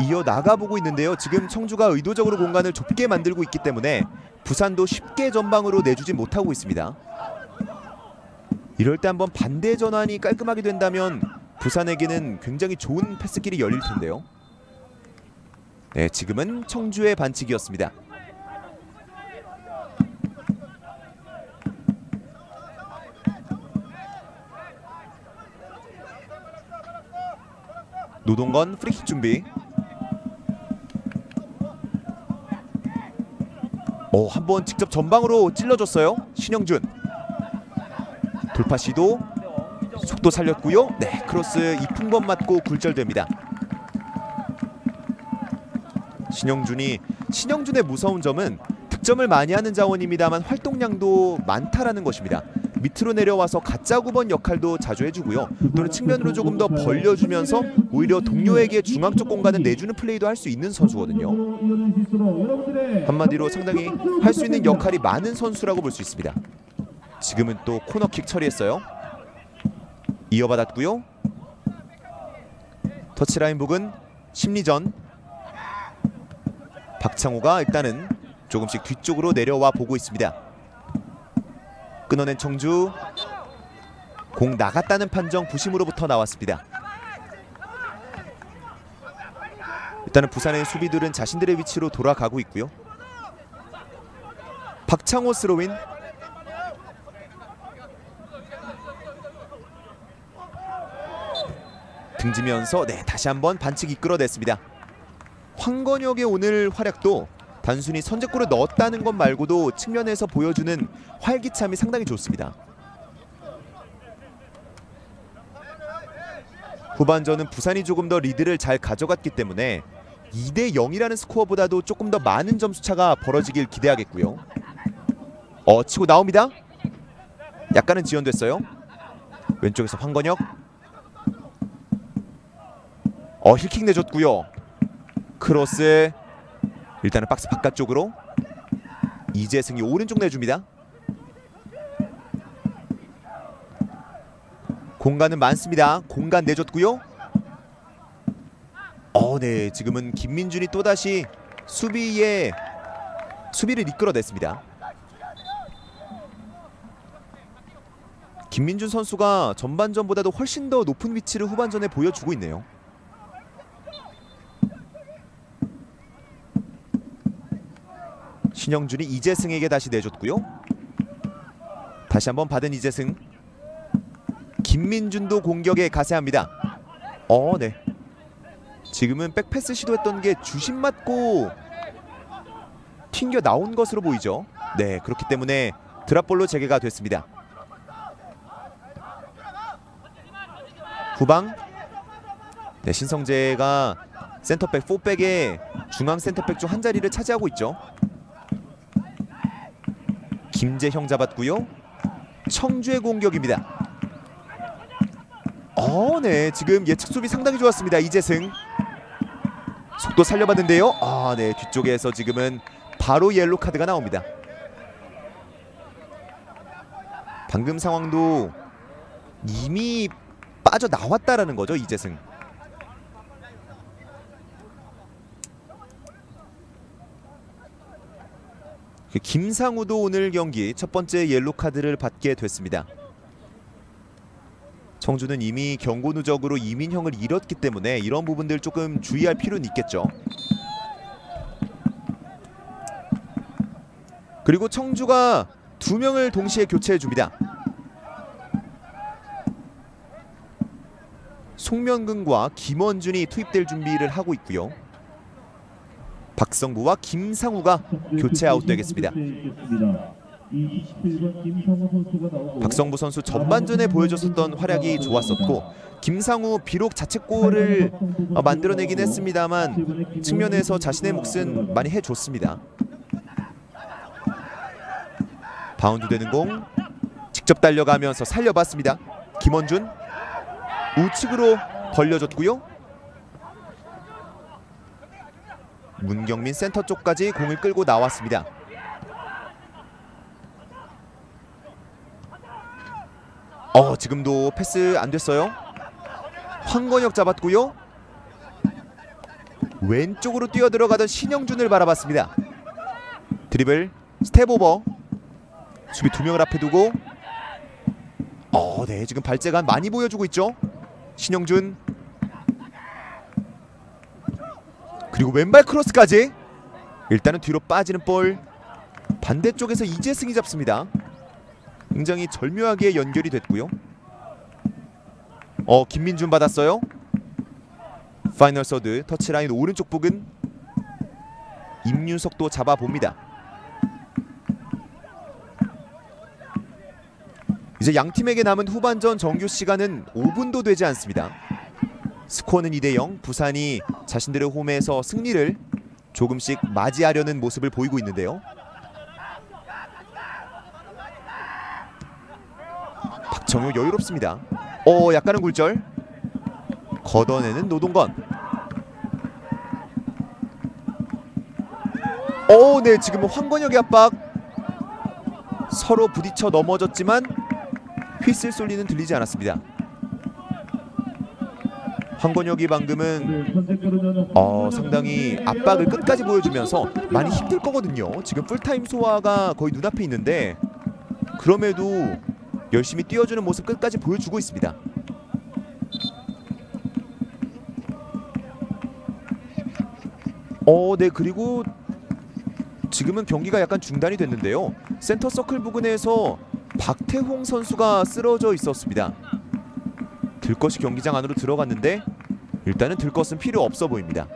이어 나가보고 있는데요. 지금 청주가 의도적으로 공간을 좁게 만들고 있기 때문에 부산도 쉽게 전방으로 내주지 못하고 있습니다. 이럴 때 한번 반대 전환이 깔끔하게 된다면 부산에게는 굉장히 좋은 패스길이 열릴 텐데요. 네, 지금은 청주의 반칙이었습니다. 노동건 프리킥 준비. 한번 직접 전방으로 찔러줬어요. 신영준. 돌파 시도. 속도 살렸고요. 네, 크로스 이풍범 맞고 굴절됩니다. 신영준의 무서운 점은 득점을 많이 하는 자원입니다만 활동량도 많다라는 것입니다. 밑으로 내려와서 가짜 9번 역할도 자주 해주고요. 또는 측면으로 조금 더 벌려주면서 오히려 동료에게 중앙 쪽 공간을 내주는 플레이도 할 수 있는 선수거든요. 한마디로 상당히 할 수 있는 역할이 많은 선수라고 볼 수 있습니다. 지금은 또 코너킥 처리했어요. 이어받았고요. 터치라인 부근 심리전. 박창호가 일단은 조금씩 뒤쪽으로 내려와 보고 있습니다. 끊어낸 청주. 공 나갔다는 판정 부심으로부터 나왔습니다. 일단은 부산의 수비들은 자신들의 위치로 돌아가고 있고요. 박창호 스로인. 등지면서 다시 한번 반칙 이끌어냈습니다. 황건혁의 오늘 활약도 단순히 선제골을 넣었다는 것 말고도 측면에서 보여주는 활기참이 상당히 좋습니다. 후반전은 부산이 조금 더 리드를 잘 가져갔기 때문에 2대 0이라는 스코어보다도 조금 더 많은 점수차가 벌어지길 기대하겠고요. 치고 나옵니다. 약간은 지연됐어요. 왼쪽에서 황건혁. 힐킥 내줬고요. 크로스. 일단은 박스 바깥쪽으로. 이재승이 오른쪽 내줍니다. 공간은 많습니다. 공간 내줬고요. 네, 지금은 김민준이 또다시 수비를 이끌어냈습니다. 김민준 선수가 전반전보다도 훨씬 더 높은 위치를 후반전에 보여주고 있네요. 신영준이 이재승에게 다시 내줬고요. 다시 한번 받은 이재승. 김민준도 공격에 가세합니다. 네. 지금은 백패스 시도했던 게 주심 맞고 튕겨 나온 것으로 보이죠. 네, 그렇기 때문에 드랍볼로 재개가 됐습니다. 후방. 네, 신성재가 센터백 4백의 중앙 센터백 중 한 자리를 차지하고 있죠. 김재형 잡았고요. 청주의 공격입니다. 네, 지금 예측 수비 상당히 좋았습니다. 이재승. 속도 살려봤는데요. 네, 뒤쪽에서 지금은 바로 옐로 카드가 나옵니다. 방금 상황도 이미 빠져나왔다라는 거죠, 이재승. 김상우도 오늘 경기 첫 번째 옐로 카드를 받게 됐습니다. 청주는 이미 경고 누적으로 이민형을 잃었기 때문에 이런 부분들 조금 주의할 필요는 있겠죠. 그리고 청주가 2명을 동시에 교체해 줍니다. 송명근과 김원준이 투입될 준비를 하고 있고요. 박성부와 김상우가 교체 아웃되겠습니다. 박성부 선수 전반전에 보여줬었던 활약이 좋았었고, 김상우 비록 자책골을 만들어내긴 했습니다만 측면에서 자신의 몫은 많이 해줬습니다. 바운드 되는 공 직접 달려가면서 살려봤습니다. 김원준 우측으로 벌려줬고요. 문경민 센터 쪽까지 공을 끌고 나왔습니다. 지금도 패스 안 됐어요. 황건혁 잡았고요. 왼쪽으로 뛰어들어가던 신영준을 바라봤습니다. 드리블 스텝 오버. 수비 2명을 앞에 두고 네, 지금 발재간 많이 보여주고 있죠. 신영준. 그리고 왼발 크로스까지. 일단은 뒤로 빠지는 볼. 반대쪽에서 이재승이 잡습니다. 굉장히 절묘하게 연결이 됐고요. 김민준 받았어요. 파이널 서드 터치라인 오른쪽 부근. 임윤석도 잡아봅니다. 이제 양팀에게 남은 후반전 정규 시간은 5분도 되지 않습니다. 스코어는 2대0. 부산이 자신들의 홈에서 승리를 조금씩 맞이하려는 모습을 보이고 있는데요. 박정효 여유롭습니다. 약간은 굴절. 걷어내는 노동건. 네, 지금은 황건혁의 압박. 서로 부딪혀 넘어졌지만 휘슬 소리는 들리지 않았습니다. 황건혁이 방금은 상당히 압박을 끝까지 보여주면서 많이 힘들 거거든요. 지금 풀타임 소화가 거의 눈앞에 있는데 그럼에도 열심히 뛰어주는 모습 끝까지 보여주고 있습니다. 네, 그리고 지금은 경기가 약간 중단이 됐는데요. 센터 서클 부근에서 박태홍 선수가 쓰러져 있었습니다. 들것이 경기장 안으로 들어갔는데 일단은 들것은 필요 없어 보입니다.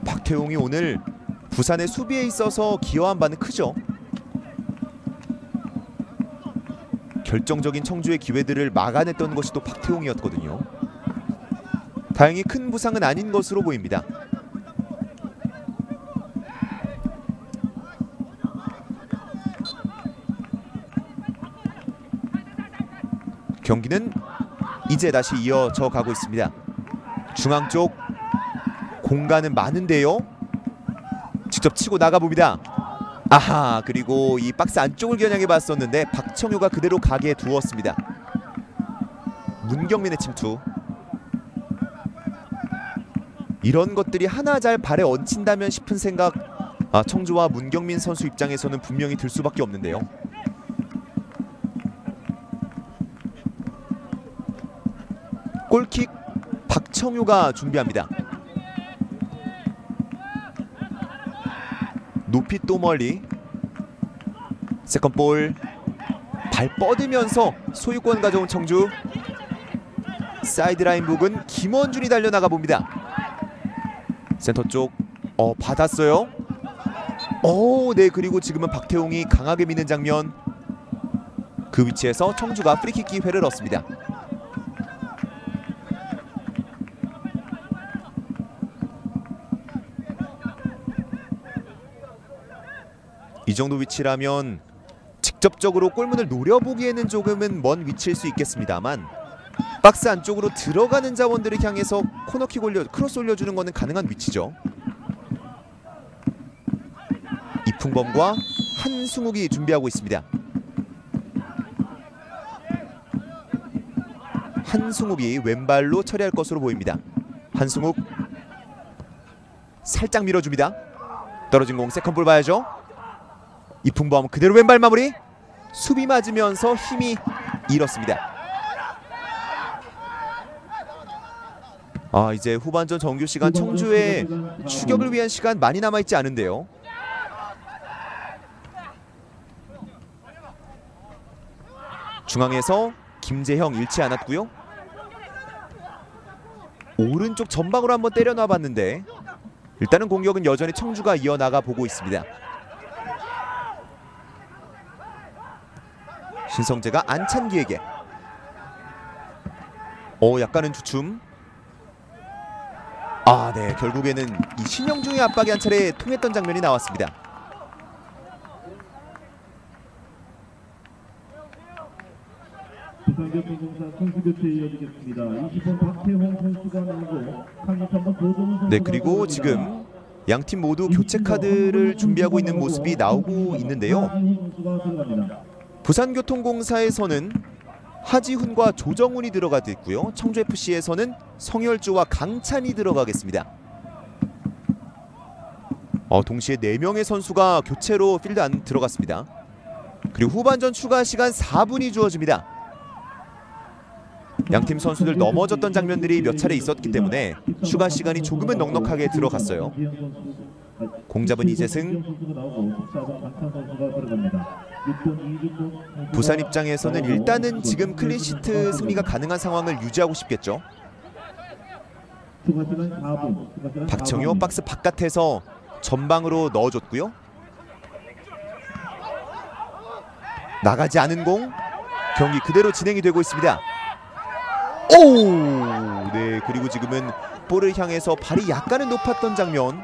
박태홍이 오늘 부산의 수비에 있어서 기여한 바는 크죠. 결정적인 청주의 기회들을 막아냈던 것이 또 박태홍이었거든요. 다행히 큰 부상은 아닌 것으로 보입니다. 경기는 이제 다시 이어져 가고 있습니다. 중앙 쪽 공간은 많은데요. 직접 치고 나가봅니다. 그리고 이 박스 안쪽을 겨냥해 봤었는데 박청효가 그대로 가게 두었습니다. 문경민의 침투. 이런 것들이 하나 잘 발에 얹힌다면 싶은 생각 청주와 문경민 선수 입장에서는 분명히 들 수밖에 없는데요. 골킥 박청효가 준비합니다. 높이 또 멀리. 세컨볼 발 뻗으면서 소유권 가져온 청주. 사이드라인 부근 김원준이 달려나가 봅니다. 센터 쪽 받았어요. 네, 그리고 지금은 박태홍이 강하게 미는 장면. 그 위치에서 청주가 프리킥 기회를 얻습니다. 이 정도 위치라면 직접적으로 골문을 노려보기에는 조금은 먼 위치일 수 있겠습니다만 박스 안쪽으로 들어가는 자원들을 향해서 코너킥 크로스 올려주는 것은 가능한 위치죠. 이풍범과 한승욱이 준비하고 있습니다. 한승욱이 왼발로 처리할 것으로 보입니다. 한승욱 살짝 밀어줍니다. 떨어진 공 세컨볼 봐야죠. 이풍범 그대로 왼발 마무리. 수비 맞으면서 힘이 잃었습니다. 이제 후반전 정규 시간 청주의 추격을 위한 시간 많이 남아있지 않은데요. 중앙에서 김재형 잃지 않았고요. 오른쪽 전방으로 한번 때려놔 봤는데 일단은 공격은 여전히 청주가 이어나가 보고 있습니다. 신성재가 안찬기에게 약간은 주춤. 네, 결국에는 이 신영중의 압박이 한 차례 통했던 장면이 나왔습니다. 부산교통공사 선수 교체 이어지겠습니다. 20번 박태홍 선수가 나오고 33번 조정훈 선수가 네, 그리고 지금 양팀 모두 교체 카드를 준비하고 있는 모습이 나오고 있는데요. 부산교통공사에서는 하지훈과 조정훈이 들어가고 있고요. 청주FC에서는 성혈주와 강찬이 들어가겠습니다. 동시에 4명의 선수가 교체로 필드 안 들어갔습니다. 그리고 후반전 추가 시간 4분이 주어집니다. 양팀 선수들 넘어졌던 장면들이 몇 차례 있었기 때문에 추가 시간이 조금은 넉넉하게 들어갔어요. 공잡은 이재승. 부산 입장에서는 일단은 지금 클린시트 승리가 가능한 상황을 유지하고 싶겠죠. 박정효 박스 바깥에서 전방으로 넣어줬고요. 나가지 않은 공. 경기 그대로 진행이 되고 있습니다. 네, 그리고 지금은 볼을 향해서 발이 약간은 높았던 장면.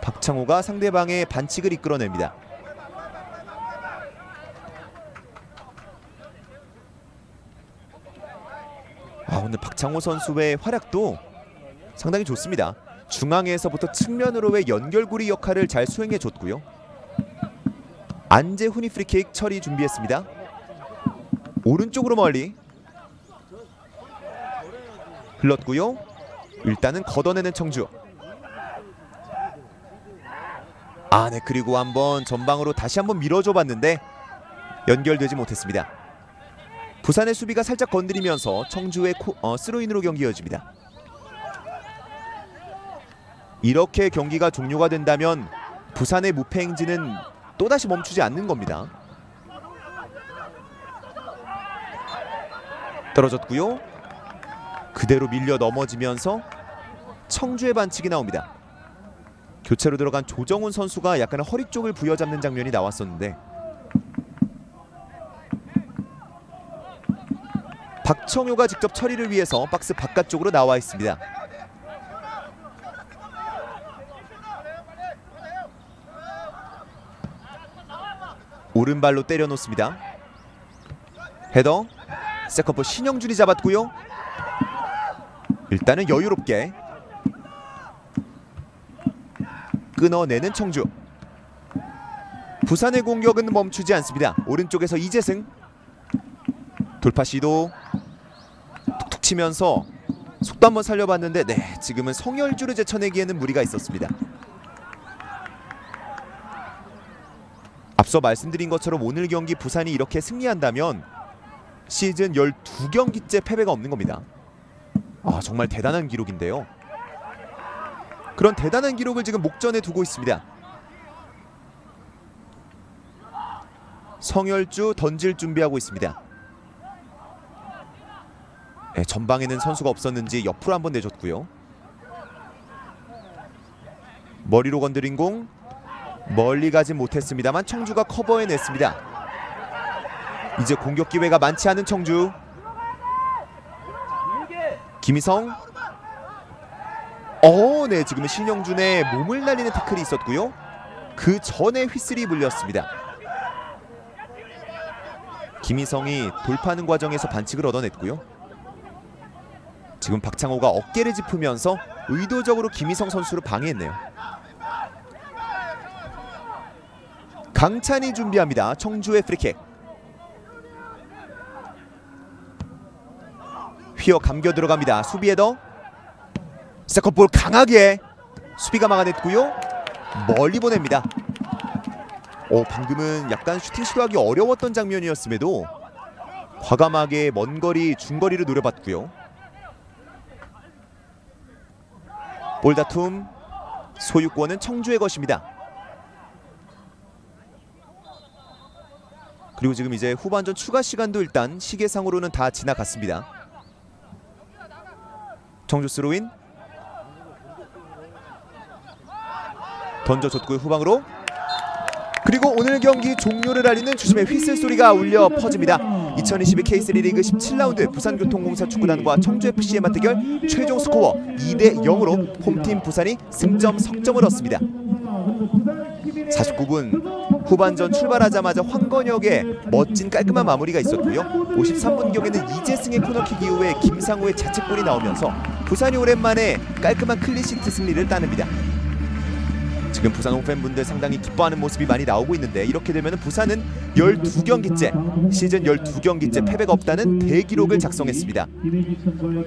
박창호가 상대방의 반칙을 이끌어냅니다. 오늘 박창호 선수의 활약도 상당히 좋습니다. 중앙에서부터 측면으로의 연결고리 역할을 잘 수행해줬고요. 안재훈이 프리킥 처리 준비했습니다. 오른쪽으로 멀리 흘렀고요. 일단은 걷어내는 청주. 네, 그리고 한번 전방으로 다시 한번 밀어줘 봤는데 연결되지 못했습니다. 부산의 수비가 살짝 건드리면서 청주의 스로인으로 경기 이어집니다. 이렇게 경기가 종료가 된다면 부산의 무패 행진은 또다시 멈추지 않는 겁니다. 떨어졌고요. 그대로 밀려 넘어지면서 청주의 반칙이 나옵니다. 교체로 들어간 조정훈 선수가 약간 허리 쪽을 부여잡는 장면이 나왔었는데 박청효가 직접 처리를 위해서 박스 바깥쪽으로 나와 있습니다. 오른발로 때려 놓습니다. 헤더. 세컨볼 신영준이 잡았고요. 일단은 여유롭게 끊어내는 청주. 부산의 공격은 멈추지 않습니다. 오른쪽에서 이재승. 돌파 시도 툭툭 치면서 속도 한번 살려봤는데 지금은 성혈주를 제쳐내기에는 무리가 있었습니다. 앞서 말씀드린 것처럼 오늘 경기 부산이 이렇게 승리한다면 시즌 12경기째 패배가 없는 겁니다. 정말 대단한 기록인데요. 그런 대단한 기록을 지금 목전에 두고 있습니다. 성혈주 던질 준비하고 있습니다. 네, 전방에는 선수가 없었는지 옆으로 한번 내줬고요. 머리로 건드린 공 멀리 가진 못했습니다만 청주가 커버해냈습니다. 이제 공격 기회가 많지 않은 청주. 김희성. 네, 지금은 신영준의 몸을 날리는 태클이 있었고요. 그 전에 휘슬이 불렸습니다. 김희성이 돌파하는 과정에서 반칙을 얻어냈고요. 지금 박창호가 어깨를 짚으면서 의도적으로 김희성 선수를 방해했네요. 강찬이 준비합니다. 청주의 프리킥. 휘어 감겨 들어갑니다. 수비 헤더. 세컨볼 강하게 수비가 막아냈고요. 멀리 보냅니다. 방금은 약간 슈팅 시도하기 어려웠던 장면이었음에도 과감하게 먼 거리, 중거리를 노려봤고요. 볼 다툼. 소유권은 청주의 것입니다. 그리고 지금 이제 후반전 추가 시간도 일단 시계상으로는 다 지나갔습니다. 청주 스로인. 던져줬고요. 후방으로. 그리고 오늘 경기 종료를 알리는 주심의 휘슬 소리가 울려 퍼집니다. 2022 K3 리그 17라운드 부산교통공사 축구단과 청주FC의 맞대결 최종 스코어 2대0으로 홈팀 부산이 승점 석점을 얻습니다. 49분 후반전 출발하자마자 황건혁의 멋진 깔끔한 마무리가 있었고요. 53분경에는 이재승의 코너킥 이후에 김상우의 자책골이 나오면서 부산이 오랜만에 깔끔한 클린시트 승리를 따냅니다. 지금 부산 홈팬분들 상당히 기뻐하는 모습이 많이 나오고 있는데 이렇게 되면 부산은 12경기째 시즌 12경기째 패배가 없다는 대기록을 작성했습니다.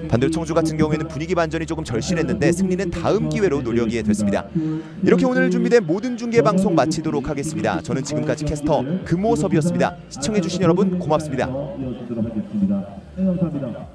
반대로 청주 같은 경우에는 분위기 반전이 조금 절실했는데 승리는 다음 기회로 노려기에 됐습니다. 이렇게 오늘 준비된 모든 중계 방송 마치도록 하겠습니다. 저는 지금까지 캐스터 금호섭이었습니다. 시청해주신 여러분 고맙습니다. 감사합니다.